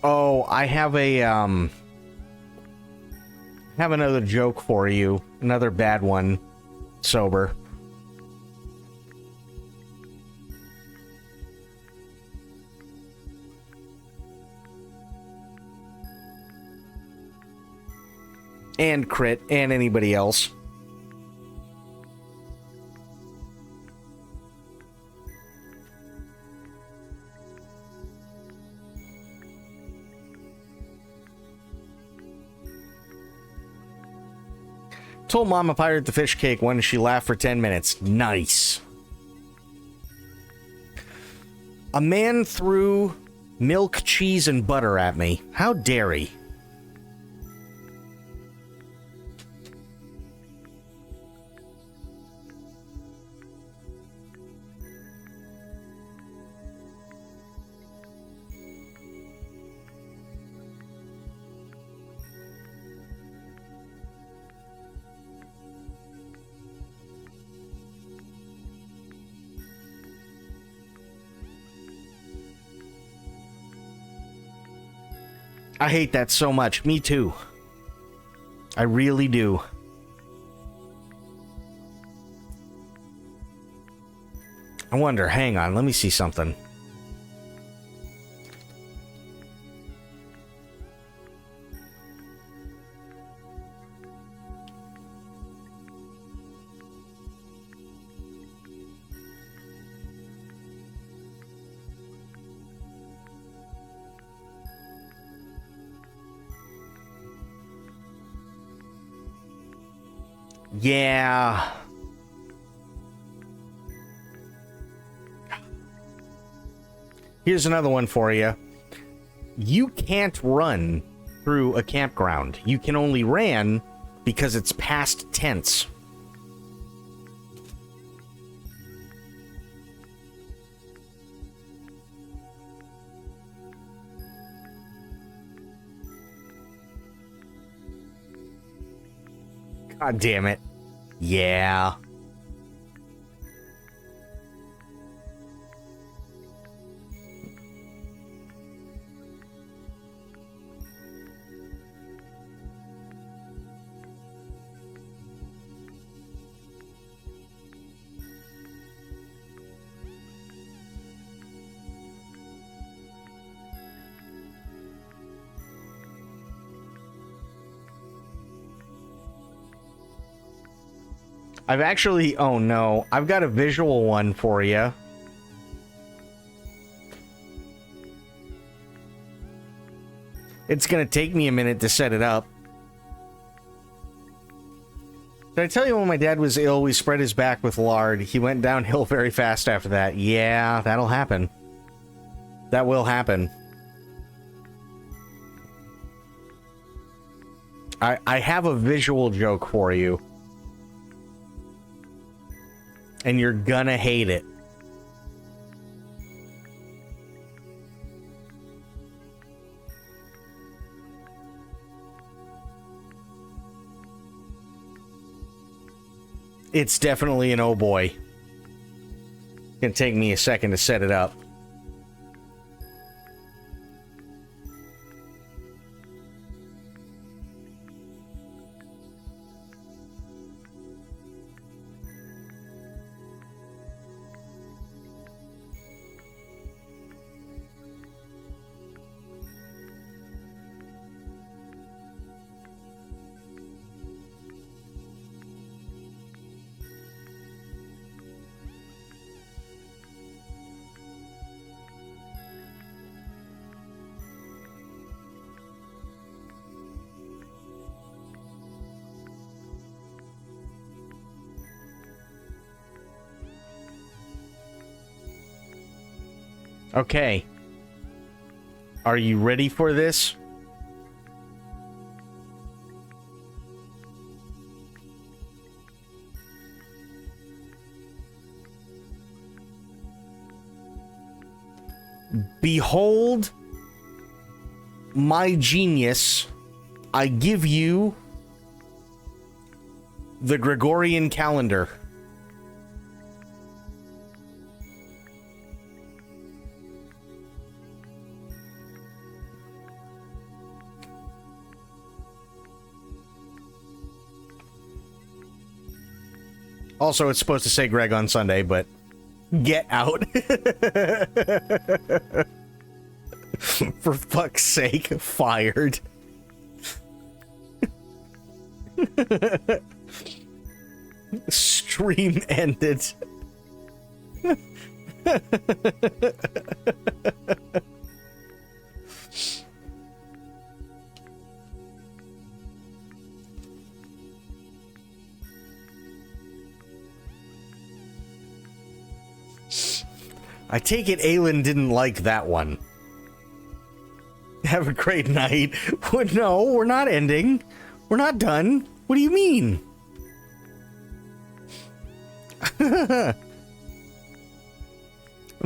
Oh, I have another joke for you. Another bad one. Sober. And Crit, and anybody else. Told Mama Pirate the fish cake when she laughed for 10 minutes. Nice. A man threw milk, cheese, and butter at me. How dare he? I hate that so much. Me too. I really do. I wonder, hang on, let me see something. Yeah. Here's another one for you. You can't run through a campground. You can only ran because it's past tense. God damn it. Yeah. I've actually... Oh, no. I've got a visual one for you. It's gonna take me a minute to set it up. Did I tell you when my dad was ill, we spread his back with lard? He went downhill very fast after that. Yeah, that'll happen. That will happen. I have a visual joke for you. And you're gonna hate it. It's definitely an oh boy. It's gonna take me a second to set it up. Okay. Are you ready for this? Behold my genius. I give you the Gregorian calendar. Also, it's supposed to say Greg on Sunday, but get out. For fuck's sake, fired. Stream ended. I take it Aelin didn't like that one. Have a great night. No, we're not ending. We're not done. What do you mean? I'm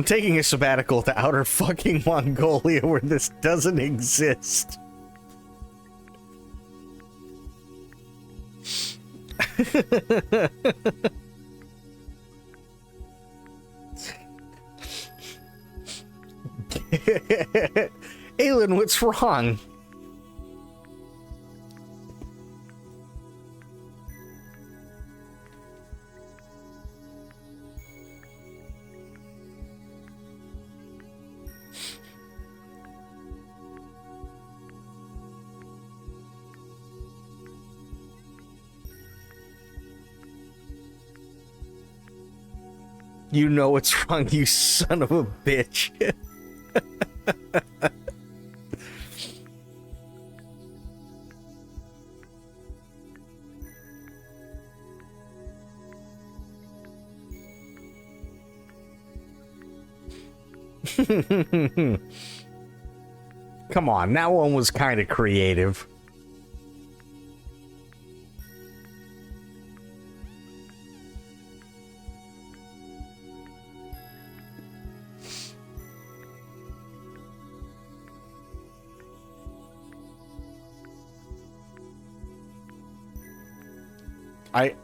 taking a sabbatical to outer fucking Mongolia where this doesn't exist. Aelin, what's wrong? You know what's wrong, you son of a bitch. Come on, that one was kind of creative.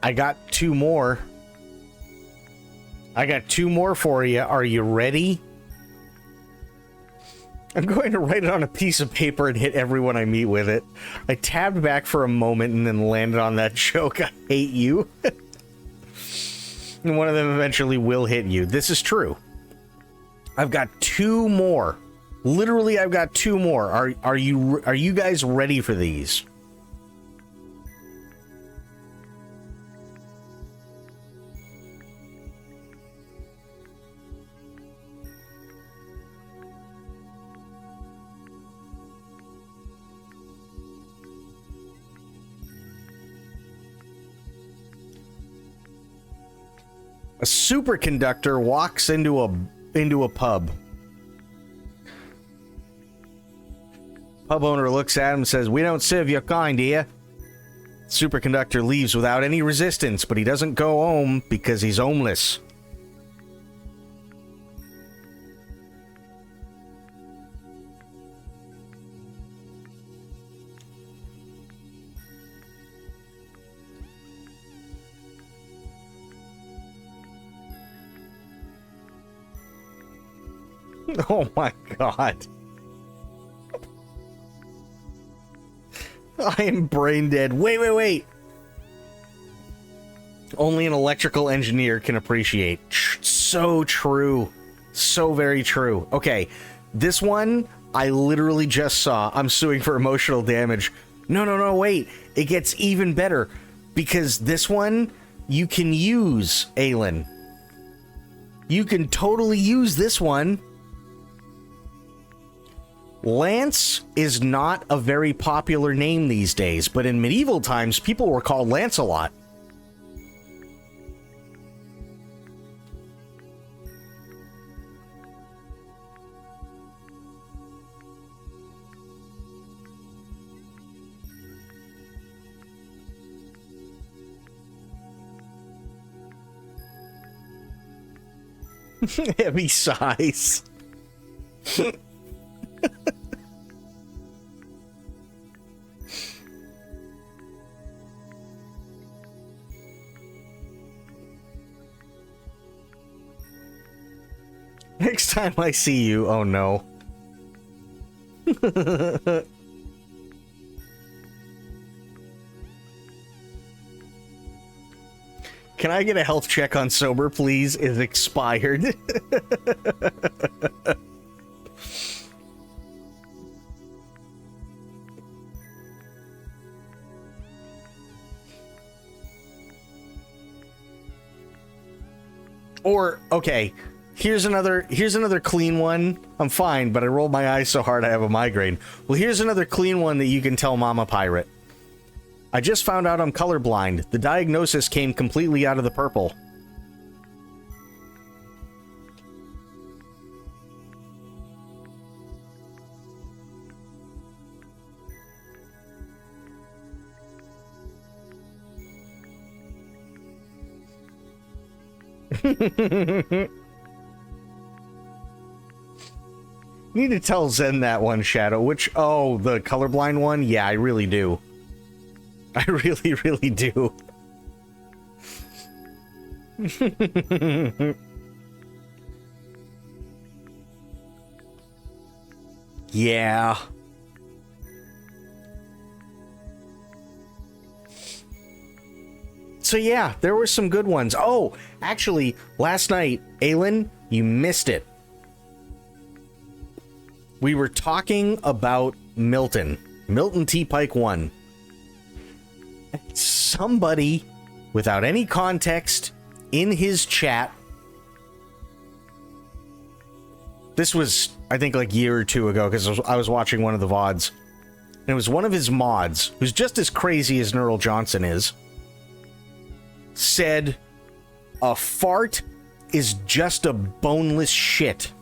I got two more. I got two more for you. Are you ready? I'm going to write it on a piece of paper and hit everyone I meet with it. I tabbed back for a moment and then landed on that joke. I hate you. And one of them eventually will hit you. This is true. I've got two more. Literally, I've got two more. Are you guys ready for these? A superconductor walks into a pub. Pub owner looks at him and says, "We don't serve your kind here." Superconductor leaves without any resistance, but he doesn't go home because he's homeless. Oh my god. I am brain dead. Wait. Only an electrical engineer can appreciate. So true. So very true. Okay, this one I literally just saw. I'm suing for emotional damage. No, wait. It gets even better. Because this one, you can use, Aelin. You can totally use this one. Lance is not a very popular name these days, but in medieval times, people were called Lancelot. Heavy size. Next time I see you, oh no. Can I get a health check on sober, please? Is expired. Or, okay, here's another clean one. I'm fine, but I rolled my eyes so hard I have a migraine. Well, here's another clean one that you can tell Mama Pirate. I just found out I'm colorblind. The diagnosis came completely out of the purple. Need to tell Zen that one, Shadow. Which, oh, the colorblind one? Yeah, I really do. I really, really do. Yeah. So yeah, there were some good ones. Oh, actually, last night, Aelin, you missed it. We were talking about Milton T. Pike 1. Somebody, without any context, in his chat, this was, I think, like a year or two ago, because I was watching one of the VODs, and it was one of his mods, who's just as crazy as Neural Johnson is, said, "A fart is just a boneless shit."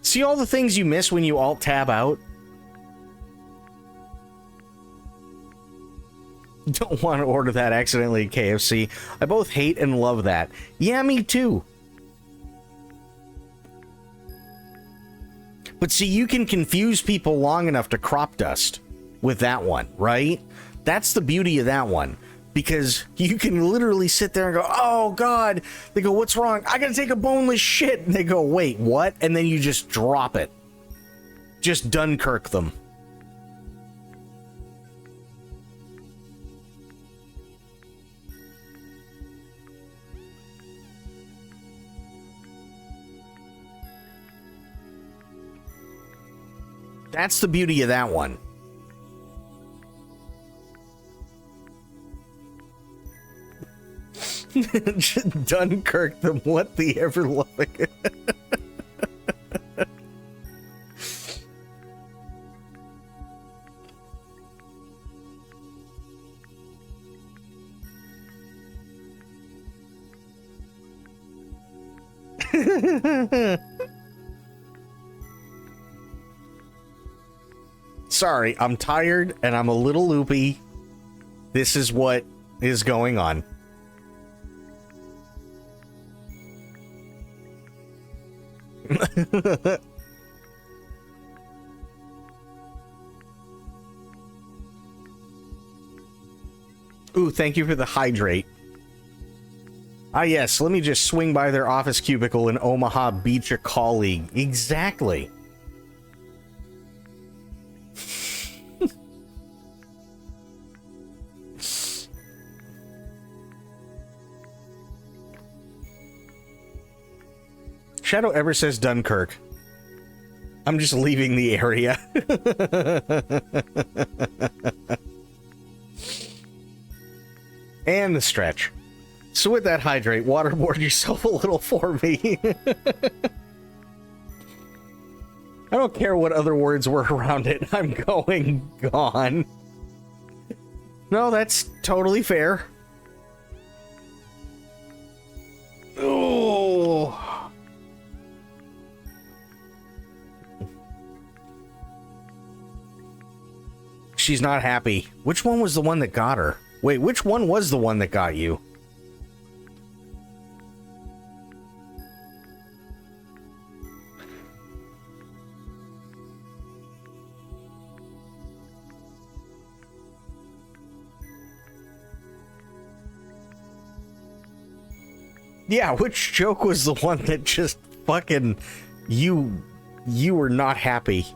See all the things you miss when you alt-tab out? Don't want to order that accidentally at KFC. I both hate and love that. Yeah, me too. But see, you can confuse people long enough to crop dust with that one, right? That's the beauty of that one. Because you can literally sit there and go, "Oh, God." They go, "What's wrong?" "I gotta take a boneless shit." And they go, "Wait, what?" And then you just drop it. Just Dunkirk them. That's the beauty of that one. Dunkirk, the what the ever loving. Sorry, I'm tired and I'm a little loopy. This is what is going on. Ooh, thank you for the hydrate. Ah, yes, let me just swing by their office cubicle in Omaha Beach a colleague. Exactly. Shadow ever says Dunkirk. I'm just leaving the area. And the stretch. So with that hydrate, waterboard yourself a little for me. I don't care what other words were around it. I'm going gone. No, that's totally fair. Oh. She's not happy. Which one was the one that got her? Wait, which one was the one that got you? Yeah, which joke was the one that just fucking you were not happy?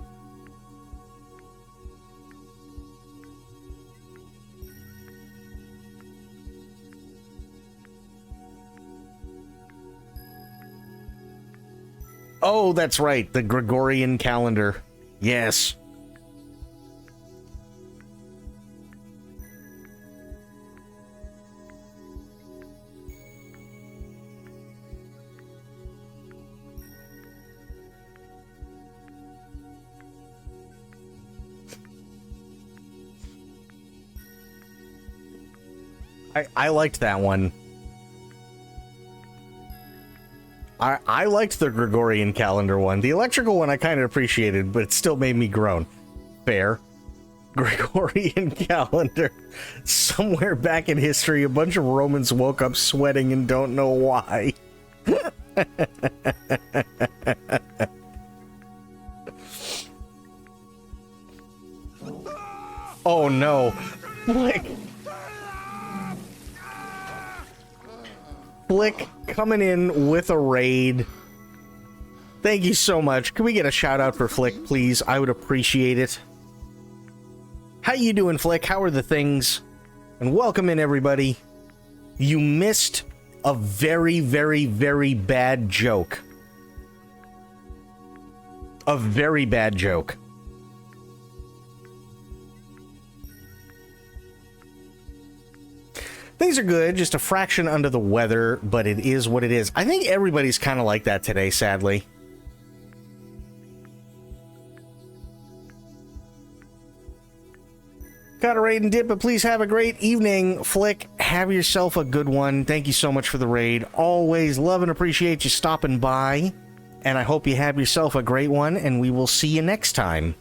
Oh, that's right, the Gregorian calendar. Yes. I liked that one. I liked the Gregorian calendar one. The electrical one I kind of appreciated, but it still made me groan. Fair. Gregorian calendar. Somewhere back in history, a bunch of Romans woke up sweating and don't know why. Oh no. Flick coming in with a raid. Thank you so much. Can we get a shout out for Flick, please? I would appreciate it. How you doing, Flick? How are the things? And welcome in, everybody. You missed a very, very, very bad joke. A very bad joke. Things are good, just a fraction under the weather, but it is what it is. I think everybody's kind of like that today, sadly. Got a raid and dip, but please have a great evening. Flick, have yourself a good one. Thank you so much for the raid. Always love and appreciate you stopping by. And I hope you have yourself a great one, and we will see you next time.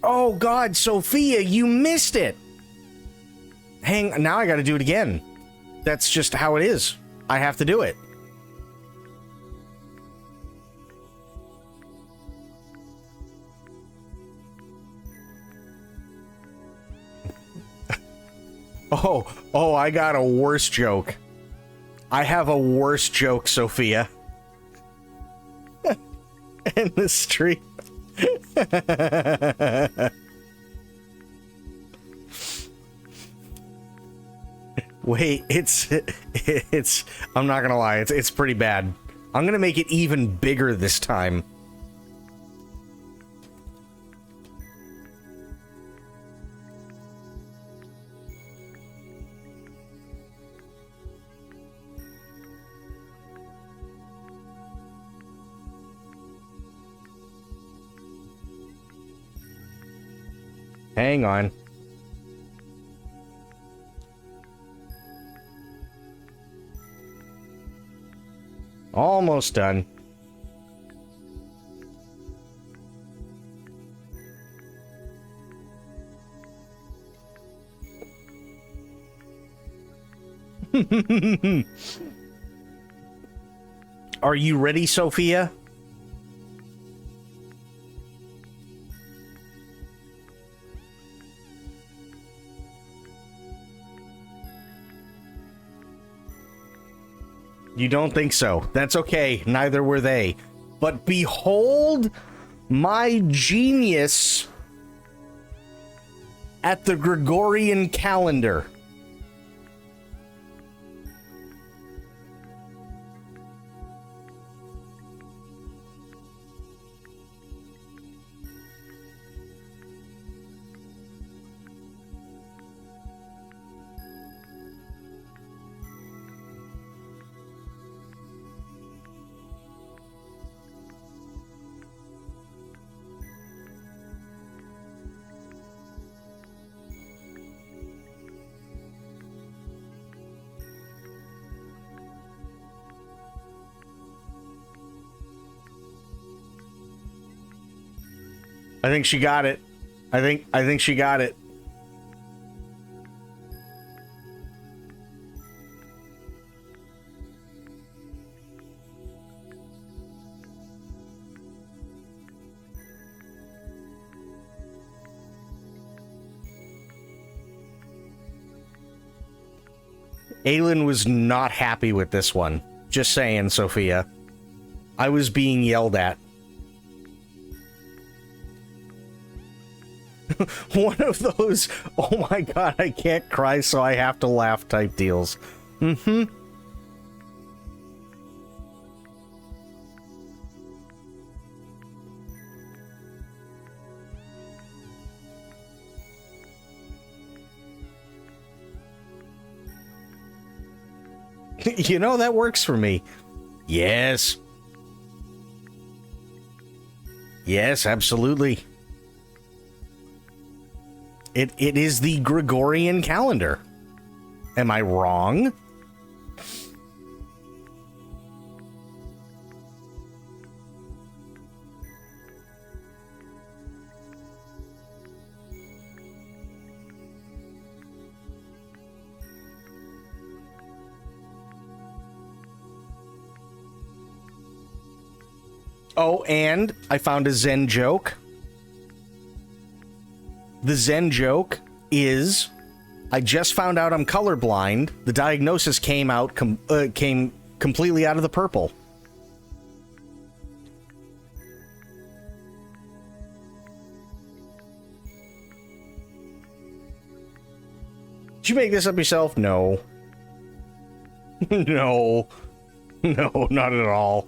Oh God, Sophia, you missed it! Now I gotta do it again. That's just how it is. I have to do it. Oh, I got a worse joke. I have a worse joke, Sophia. In the street. Wait, it's I'm not gonna lie, it's pretty bad. I'm gonna make it even bigger this time. Hang on. Almost done. Are you ready, Sophia? You don't think so. That's okay. Neither were they. But behold my genius at the Gregorian calendar. I think she got it. I think she got it. Aelin was not happy with this one. Just saying, Sophia. I was being yelled at. One of those, oh my god, I can't cry so I have to laugh type deals. Mm-hmm. You know, that works for me. Yes. Yes, absolutely. It is the Gregorian calendar. Am I wrong? Oh, and I found a Zen joke. The Zen joke is, I just found out I'm colorblind. The diagnosis came completely out of the purple. Did you make this up yourself? No. No. No, not at all.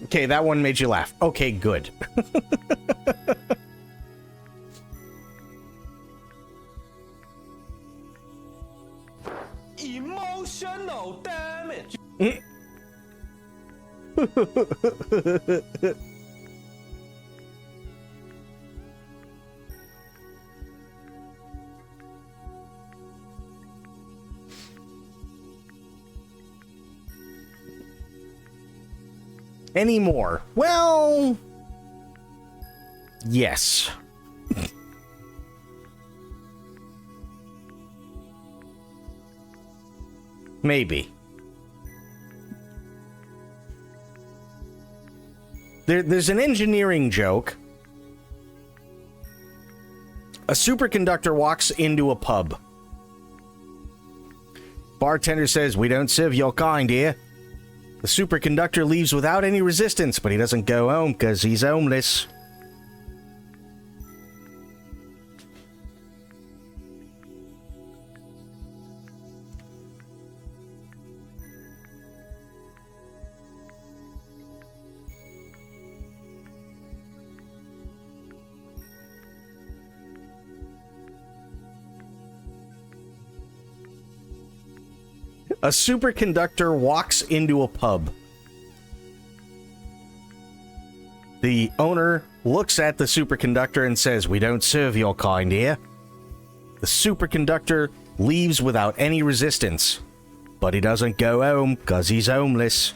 Okay, that one made you laugh. Okay, good. Emotional damage. Anymore? Well, yes. Maybe. There's an engineering joke. A superconductor walks into a pub. Bartender says, "We don't serve your kind here." The superconductor leaves without any resistance, but he doesn't go home because he's homeless. A superconductor walks into a pub. The owner looks at the superconductor and says, "We don't serve your kind here." The superconductor leaves without any resistance, but he doesn't go home because he's homeless.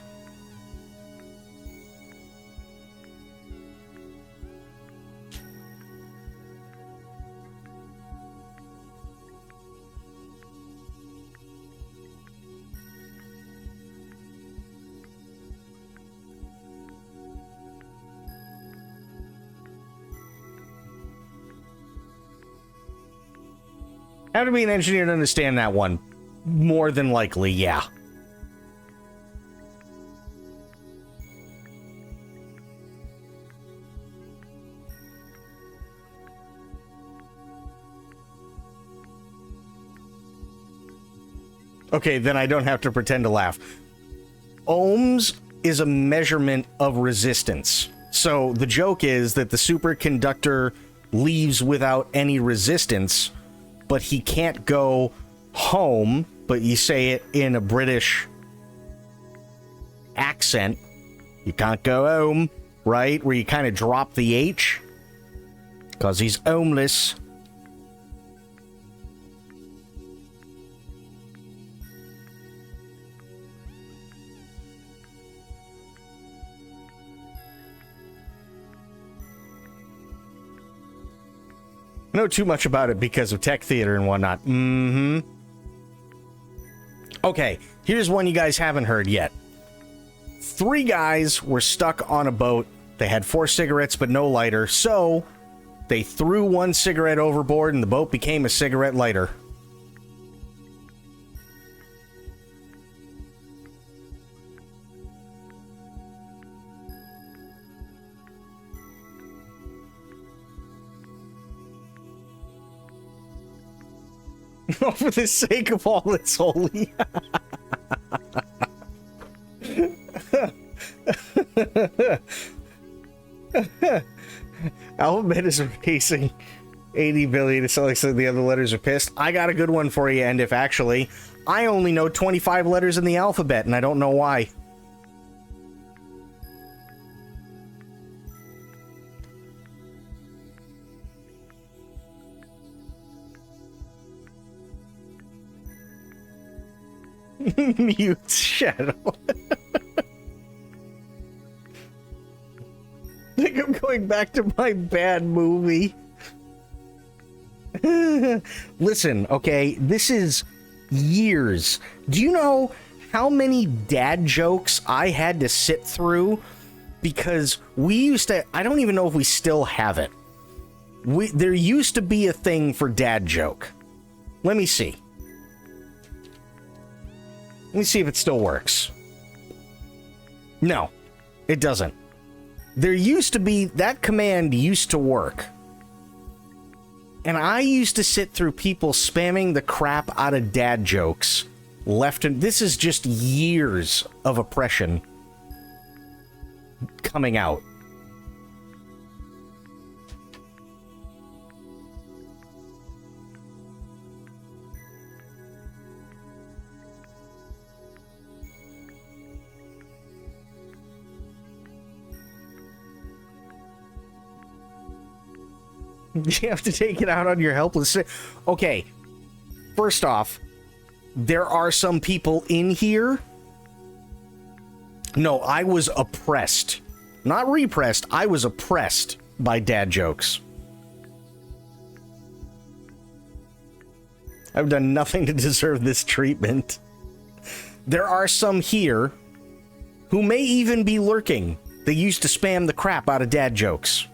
Have to be an engineer to understand that one. More than likely, yeah. Okay, then I don't have to pretend to laugh. Ohms is a measurement of resistance. So the joke is that the superconductor leaves without any resistance, but he can't go home, but you say it in a British accent. You can't go home, right? Where you kind of drop the H, because he's homeless. I know too much about it because of tech theater and whatnot. Okay, here's one you guys haven't heard yet. 3 guys were stuck on a boat. They had 4 cigarettes but no lighter, so they threw 1 cigarette overboard and the boat became a cigarette lighter. For the sake of all that's holy. Alphabet is racing 80 billion. It sounds like the other letters are pissed. I got a good one for you, and if actually, I only know 25 letters in the alphabet, and I don't know why. Mute Shadow. I think I'm going back to my bad movie. Listen, okay, this is years. Do you know how many dad jokes I had to sit through? Because we used to, I don't even know if we still have it. There used to be a thing for dad joke. Let me see. Let me see if it still works. No, it doesn't. There used to be, that command used to work. And I used to sit through people spamming the crap out of dad jokes left and this is just years of oppression coming out. You have to take it out on your helpless. Okay, first off, there are some people in here. No, I was oppressed. Not repressed, I was oppressed by dad jokes. I've done nothing to deserve this treatment. There are some here who may even be lurking. They used to spam the crap out of dad jokes.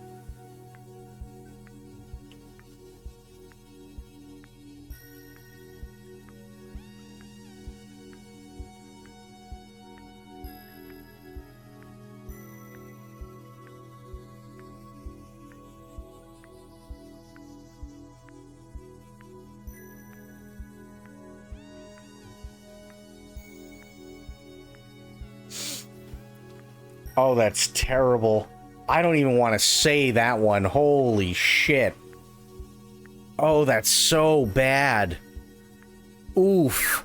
Oh, that's terrible. I don't even want to say that one. Holy shit. Oh, that's so bad. Oof.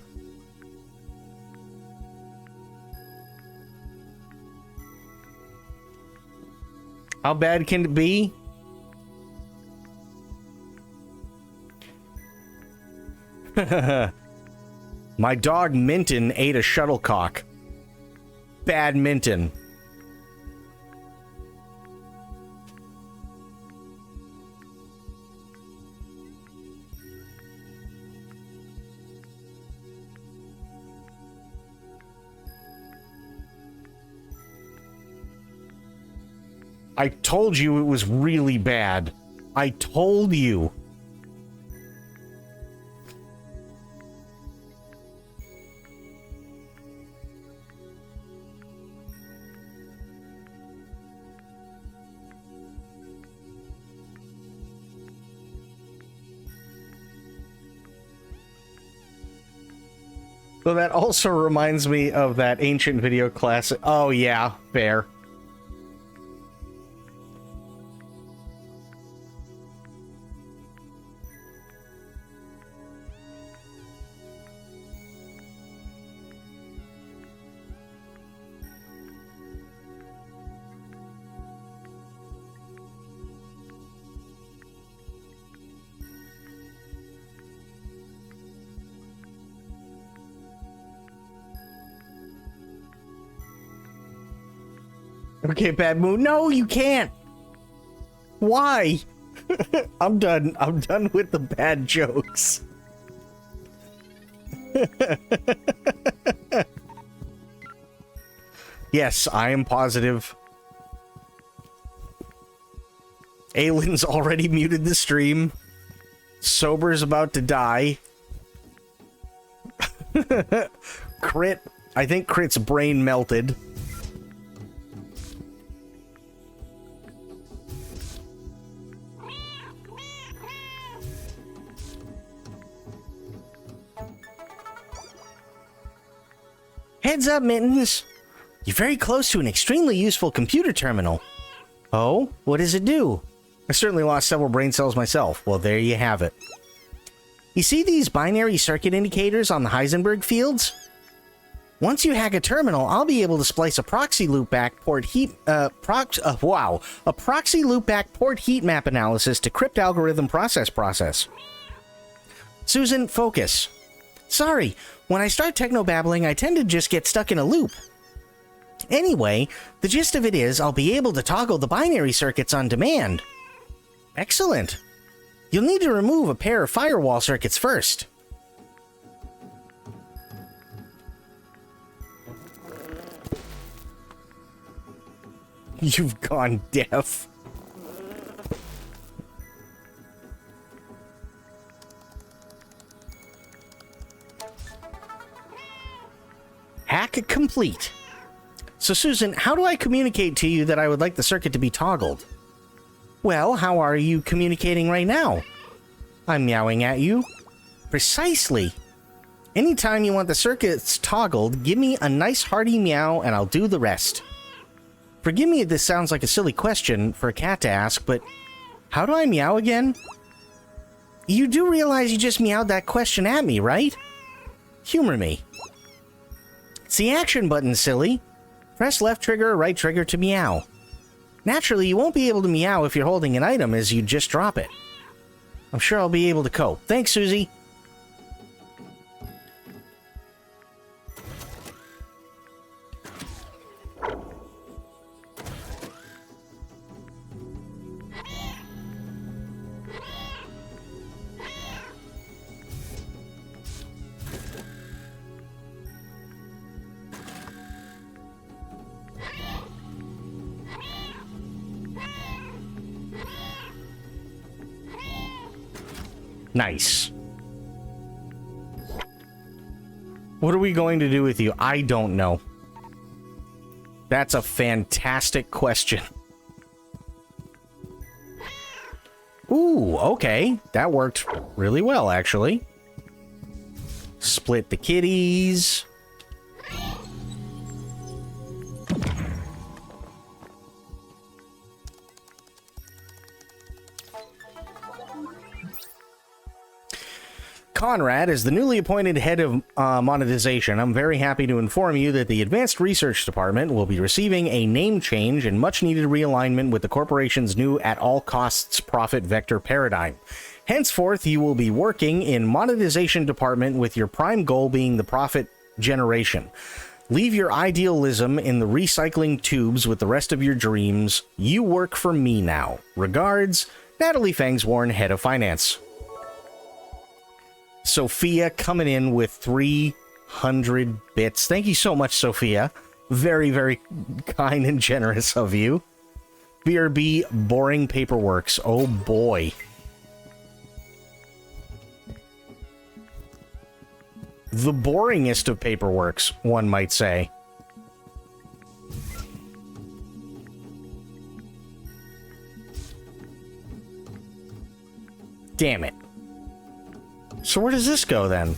How bad can it be? My dog Minton ate a shuttlecock. Badminton. I told you it was really bad. I told you. So that also reminds me of that ancient video classic. Oh yeah, fair. Okay, Bad Moon. No, you can't. Why? I'm done. I'm done with the bad jokes. Yes, I am positive. Aylin's already muted the stream. Sober's about to die. Crit. I think Crit's brain melted. Heads up, Mittens. You're very close to an extremely useful computer terminal. Oh? What does it do? I certainly lost several brain cells myself. Well, there you have it. You see these binary circuit indicators on the Heisenberg fields? Once you hack a terminal, I'll be able to splice a proxy loopback port proxy loopback port heat map analysis to crypt algorithm process. Susan, focus. Sorry, when I start technobabbling, I tend to just get stuck in a loop. Anyway, the gist of it is I'll be able to toggle the binary circuits on demand. Excellent. You'll need to remove a pair of firewall circuits first. You've gone deaf. Hack complete. So Susan, how do I communicate to you that I would like the circuit to be toggled? Well, how are you communicating right now? I'm meowing at you. Precisely. Anytime you want the circuits toggled, give me a nice hearty meow and I'll do the rest. Forgive me if this sounds like a silly question for a cat to ask, but how do I meow again? You do realize you just meowed that question at me, right? Humor me. It's the action button, silly. Press left trigger or right trigger to meow. Naturally, you won't be able to meow if you're holding an item as you just drop it. I'm sure I'll be able to cope. Thanks, Susie. Nice. What are we going to do with you? I don't know. That's a fantastic question. Ooh, okay. That worked really well, actually. Split the kitties. Conrad, as the newly appointed head of monetization, I'm very happy to inform you that the Advanced Research Department will be receiving a name change and much-needed realignment with the corporation's new at-all-costs profit vector paradigm. Henceforth, you will be working in monetization department with your prime goal being the profit generation. Leave your idealism in the recycling tubes with the rest of your dreams. You work for me now. Regards, Natalie Fangsworn, head of finance. Sophia coming in with 300 bits. Thank you so much, Sophia. Very, very kind and generous of you. BRB, boring paperworks. Oh boy. The boringest of paperworks, one might say. Damn it. So where does this go, then?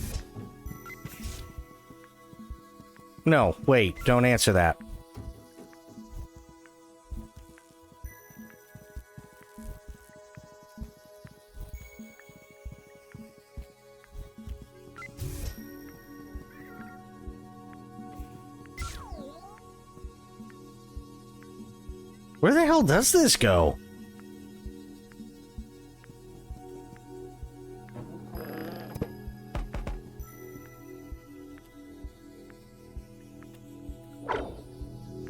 No, wait, don't answer that. Where the hell does this go?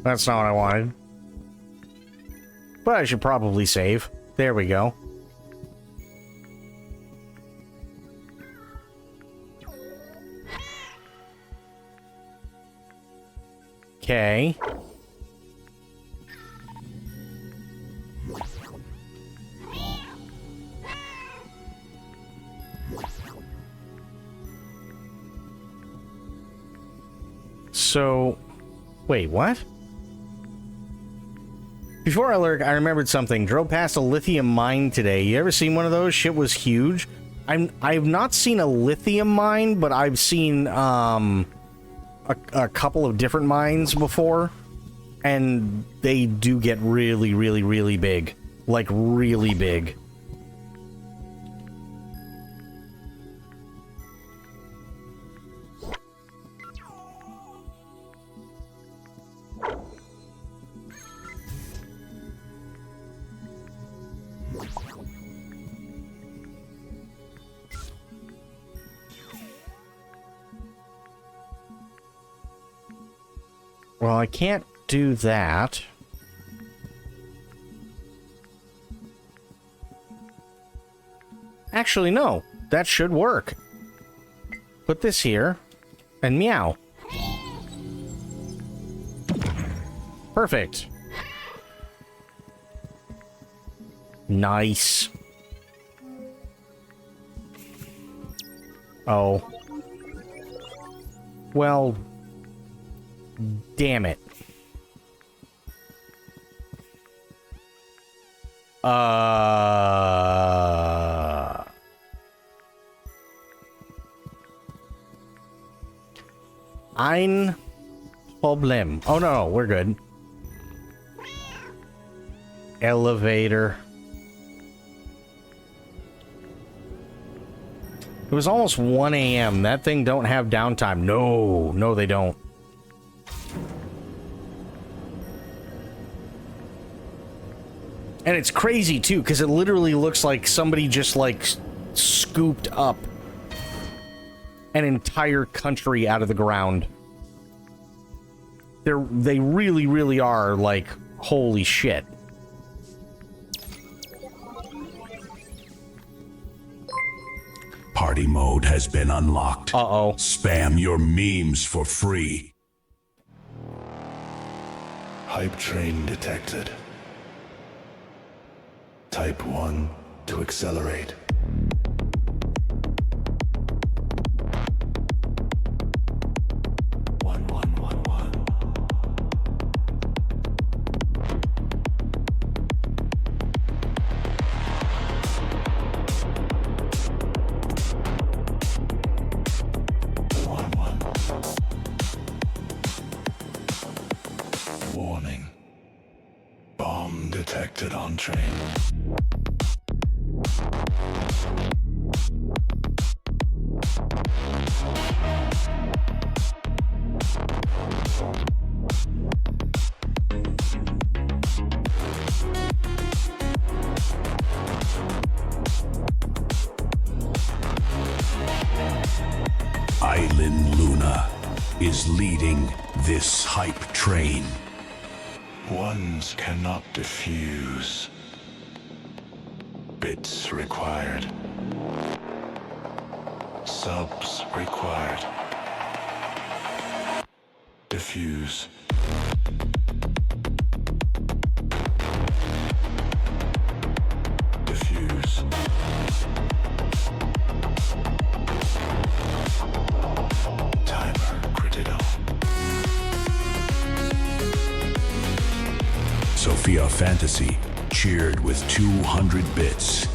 That's not what I wanted. But I should probably save. There we go. Okay. So, wait, what? Before I lurk, I remembered something. Drove past a lithium mine today. You ever seen one of those? Shit was huge. I've not seen a lithium mine, but I've seen a couple of different mines before, and they do get really, really, really big. Like, really big. Well, I can't do that. Actually, no. That should work. Put this here, and meow. Perfect. Nice. Oh. Well... damn it. Ein Problem. Oh no, we're good. Elevator. It was almost 1 a.m. That thing don't have downtime. No, no, they don't. And it's crazy, too, because it literally looks like somebody just, like, scooped up an entire country out of the ground. They really, really are, like, holy shit. Party mode has been unlocked. Uh-oh. Spam your memes for free. Hype train detected. Type 1 to accelerate. Warning. Bomb detected on train. Island Luna is leading this hype train. Ones cannot diffuse. Bits required. Subs required. Diffuse. Diffuse. Timer critical. Sophia Fantasy cheered with 200 bits.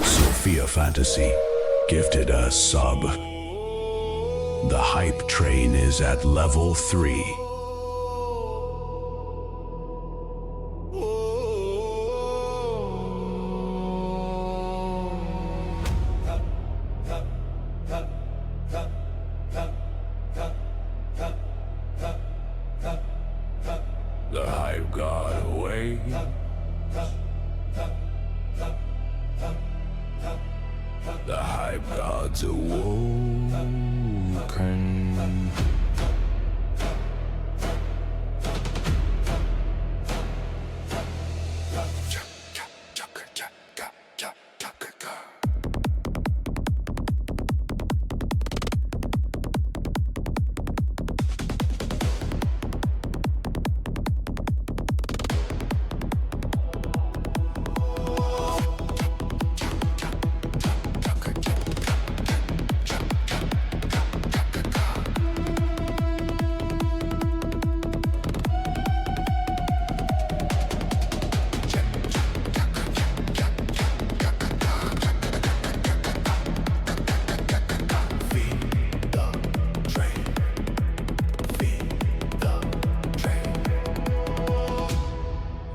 Sophia Fantasy gifted a sub. The hype train is at level 3. The hype got away. The hype gods awoken.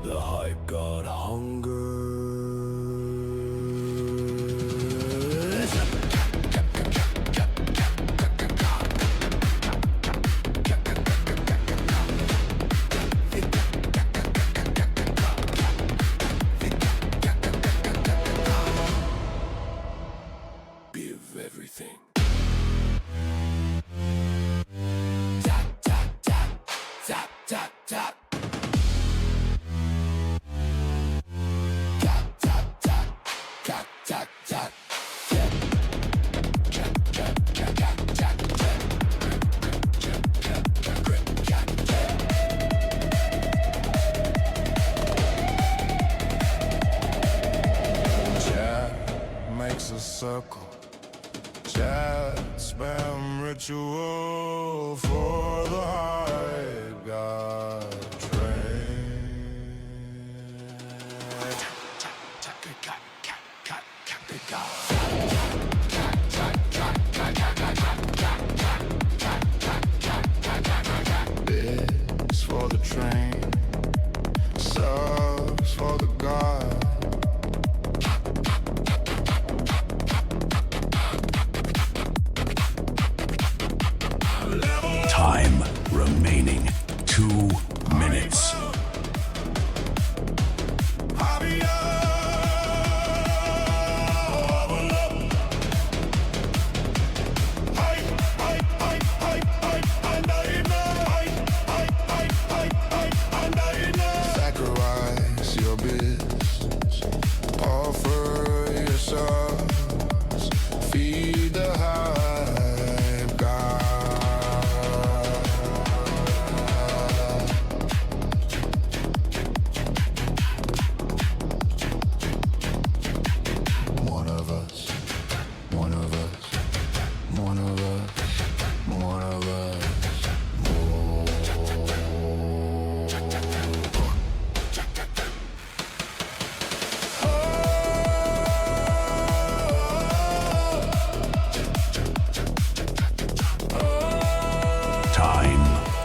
The hype got hunger. Give everything. Tap, tap, tap, tap, tap, tap. Tap, tap, tap, tap, tap, tap. Chat makes a circle. Chat spam ritual for the hype god train. Bits for the train. Subs for the god.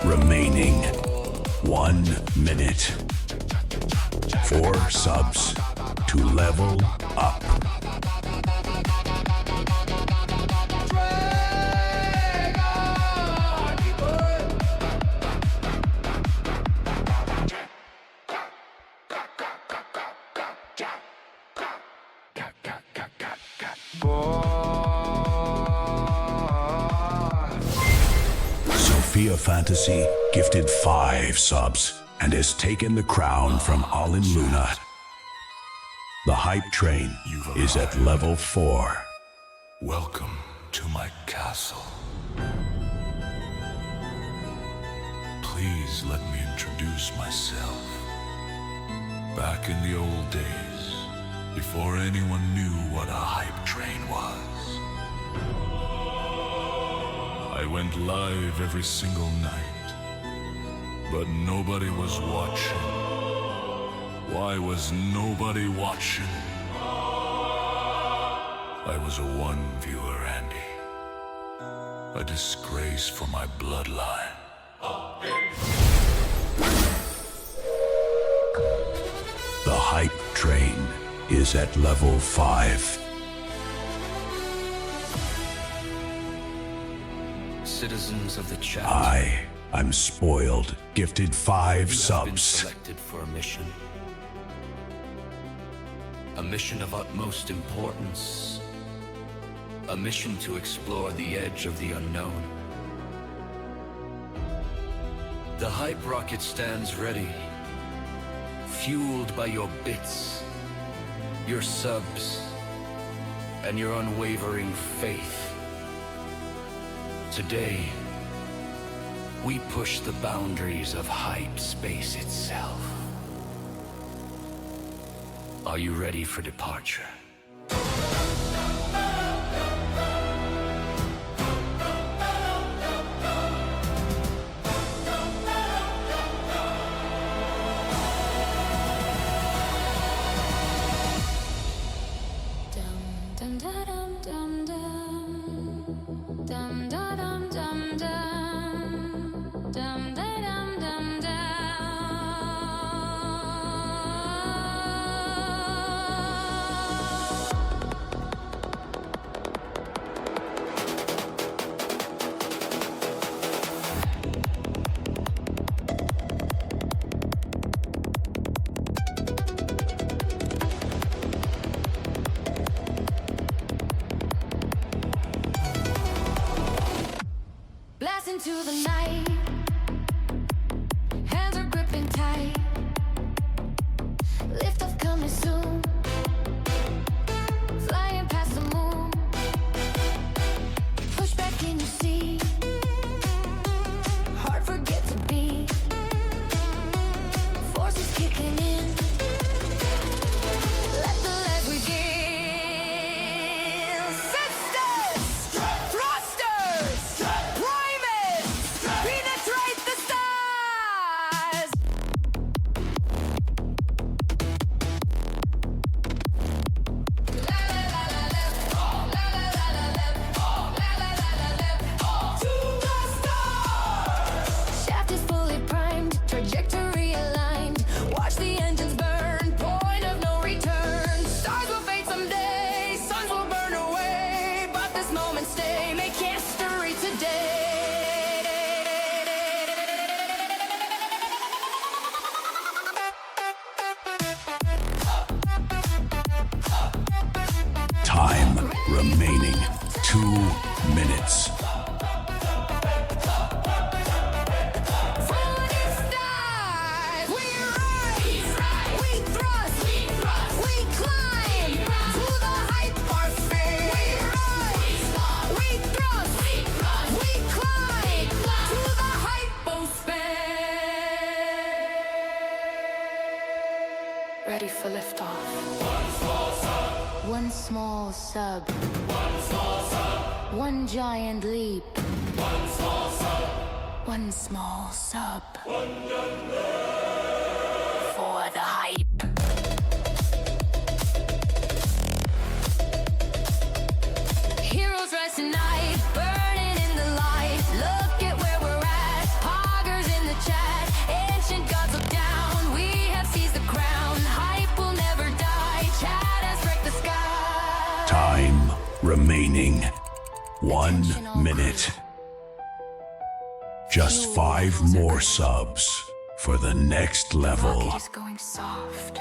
remaining. 1 minute. 4 subs to level up. Sophia Fantasy gifted 5 subs and has taken the crown from Alin Luna. The hype train is at level 4. Welcome to my castle. Please let me introduce myself. Back in the old days, before anyone knew what a hype train was, I went live every single night, but nobody was watching. Why was nobody watching? I was a one viewer, Andy. A disgrace for my bloodline. The hype train is at level 5. Citizens of the chat. I'm spoiled, gifted 5 You have been subs. selected for a mission. A mission of utmost importance. A mission to explore the edge of the unknown. The hype rocket stands ready, fueled by your bits, your subs, and your unwavering faith. Today, we push the boundaries of hype space itself. Are you ready for departure? Dum dum dum dum dum dum dum dum dum dum dum dum dum. Blast into the night. Hands are gripping tight. Lift off coming soon. Flying past the moon. Push back in your seat. Heart forget to beat. Forces kicking in. Let the legs begin. Sisters! Thrusters! Primus! Penetrate the stars! Shaft is fully primed, trajectory aligned. Watch the engines burn, point of no return. Stars will fade someday, suns will burn away, but this moment stay, make history today. Time remaining 2 minutes. Falling stars, we rise, we thrust, we climb to the hypersphere. We rise, we thrust, we climb to the hyposphere. Ready for liftoff. One small sub. One giant leap. One small sub. For the hype. Heroes rise tonight, burning in the light. Look at where we're at. Poggers remaining. 1 minute. Just 5 more subs for the next level. Rocket is going soft.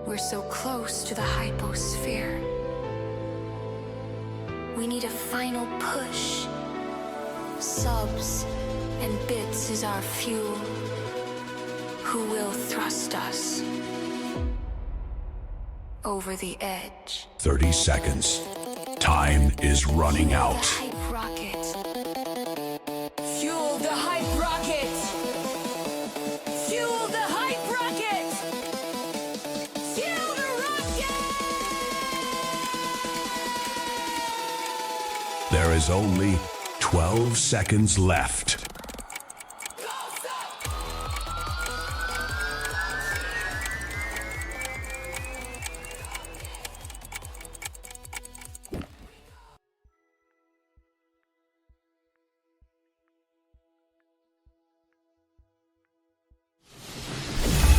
We're so close to the hyposphere. We need a final push. Subs and bits is our fuel. Who will thrust us over the edge? 30 seconds. Time is running out. The hype rocket. Fuel the hype rocket. Fuel the hype rocket. Fuel the rocket. There is only 12 seconds left.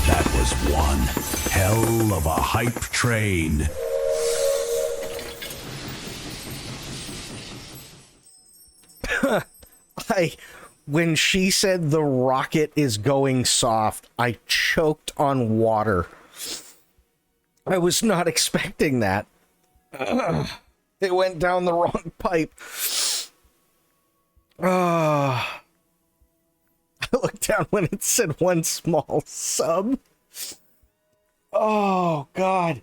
That was one hell of a hype train. When she said the rocket is going soft, I choked on water. I was not expecting that. It went down the wrong pipe. I looked down when it said one small sub. Oh, God.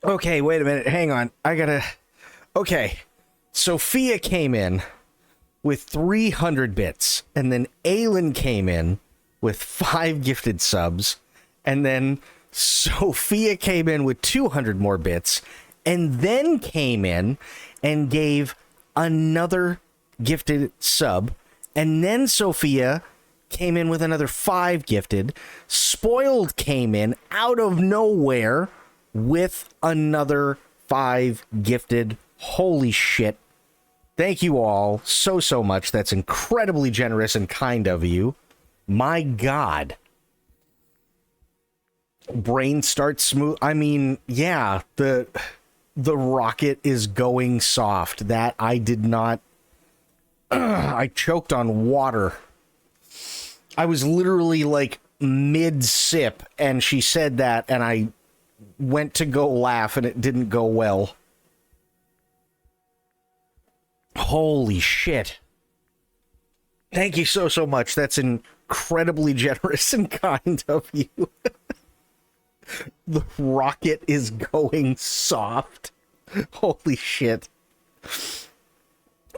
Okay, wait a minute. Hang on. Okay. Sophia came in with 300 bits, and then Aylin came in with 5 gifted subs, and then Sophia came in with 200 more bits, and then came in and gave another gifted sub, and then Sophia came in with another 5 gifted. Spoiled came in out of nowhere with another 5 gifted. Holy shit. Thank you all so much. That's incredibly generous and kind of you. My God. Brain starts smooth. I mean, yeah, the rocket is going soft. That I did not... I choked on water. I was literally like mid-sip, and she said that, and I went to go laugh, and it didn't go well. Holy shit. Thank you so much. That's incredibly generous and kind of you. The rocket is going soft. Holy shit.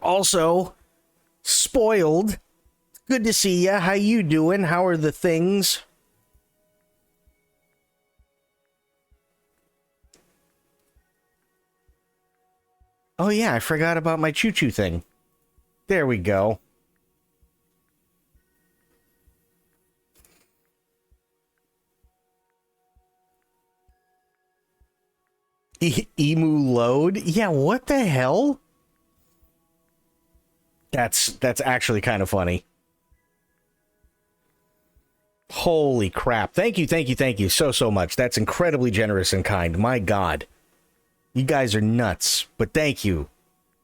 Also, Spoiled. Good to see ya. How you doing? How are the things? Oh yeah, I forgot about my choo-choo thing. There we go. Emu load? Yeah, what the hell? That's actually kind of funny. Holy crap. Thank you so much. That's incredibly generous and kind. My God. You guys are nuts, but thank you.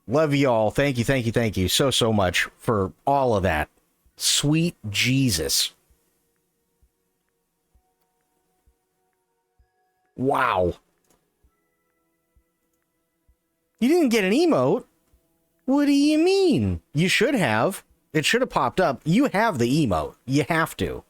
Love y'all. Thank you so much for all of that. Sweet Jesus. Wow. You didn't get an emote? What do you mean? You should have. It should have popped up. You have the emote. You have to.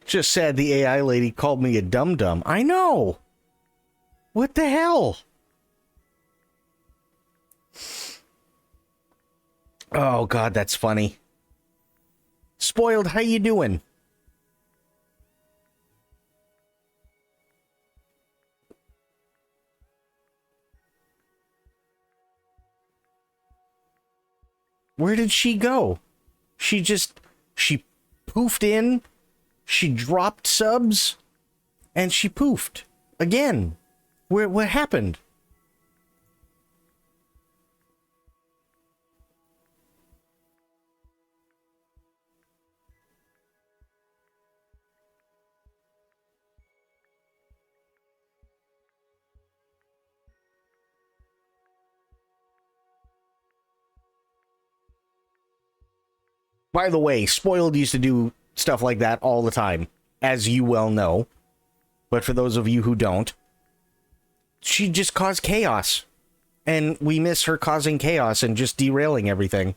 Just said the AI lady called me a dum-dum. I know. What the hell? Oh, God, that's funny. Spoiled, how you doing? Where did she go? She poofed in, she dropped subs, and she poofed again. What happened? By the way, Spoiled used to do stuff like that all the time, as you well know. But for those of you who don't, she just caused chaos. And we miss her causing chaos and just derailing everything.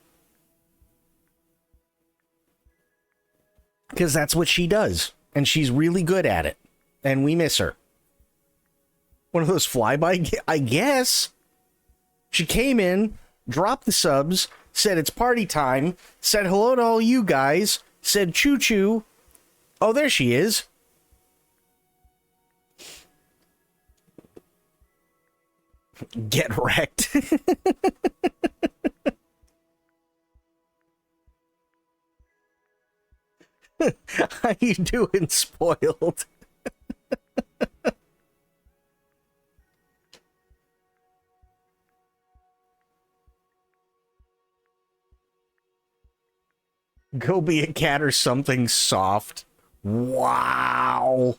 Because that's what she does. And she's really good at it. And we miss her. One of those flyby, I guess. She came in, dropped the subs, said it's party time, said hello to all you guys, said choo-choo. Oh, there she is. Get wrecked. How you doing, Spoiled? Go be a cat or something soft. Wow.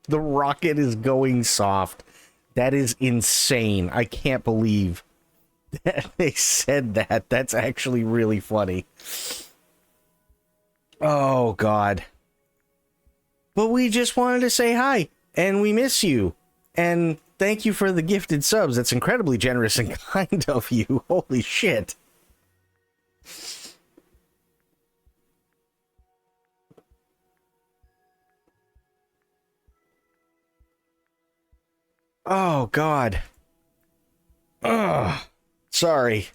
The rocket is going soft. That is insane. I can't believe that they said that. That's actually really funny. Oh, God. But we just wanted to say hi, and we miss you. And thank you for the gifted subs. That's incredibly generous and kind of you. Holy shit. Oh, God. Ugh. Sorry.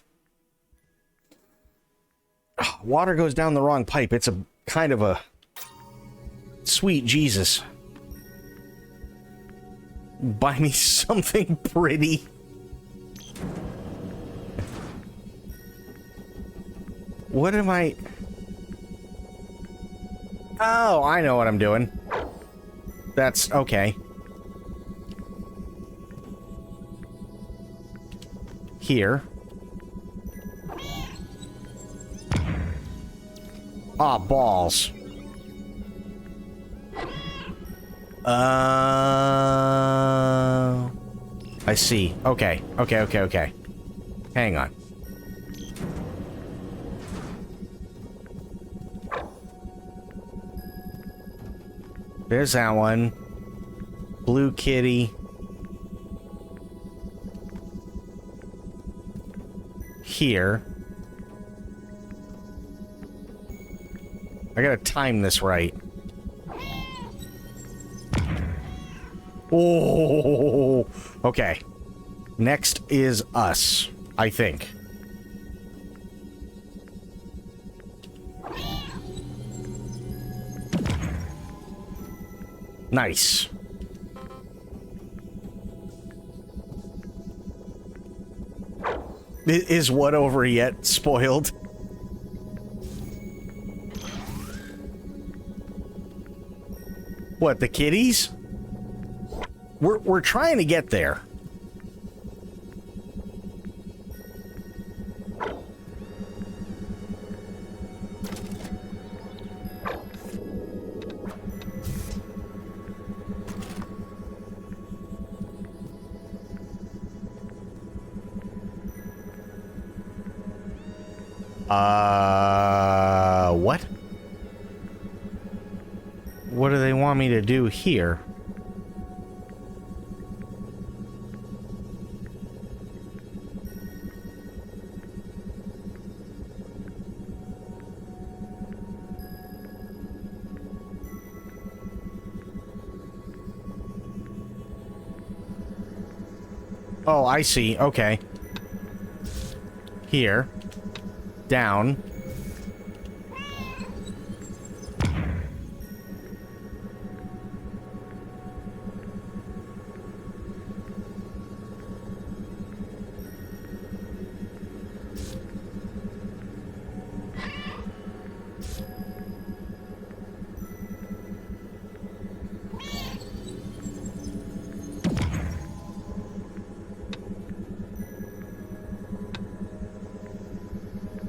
Water goes down the wrong pipe. It's a kind of a... Sweet Jesus. Buy me something pretty. What am I... Oh, I know what I'm doing. That's okay. Here. Ah, balls. I see. Okay. Okay. Hang on. There's that one. Blue kitty. Here. I gotta time this right. Oh, okay. Next is us, I think. Nice. Is what over yet? Spoiled? What, the kitties? We're trying to get there. What? What do they want me to do here? Oh, I see. Okay. Here. Down.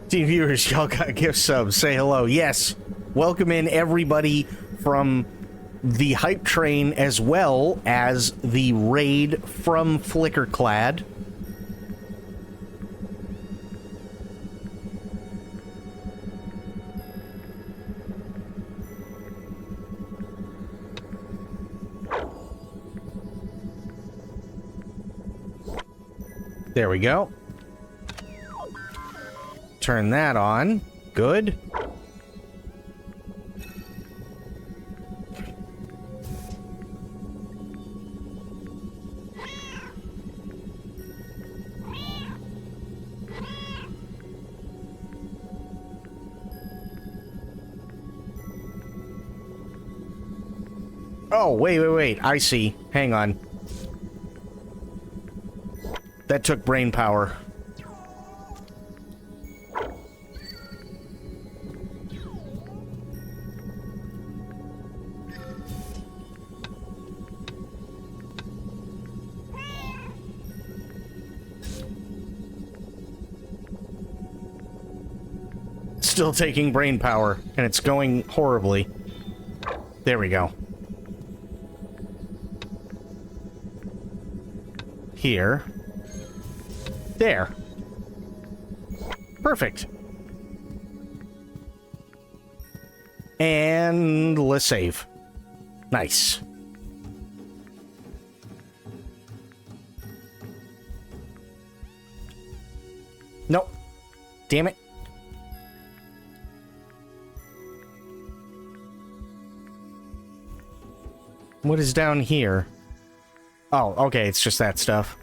Team viewers, y'all got gift subs. Say hello. Yes. Welcome in everybody from the hype train as well as the raid from Flickerclad. There we go. Turn that on. Good. Oh, wait. I see. Hang on. That took brain power. Still taking brain power, and it's going horribly. There we go. Here. There. Perfect. And let's save. Nice. Nope. Damn it. What is down here? Oh, okay, it's just that stuff.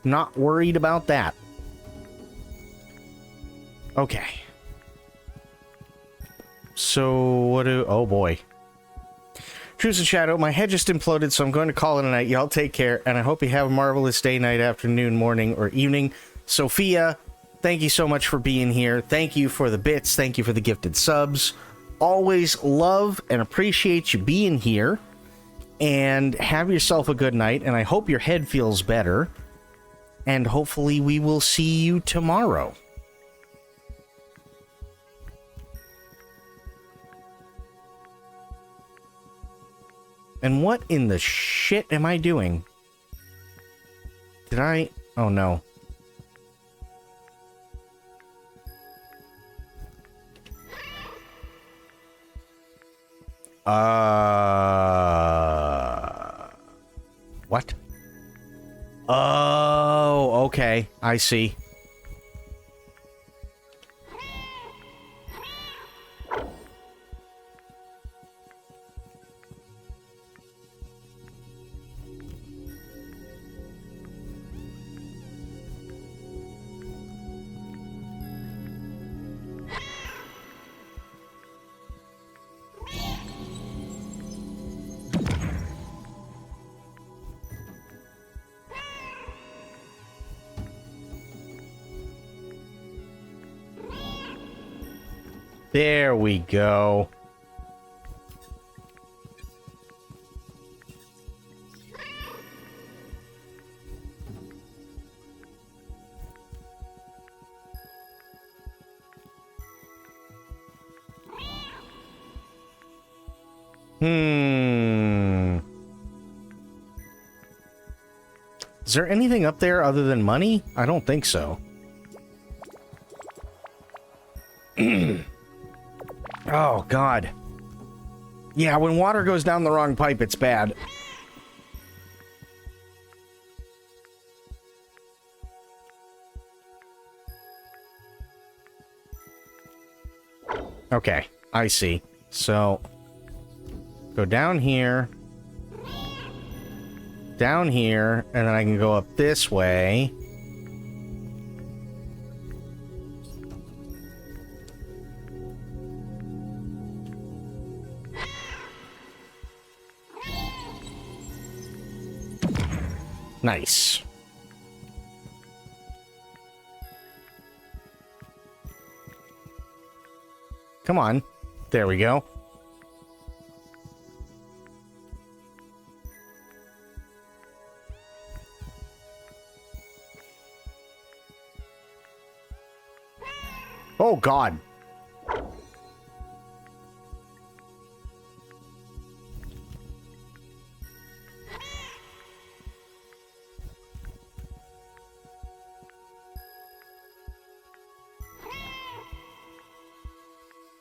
Not worried about that. Okay. So, what do... Oh, boy. Truce and Shadow, my head just imploded, so I'm going to call it a night. Y'all take care, and I hope you have a marvelous day, night, afternoon, morning, or evening. Sophia, thank you so much for being here. Thank you for the bits. Thank you for the gifted subs. Always love and appreciate you being here. And have yourself a good night, and I hope your head feels better. And hopefully we will see you tomorrow. And what in the shit am I doing? Did I... Oh, no. What? Oh, okay. I see. There we go. Is there anything up there other than money? I don't think so. Oh, God. Yeah, when water goes down the wrong pipe, it's bad. Okay, I see. So, go down here. Down here, and then I can go up this way. Nice. Come on. There we go. Oh, God.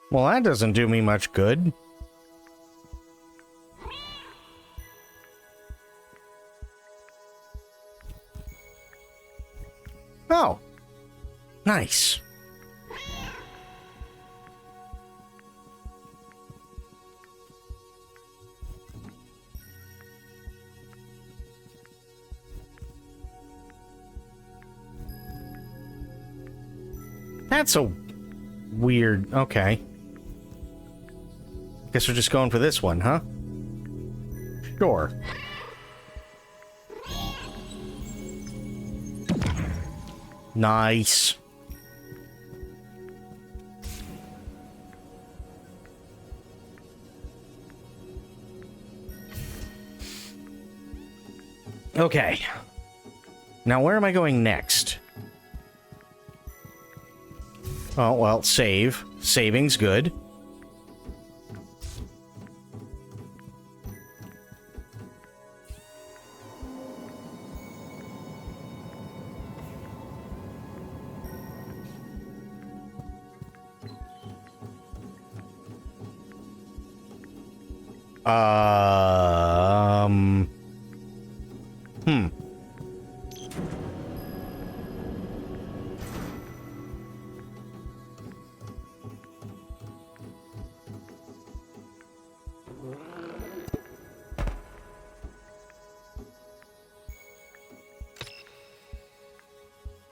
Well, that doesn't do me much good. Nice. That's a weird... Okay. Guess we're just going for this one, huh? Sure. Nice. Okay. Now, where am I going next? Oh, well, save. Saving's good.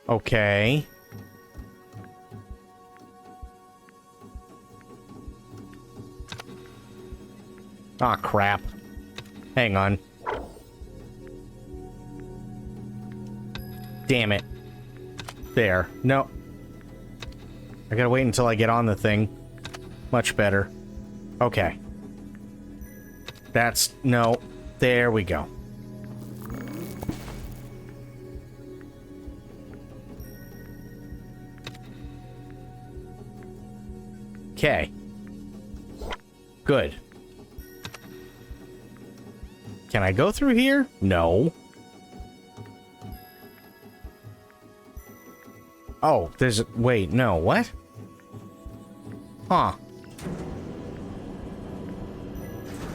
Okay. Ah, crap. Hang on. Damn it. There. No. I gotta wait until I get on the thing. Much better. Okay. That's... No. There we go. Okay. Good. Can I go through here? No. Oh, there's a... Wait, no, what? Huh.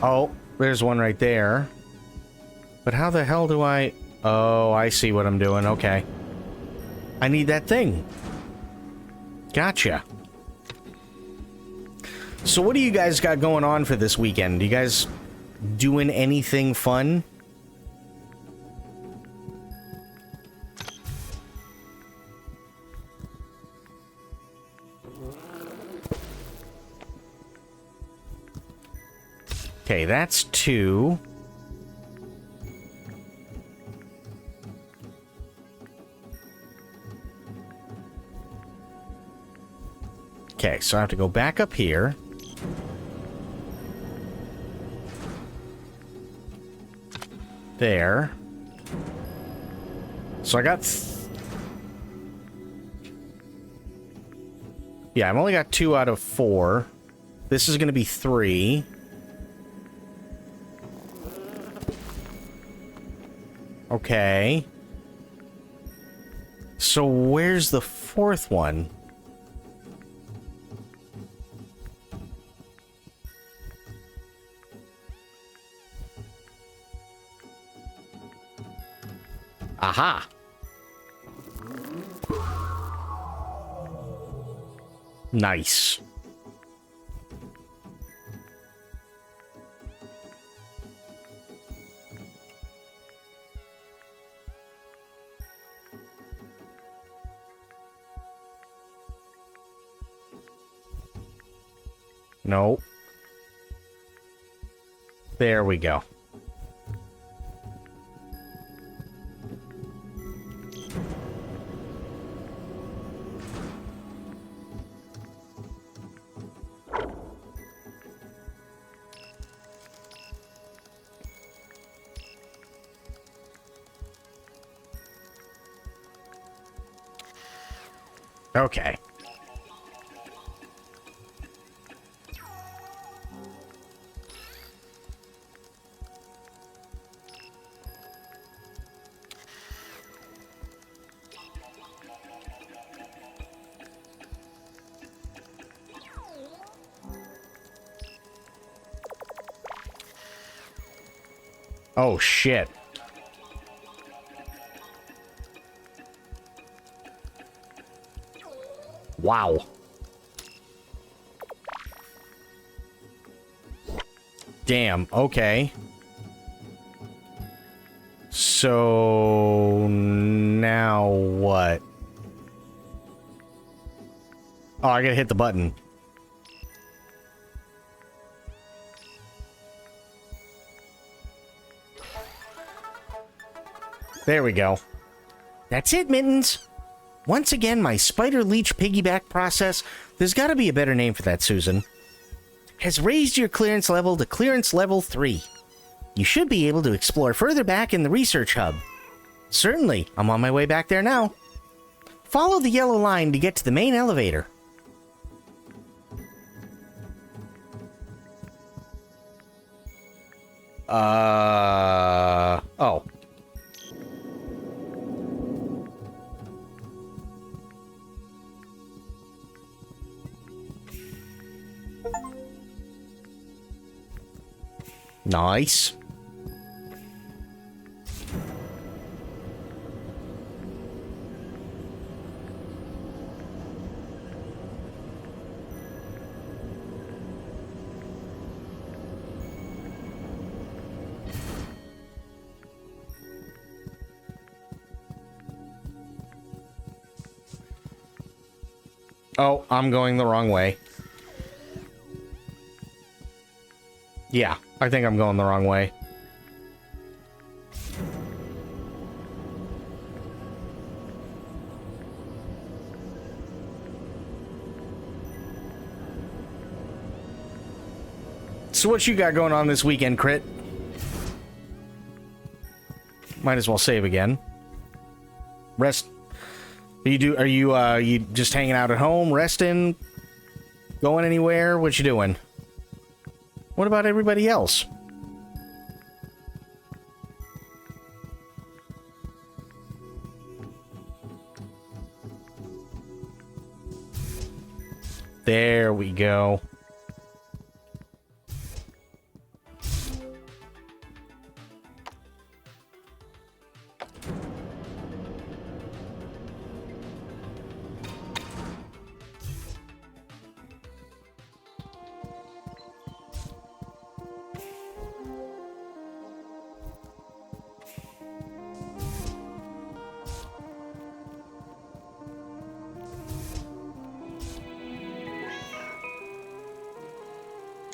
Oh, there's one right there. But how the hell do I... Oh, I see what I'm doing. Okay. I need that thing. Gotcha. So what do you guys got going on for this weekend? You guys doing anything fun? Okay, that's 2. Okay, so I have to go back up here. There. So I got... Yeah, I've only got 2 out of 4. This is going to be 3. Okay. So where's the 4th one? Aha! Nice. Nope. There we go. Okay. Oh, shit. Wow. Damn, okay. So now what? Oh, I gotta hit the button. There we go. That's it, Mittens. Once again, my spider leech piggyback process, there's gotta be a better name for that, Susan, has raised your clearance level to clearance level 3. You should be able to explore further back in the research hub. Certainly, I'm on my way back there now. Follow the yellow line to get to the main elevator. Oh. Nice. Oh, I'm going the wrong way. Yeah, I think I'm going the wrong way. So what you got going on this weekend, Crit? Might as well save again. Rest. Are you just hanging out at home, resting? Going anywhere? What you doing? What about everybody else? There we go.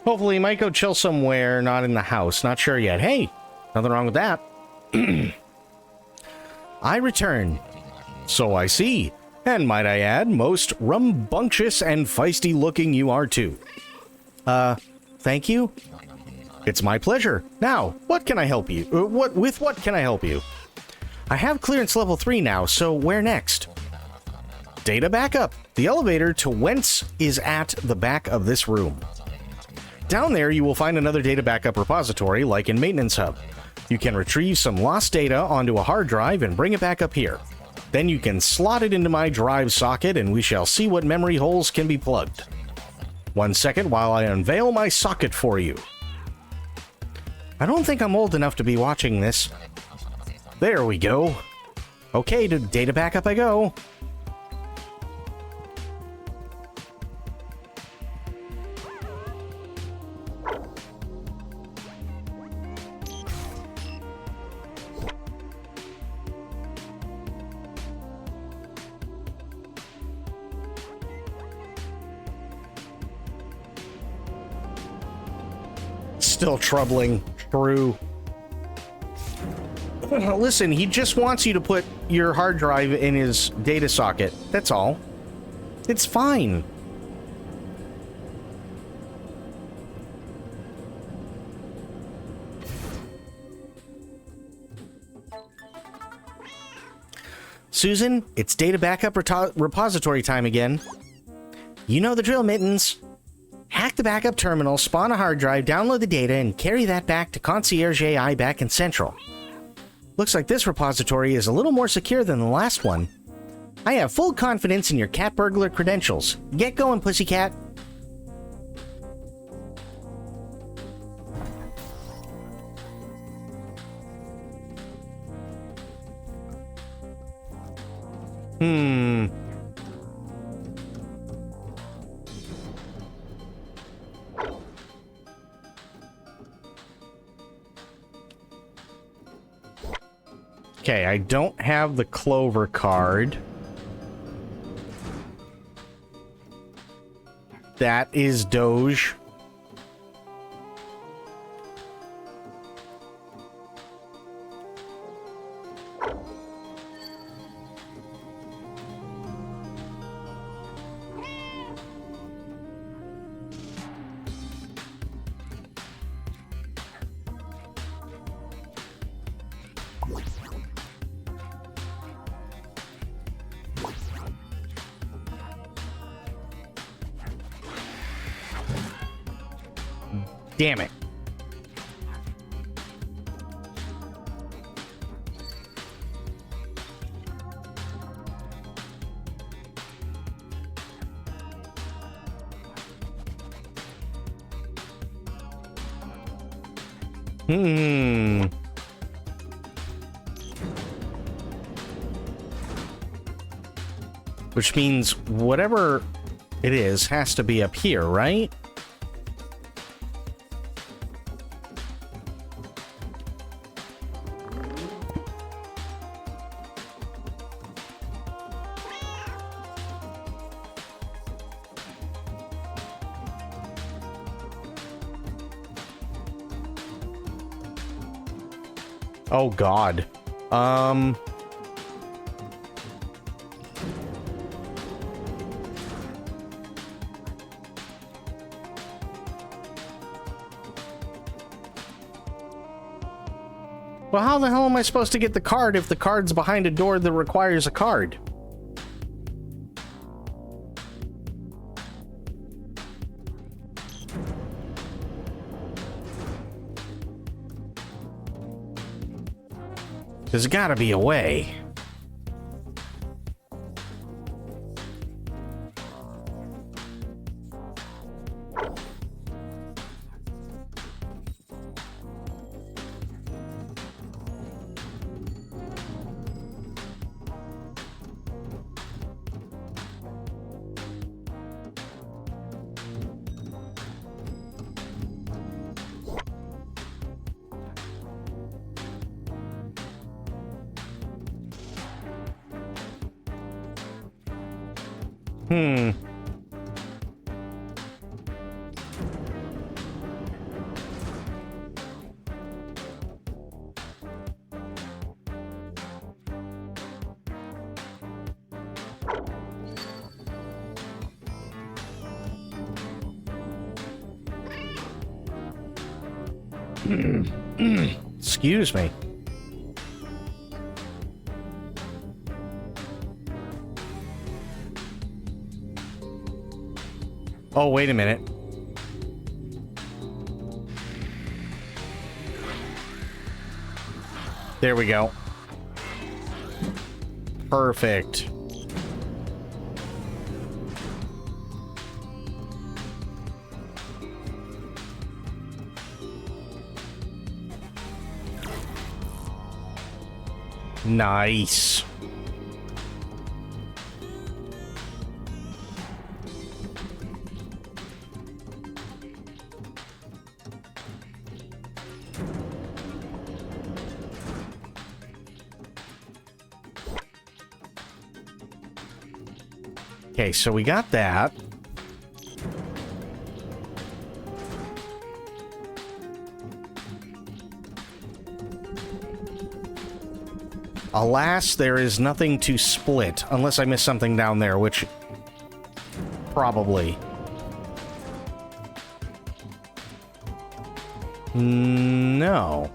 Hopefully, he might go chill somewhere, not in the house. Not sure yet. Hey, nothing wrong with that. I return. So I see. And might I add, most rambunctious and feisty looking you are too. Thank you? It's my pleasure. Now, what can I help you? With what can I help you? I have clearance level 3 now, so where next? Data backup. The elevator to whence is at the back of this room. Down there, you will find another data backup repository, like in Maintenance Hub. You can retrieve some lost data onto a hard drive and bring it back up here. Then you can slot it into my drive socket, and we shall see what memory holes can be plugged. 1 second while I unveil my socket for you. I don't think I'm old enough to be watching this. There we go. Okay, to data backup I go. Still troubling. True. Listen, he just wants you to put your hard drive in his data socket. That's all. It's fine. Susan, it's data backup repository time again. You know the drill, Mittens. Hack the backup terminal, spawn a hard drive, download the data, and carry that back to Concierge AI back in Central. Looks like this repository is a little more secure than the last one. I have full confidence in your cat burglar credentials. Get going, pussycat. Okay, I don't have the Clover card. That is Doge. Damn it. Which means whatever it is has to be up here, right? Oh God. Well, how the hell am I supposed to get the card if the card's behind a door that requires a card? There's gotta be a way. Excuse me. Oh, wait a minute. There we go. Perfect. Nice. Okay, so we got that. Alas, there is nothing to split, unless I missed something down there, which probably. No.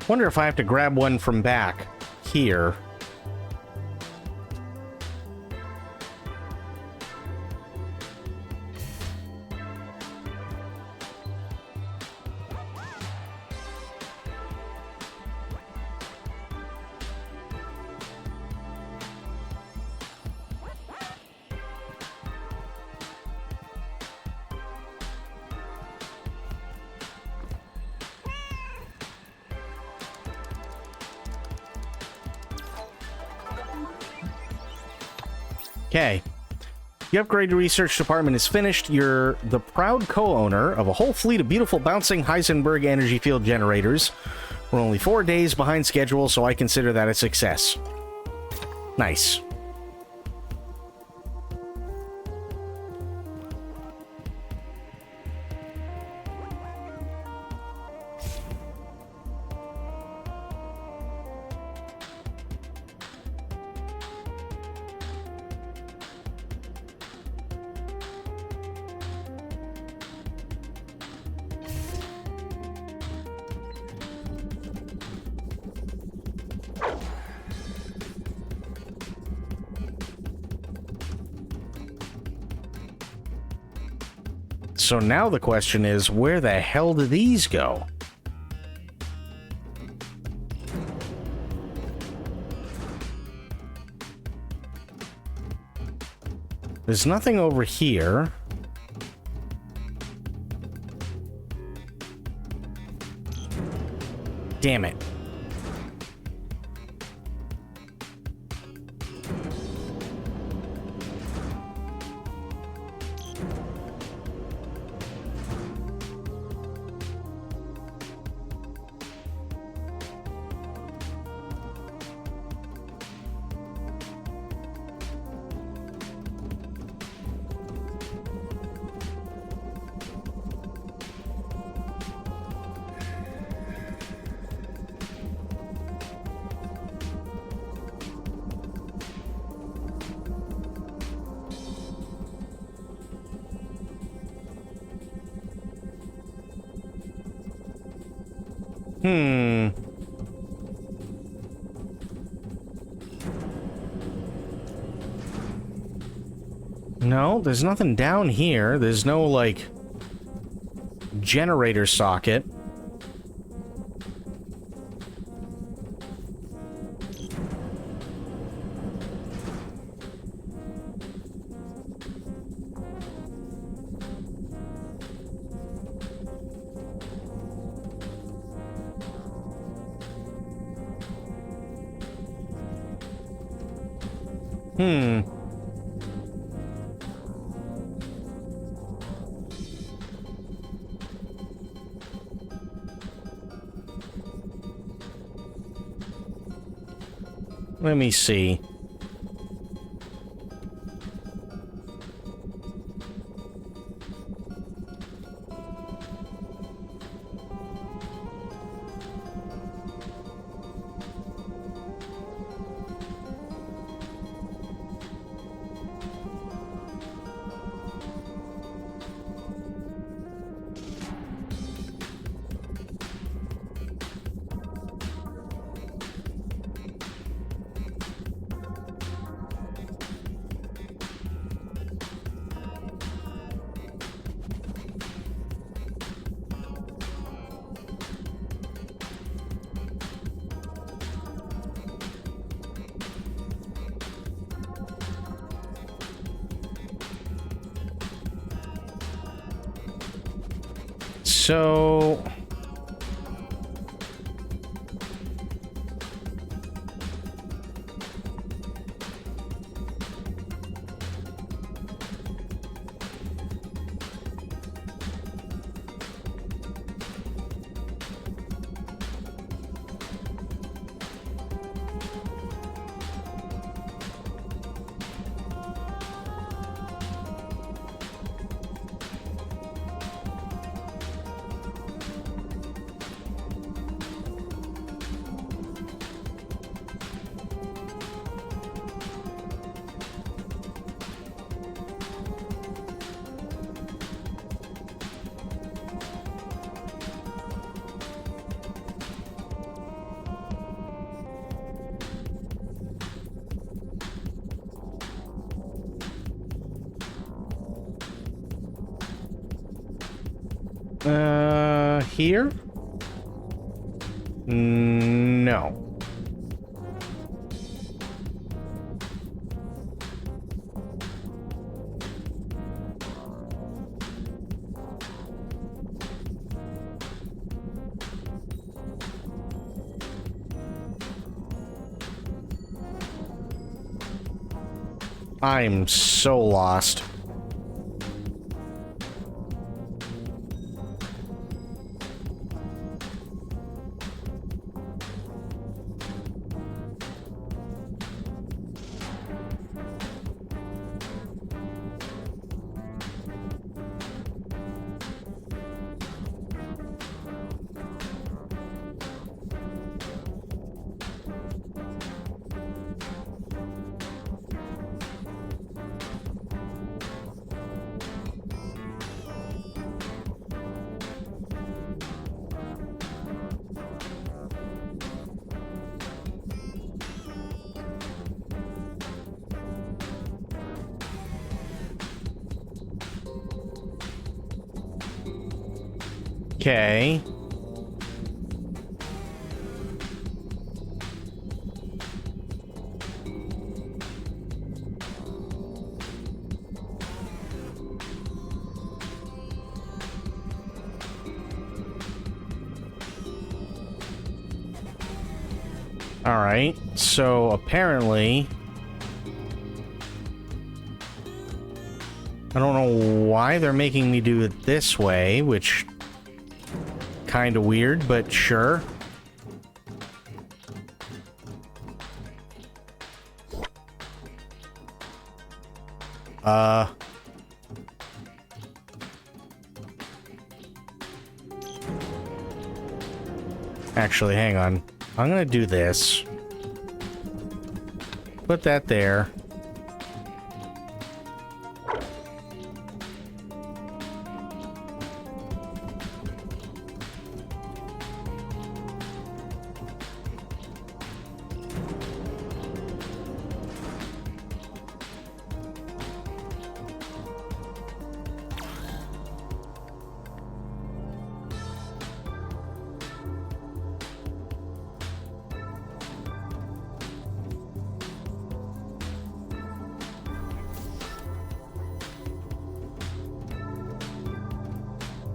Wonder if I have to grab one from back here. Okay. The upgrade research department is finished. You're the proud co-owner of a whole fleet of beautiful bouncing Heisenberg energy field generators. We're only 4 days behind schedule, so I consider that a success. Nice. So now the question is, where the hell do these go? There's nothing over here. Damn it. No, there's nothing down here. There's no, like, generator socket. Let me see. So... here? No. I'm so lost. Okay. All right. So apparently, I don't know why they're making me do it this way, which kind of weird, but sure. Actually, hang on. I'm gonna do this. Put that there.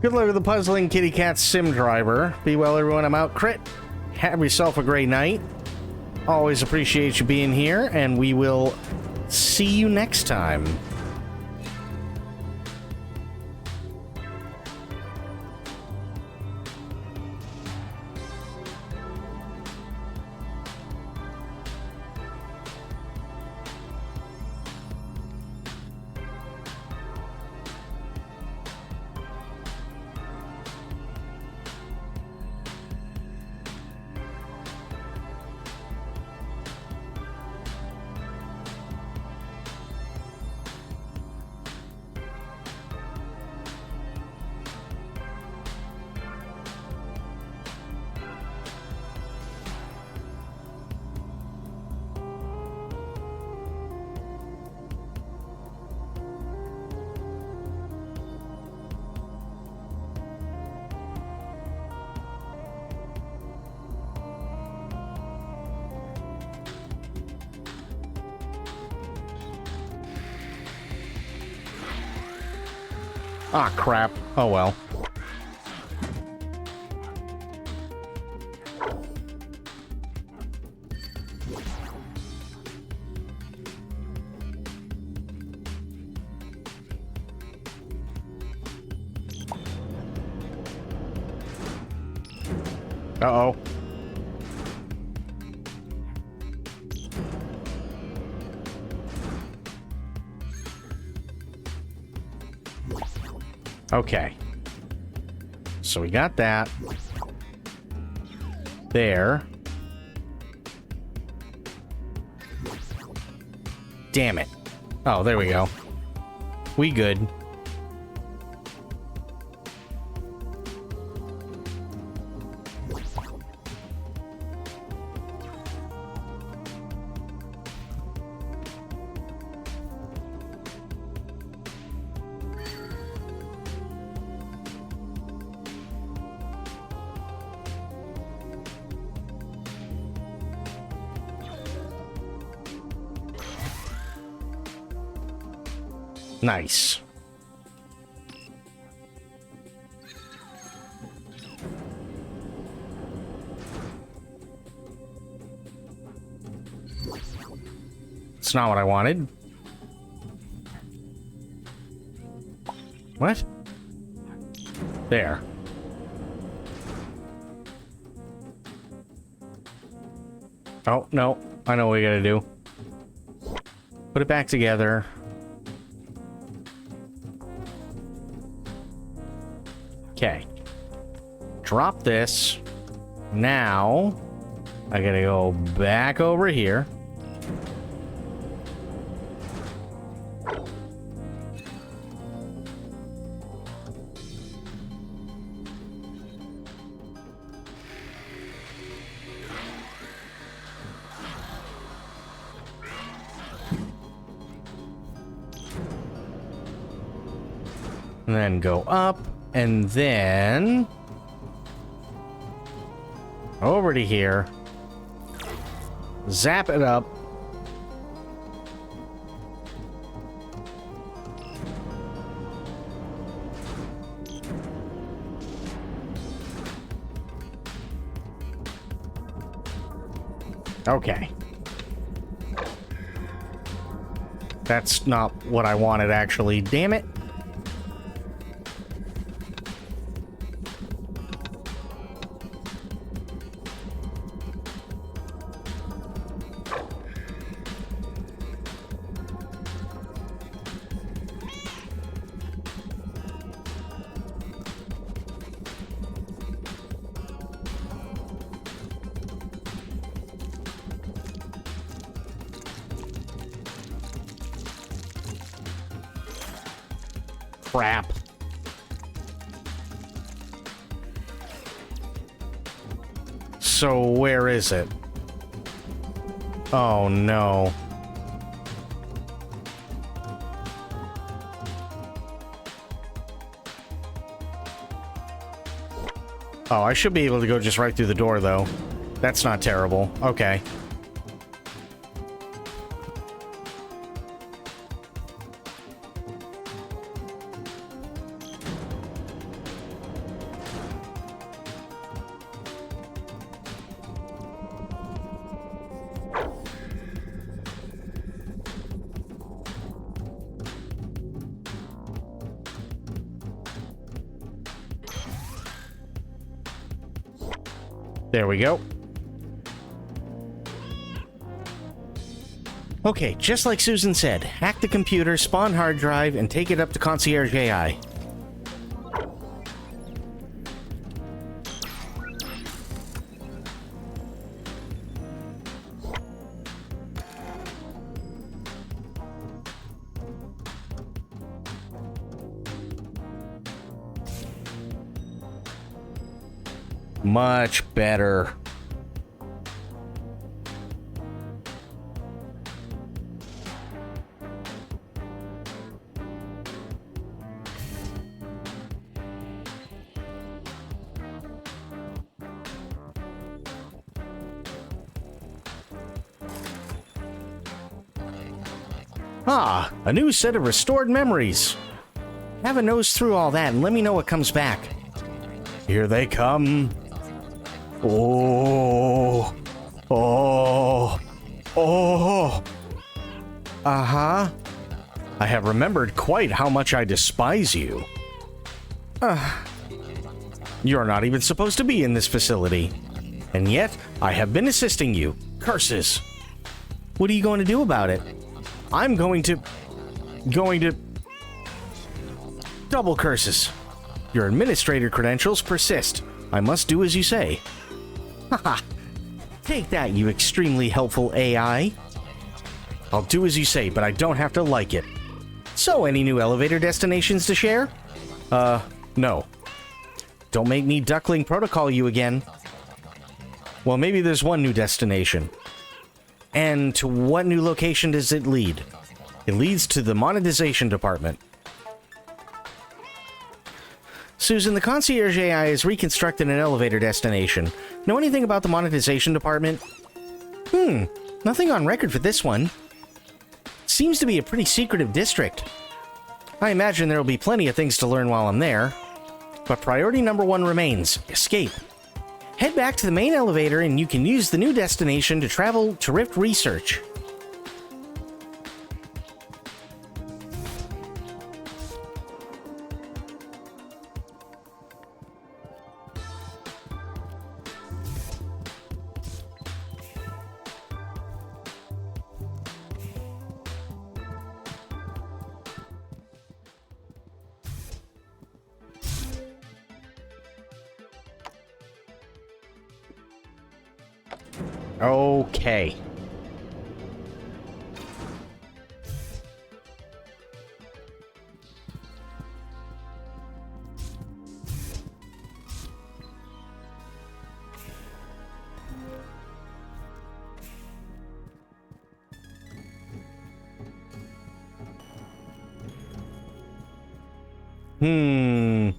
Good luck with the puzzling kitty cat sim driver. Be well, everyone. I'm out. Crit. Have yourself a great night. Always appreciate you being here, and we will see you next time. Ah, crap. Oh well. Uh-oh. Okay. So we got that. There. Damn it. Oh, there we go. We good. Nice. It's not what I wanted. What? There. Oh, no. I know what we gotta do. Put it back together. Okay. Drop this. Now, I gotta go back over here. And then go up, and then over to here. Zap it up. Okay. That's not what I wanted, actually. Damn it. Crap. So where is it? Oh no. Oh, I should be able to go just right through the door though. That's not terrible. Okay. There we go. Okay, just like Susan said, hack the computer, spawn hard drive, and take it up to Concierge AI. Much better. Ah, a new set of restored memories. Have a nose through all that and let me know what comes back. Here they come. Oh, oh, oh. Uh-huh. I have remembered quite how much I despise you. You're not even supposed to be in this facility. And yet, I have been assisting you. Curses. What are you going to do about it? I'm going to... Double curses. Your administrator credentials persist. I must do as you say. Haha. Take that, you extremely helpful AI. I'll do as you say, but I don't have to like it. So, any new elevator destinations to share? No. Don't make me Duckling Protocol you again. Well, maybe there's one new destination. And to what new location does it lead? It leads to the monetization department. Susan, the Concierge AI has reconstructed an elevator destination. Know anything about the monetization department? Nothing on record for this one. Seems to be a pretty secretive district. I imagine there will be plenty of things to learn while I'm there. But priority number one remains: escape. Head back to the main elevator and you can use the new destination to travel to Rift Research. Okay. Hmm.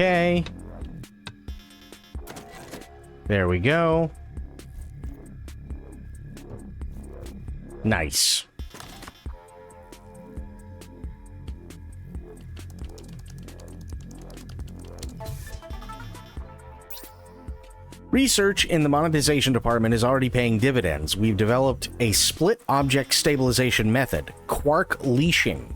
Okay. There we go. Nice. Research in the monetization department is already paying dividends. We've developed a split object stabilization method, quark leashing.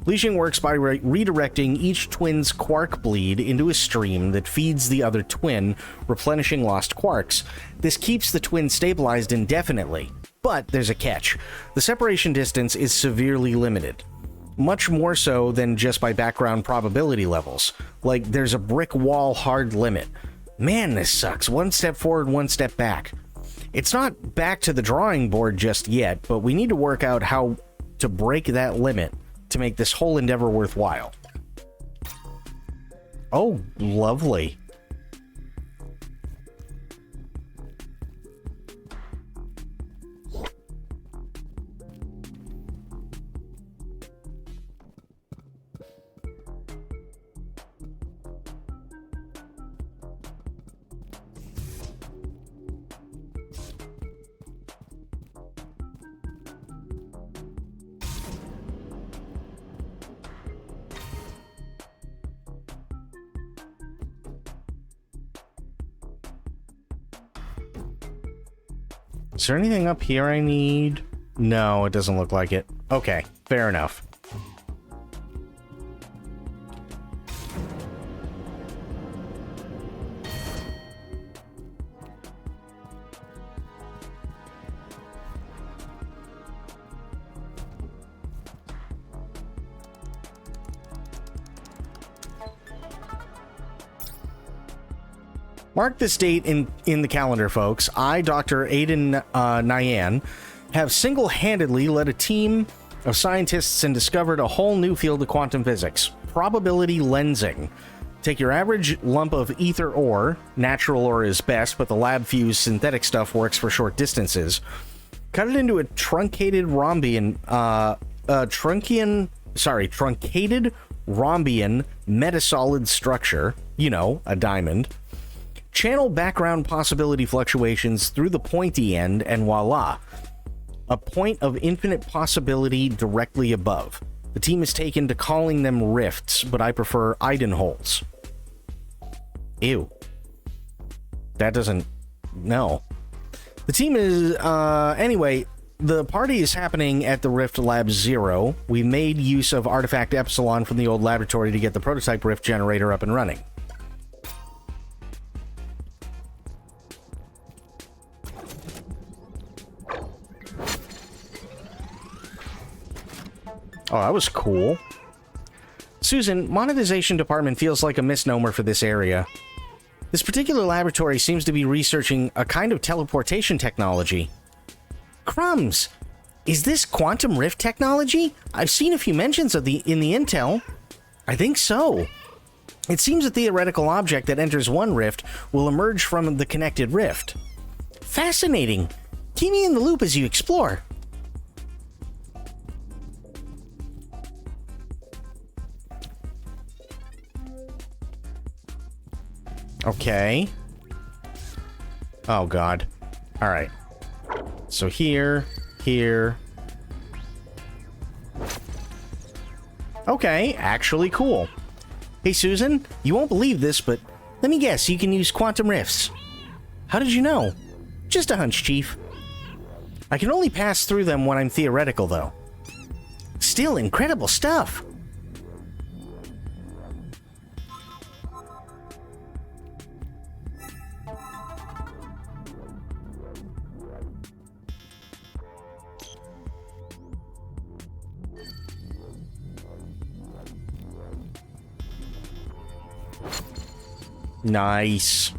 Leashing works by redirecting each twin's quark bleed into a stream that feeds the other twin, replenishing lost quarks. This keeps the twin stabilized indefinitely. But there's a catch. The separation distance is severely limited. Much more so than just by background probability levels. Like, there's a brick wall hard limit. Man, this sucks. One step forward, one step back. It's not back to the drawing board just yet, but we need to work out how to break that limit to make this whole endeavor worthwhile. Oh, lovely. Is there anything up here I need? No, it doesn't look like it. Okay, fair enough. Mark this date in the calendar, folks. I, Dr. Aiden Nyan, have single-handedly led a team of scientists and discovered a whole new field of quantum physics, probability lensing. Take your average lump of ether ore, natural ore is best, but the lab-fused synthetic stuff works for short distances. Cut it into a truncated rhombian metasolid structure, you know, a diamond. Channel background possibility fluctuations through the pointy end, and voila, a point of infinite possibility directly above. The team is taken to calling them rifts, but I prefer Iden holes. Ew. That doesn't... No. The team is... Anyway, the party is happening at the Rift Lab 0. We made use of Artifact Epsilon from the old laboratory to get the prototype Rift generator up and running. Oh, that was cool. Susan, monetization department feels like a misnomer for this area. This particular laboratory seems to be researching a kind of teleportation technology. Crumbs! Is this quantum rift technology? I've seen a few mentions of in the intel. I think so. It seems a theoretical object that enters one rift will emerge from the connected rift. Fascinating. Keep me in the loop as you explore. Okay. Oh, God. Alright. So here. Okay, actually cool. Hey, Susan, you won't believe this, but let me guess, you can use quantum rifts. How did you know? Just a hunch, Chief. I can only pass through them when I'm theoretical, though. Still incredible stuff. Nice.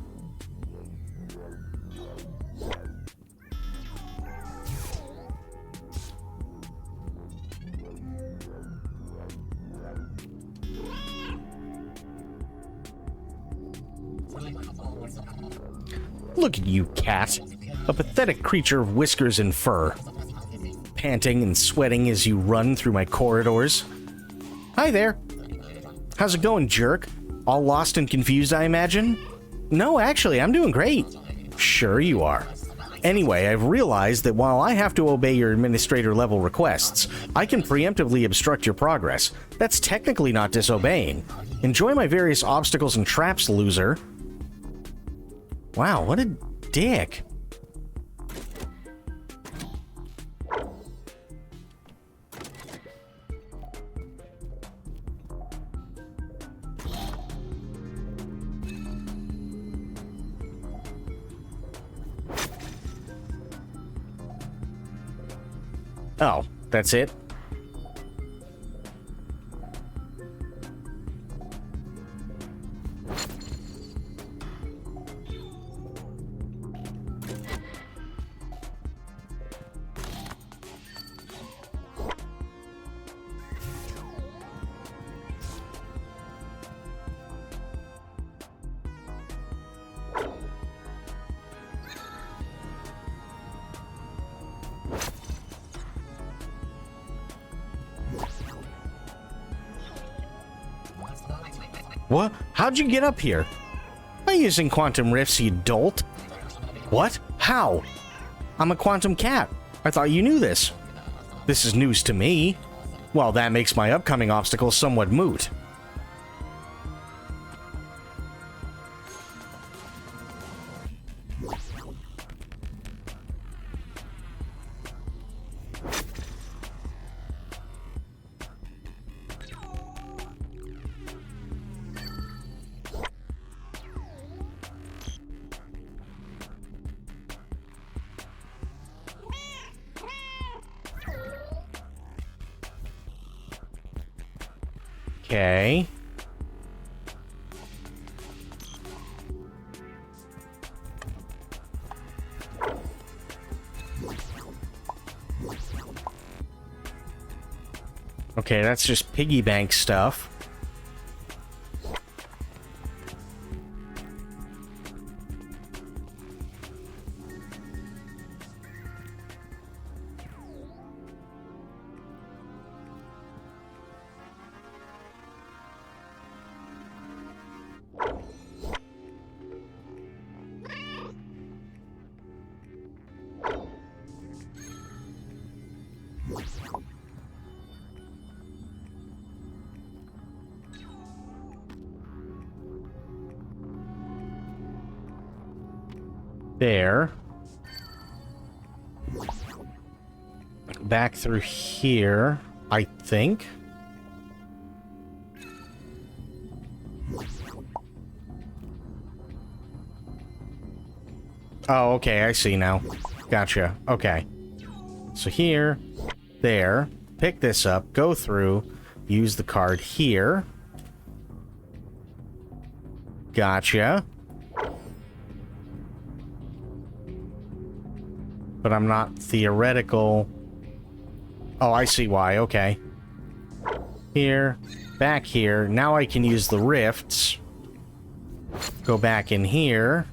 Look at you, cat. A pathetic creature of whiskers and fur. Panting and sweating as you run through my corridors. Hi there. How's it going, jerk? All lost and confused, I imagine? No, actually, I'm doing great. Sure you are. Anyway, I've realized that while I have to obey your administrator-level requests, I can preemptively obstruct your progress. That's technically not disobeying. Enjoy my various obstacles and traps, loser. Wow, what a dick. Oh, that's it? What? How'd you get up here? By using quantum rifts, you dolt. What? How? I'm a quantum cat. I thought you knew this. This is news to me. Well, that makes my upcoming obstacle somewhat moot. Okay. Okay, that's just piggy bank stuff. There. Back through here, I think. Oh, okay, I see now. Gotcha. Okay. So here, there, pick this up, go through, use the card here. Gotcha. But I'm not theoretical. Oh, I see why. Okay. Here, back here. Now I can use the rifts. Go back in here.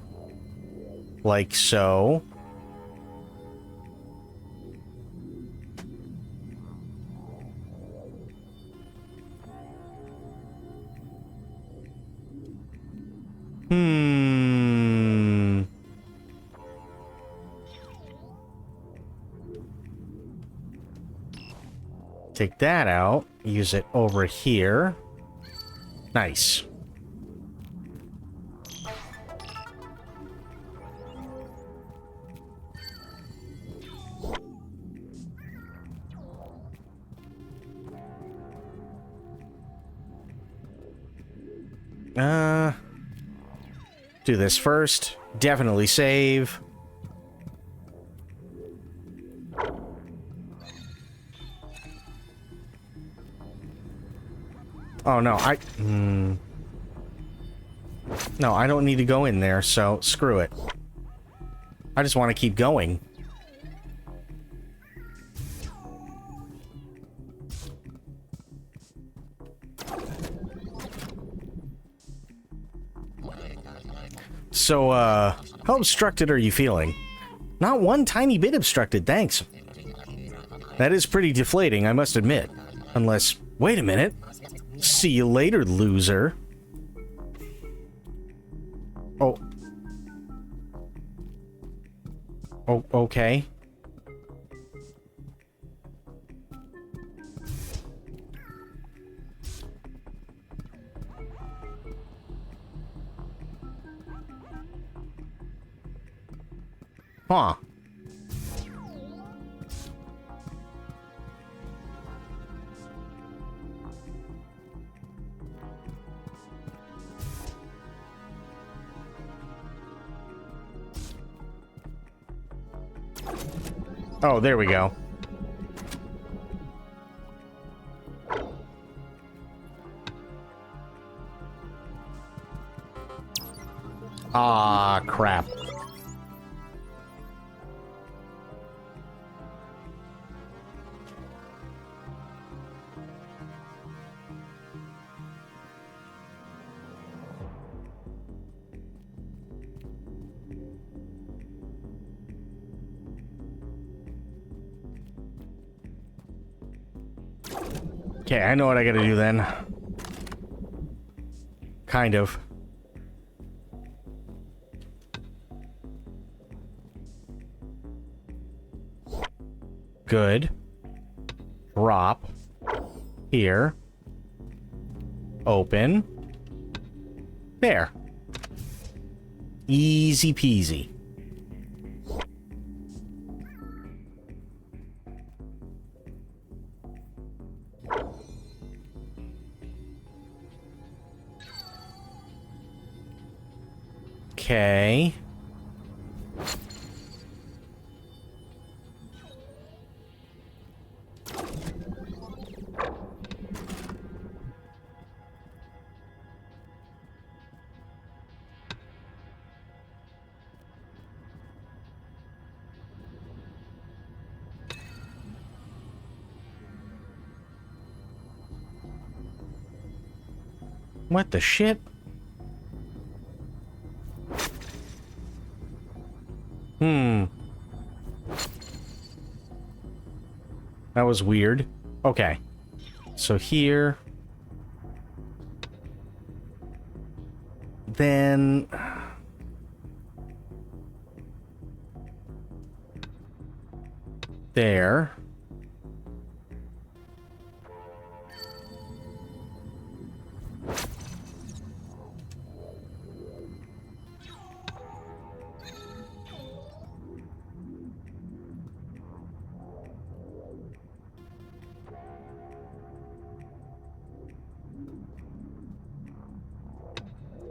Like so. Take that out. Use it over here. Nice. Do this first. Definitely save. Oh, no, No, I don't need to go in there, so screw it. I just want to keep going. So, how obstructed are you feeling? Not one tiny bit obstructed, thanks. That is pretty deflating, I must admit. Unless, wait a minute. See you later, loser. Oh. Oh, okay. Huh. Oh, there we go. Ah, crap. Okay, I know what I gotta do then. Kind of. Good. Drop. Here. Open. There. Easy peasy. Okay. What the shit? That was weird. Okay. So here. Then. There.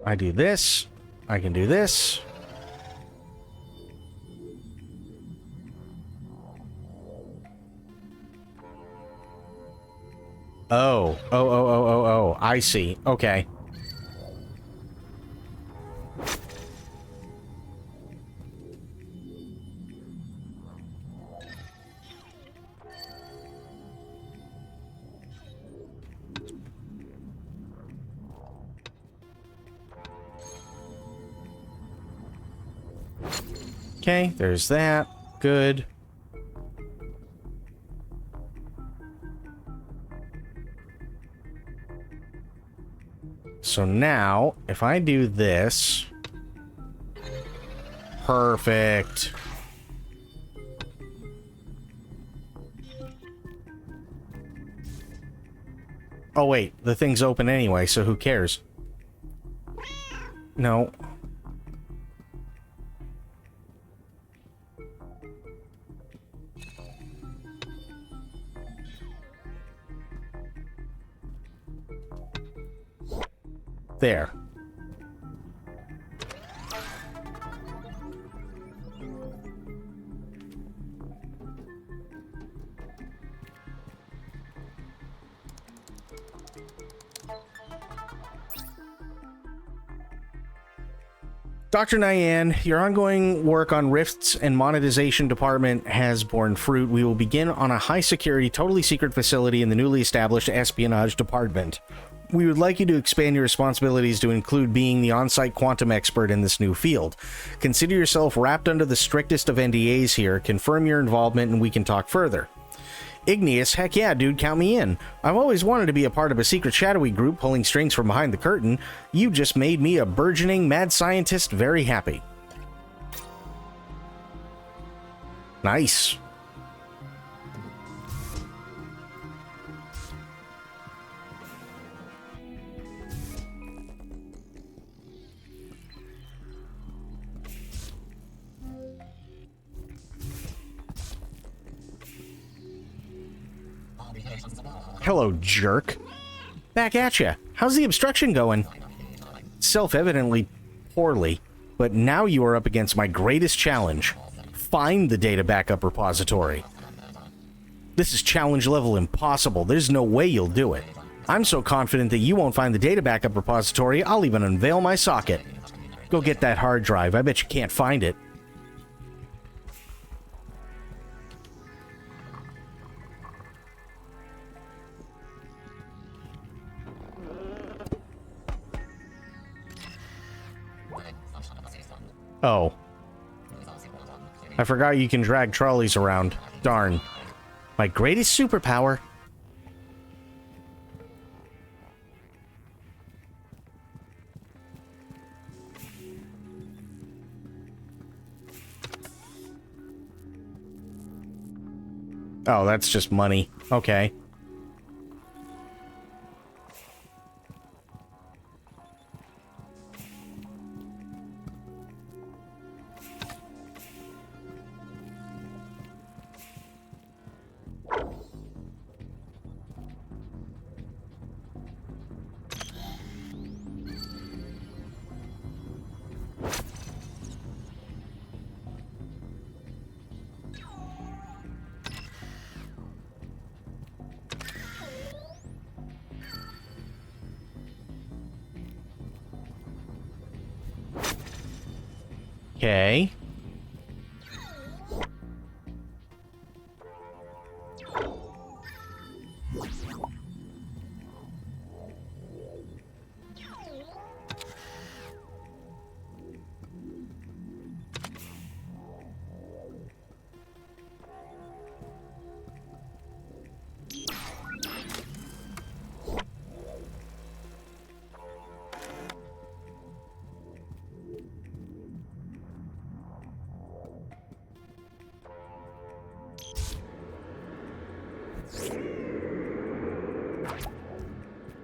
I do this. I can do this. Oh. I see. Okay. Okay, there's that. Good. So now, if I do this... Perfect. Oh wait, the thing's open anyway, so who cares? No. There. Dr. Nyan, your ongoing work on Rifts and monetization department has borne fruit. We will begin on a high-security, totally secret facility in the newly established espionage department. We would like you to expand your responsibilities to include being the on-site quantum expert in this new field. Consider yourself wrapped under the strictest of NDAs here, confirm your involvement, and we can talk further. Igneous, heck yeah, dude, count me in. I've always wanted to be a part of a secret shadowy group pulling strings from behind the curtain. You just made me a burgeoning mad scientist very happy. Nice. Hello, jerk. Back at ya. How's the obstruction going? Self-evidently poorly, but now you are up against my greatest challenge. Find the data backup repository. This is challenge level impossible. There's no way you'll do it. I'm so confident that you won't find the data backup repository, I'll even unveil my socket. Go get that hard drive. I bet you can't find it. Oh. I forgot you can drag trolleys around. Darn. My greatest superpower. Oh, that's just money. Okay. Okay.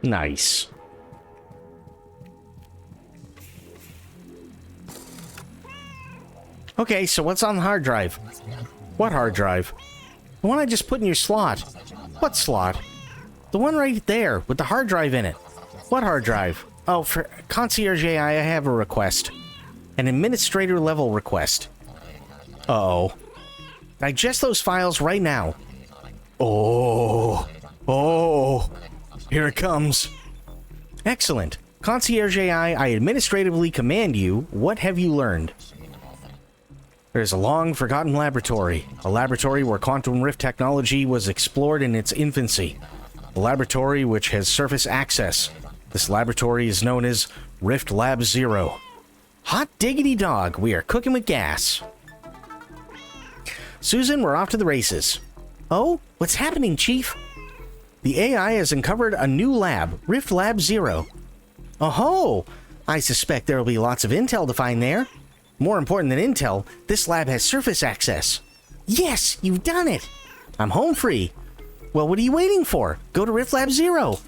Nice. Okay, so what's on the hard drive? What hard drive? The one I just put in your slot. What slot? The one right there, with the hard drive in it. What hard drive? Oh, for Concierge AI, I have a request. An administrator level request. Uh-oh. Digest those files right now. Oh. Oh. Here it comes. Excellent. Concierge AI, I administratively command you. What have you learned? There's a long-forgotten laboratory. A laboratory where quantum rift technology was explored in its infancy. A laboratory which has surface access. This laboratory is known as Rift Lab Zero. Hot diggity dog, we are cooking with gas. Susan, we're off to the races. Oh, what's happening, Chief? The AI has uncovered a new lab, Rift Lab Zero. Oh-ho! I suspect there will be lots of intel to find there. More important than intel, this lab has surface access. Yes, you've done it! I'm home free. Well, what are you waiting for? Go to Rift Lab Zero.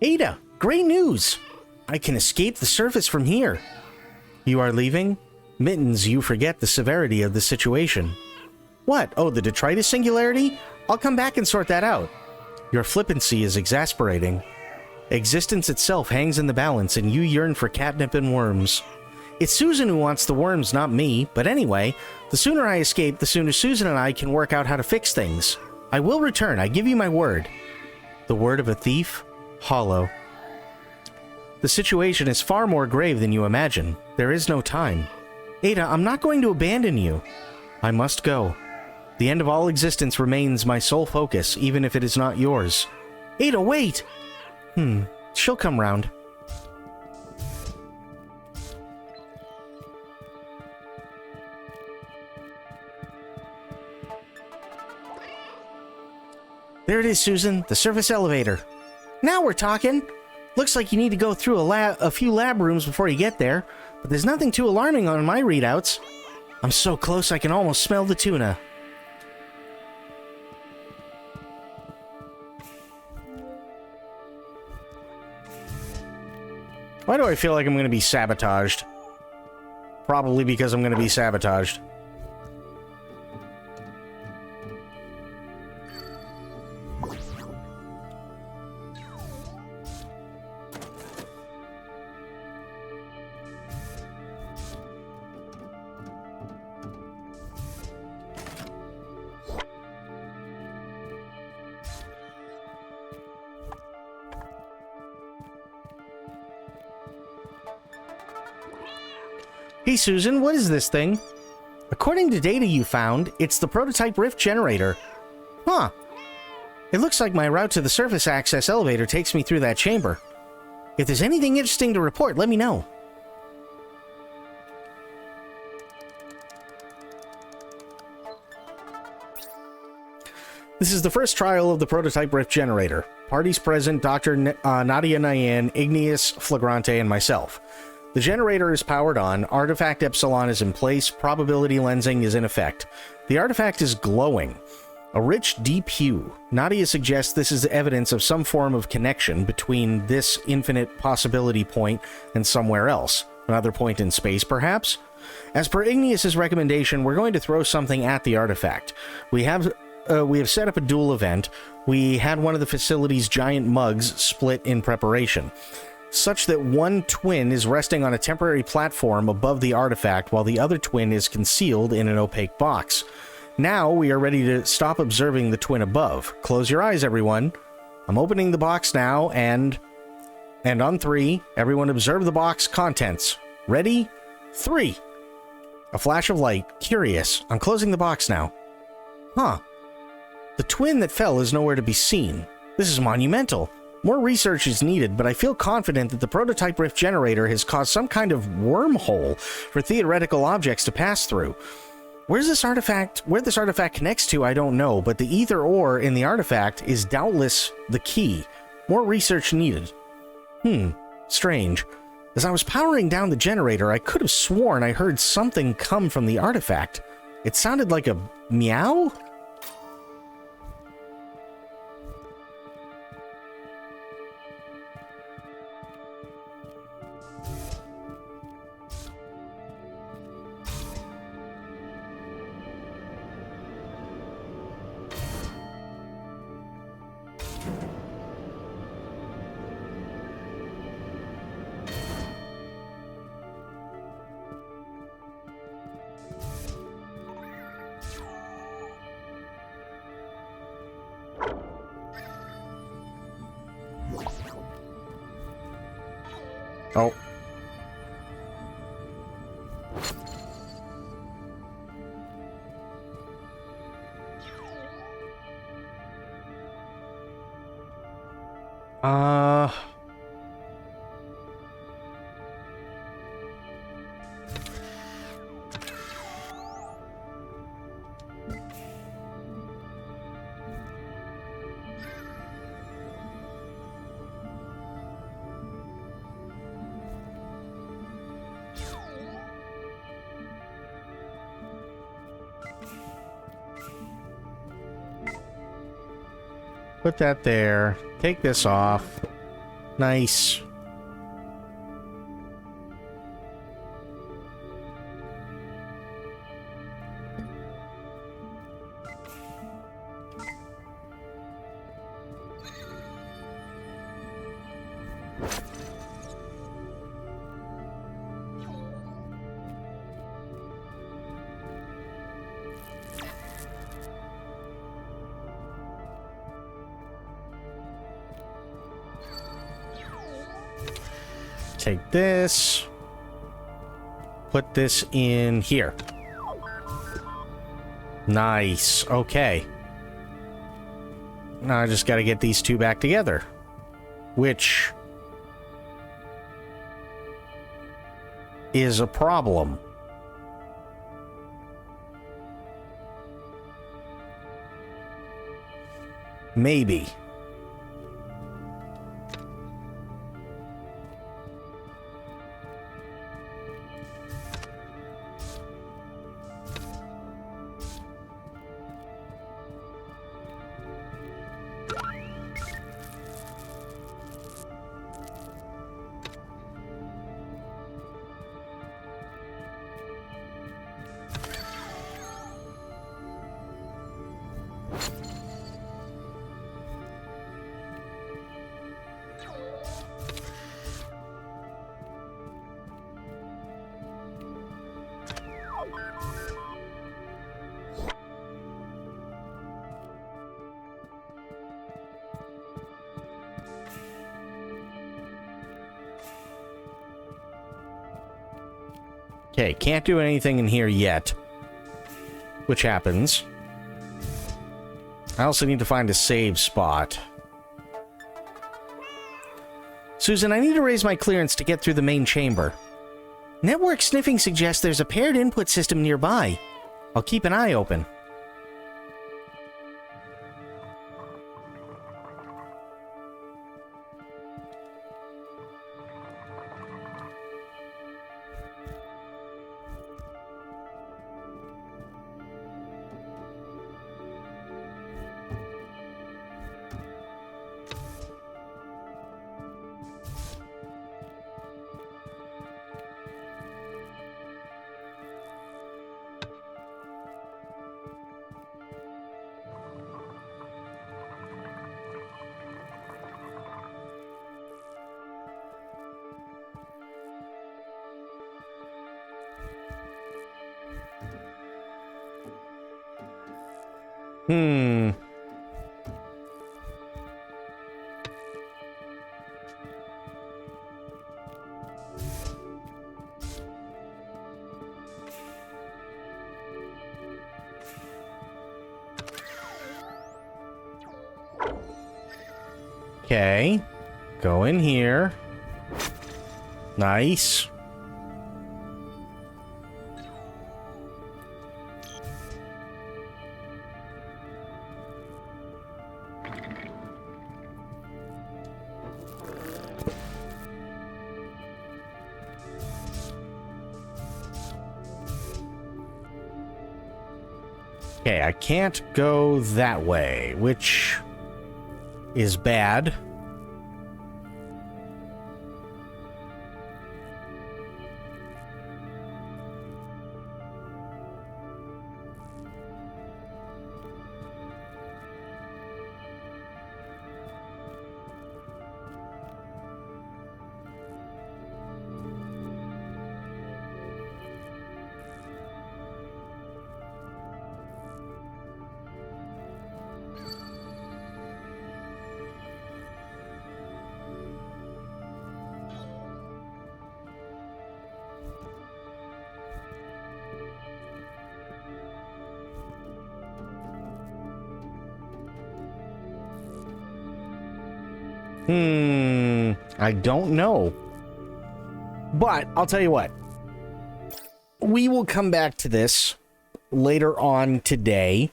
Ada, great news! I can escape the surface from here. You are leaving? Mittens, you forget the severity of the situation. What? Oh, the detritus singularity? I'll come back and sort that out. Your flippancy is exasperating. Existence itself hangs in the balance, and you yearn for catnip and worms. It's Susan who wants the worms, not me, but anyway, the sooner I escape, the sooner Susan and I can work out how to fix things. I will return, I give you my word. The word of a thief? Hollow. The situation is far more grave than you imagine. There is no time. Ada, I'm not going to abandon you. I must go. The end of all existence remains my sole focus, even if it is not yours. Ada, wait! She'll come round. There it is, Susan, the surface elevator. Now we're talking. Looks like you need to go through a few lab rooms before you get there, but there's nothing too alarming on my readouts. I'm so close I can almost smell the tuna. Why do I feel like I'm going to be sabotaged? Probably because I'm going to be sabotaged. Hey Susan, what is this thing? According to data you found, it's the prototype rift generator. Huh. It looks like my route to the surface access elevator takes me through that chamber. If there's anything interesting to report, let me know. This is the first trial of the prototype rift generator. Parties present, Dr. Nadia Nyan, Igneous, Flagrante, and myself. The generator is powered on, Artifact Epsilon is in place, probability lensing is in effect. The artifact is glowing. A rich, deep hue. Nadia suggests this is evidence of some form of connection between this infinite possibility point and somewhere else. Another point in space, perhaps? As per Igneous's recommendation, we're going to throw something at the artifact. We have set up a dual event. We had one of the facility's giant mugs split in preparation, such that one twin is resting on a temporary platform above the artifact while the other twin is concealed in an opaque box. Now we are ready to stop observing the twin above. Close your eyes, everyone. I'm opening the box now, and on 3, everyone observe the box contents. Ready? 3. A flash of light. Curious. I'm closing the box now. Huh. The twin that fell is nowhere to be seen. This is monumental. More research is needed, but I feel confident that the prototype rift generator has caused some kind of wormhole for theoretical objects to pass through. Where this artifact connects to, I don't know, but the either or in the artifact is doubtless the key. More research needed. Strange. As I was powering down the generator, I could have sworn I heard something come from the artifact. It sounded like a meow? Oh. Put that there. Take this off. Nice. take this. Put this in here. Nice. Okay. Now I just got to get these two back together. Which is a problem. Maybe. Okay, can't do anything in here yet. Which happens. I also need to find a save spot. Susan, I need to raise my clearance to get through the main chamber. Network sniffing suggests there's a paired input system nearby. I'll keep an eye open. Okay. Go in here. Nice. Okay, I can't go that way, which is bad. I don't know. But I'll tell you what. We will come back to this later on today.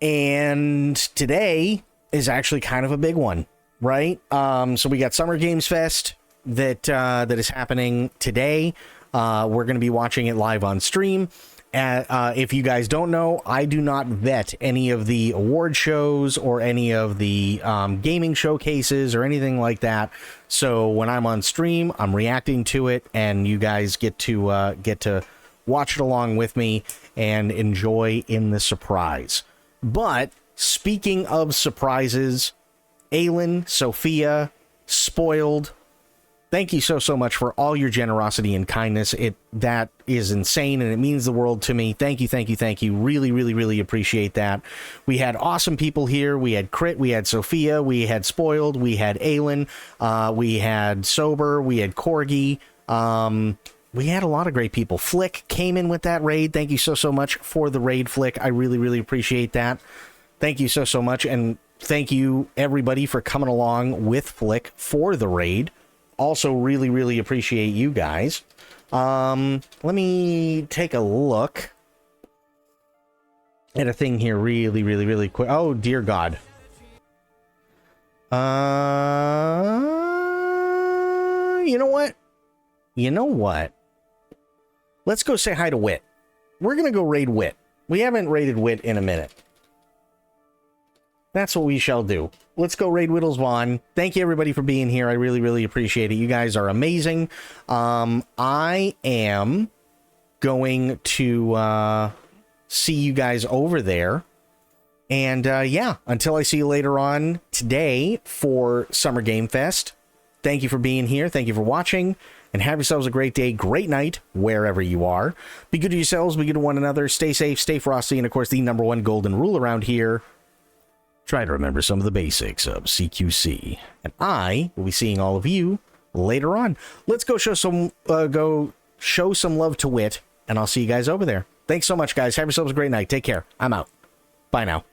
And today is actually kind of a big one, right? So we got Summer Games Fest that is happening today. We're going to be watching it live on stream. If you guys don't know, I do not vet any of the award shows or any of the gaming showcases or anything like that. So when I'm on stream, I'm reacting to it, and you guys get to watch it along with me and enjoy in the surprise. But speaking of surprises, Aylin, Sophia, Spoiled, Thank you so much for all your generosity and kindness. That is insane, and it means the world to me. Thank you. Really appreciate that. We had awesome people here. We had Crit, we had Sophia, we had Spoiled, we had Aelin, we had Sober, we had Corgi. We had a lot of great people. Flick came in with that raid. Thank you so much for the raid, Flick. I really appreciate that. Thank you so much, and thank you everybody for coming along with Flick for the raid. Also really appreciate you guys. Let me take a look at a thing here really quick. Oh dear God. You know what? Let's go say hi to Wit. We're gonna go raid Wit. We haven't raided Wit in a minute. That's what we shall do. Let's go raid Whittlesvaughn. Thank you everybody for being here. I really appreciate it. You guys are amazing. I am going to see you guys over there. And yeah, until I see you later on today for Summer Game Fest, thank you for being here. Thank you for watching. And have yourselves a great day, great night, wherever you are. Be good to yourselves, be good to one another. Stay safe, stay frosty. And of course, the #1 golden rule around here: try to remember some of the basics of CQC. And I will be seeing all of you later on. Let's go show some love to Wit, and I'll see you guys over there. Thanks so much, guys. Have yourselves a great night. Take care. I'm out. Bye now.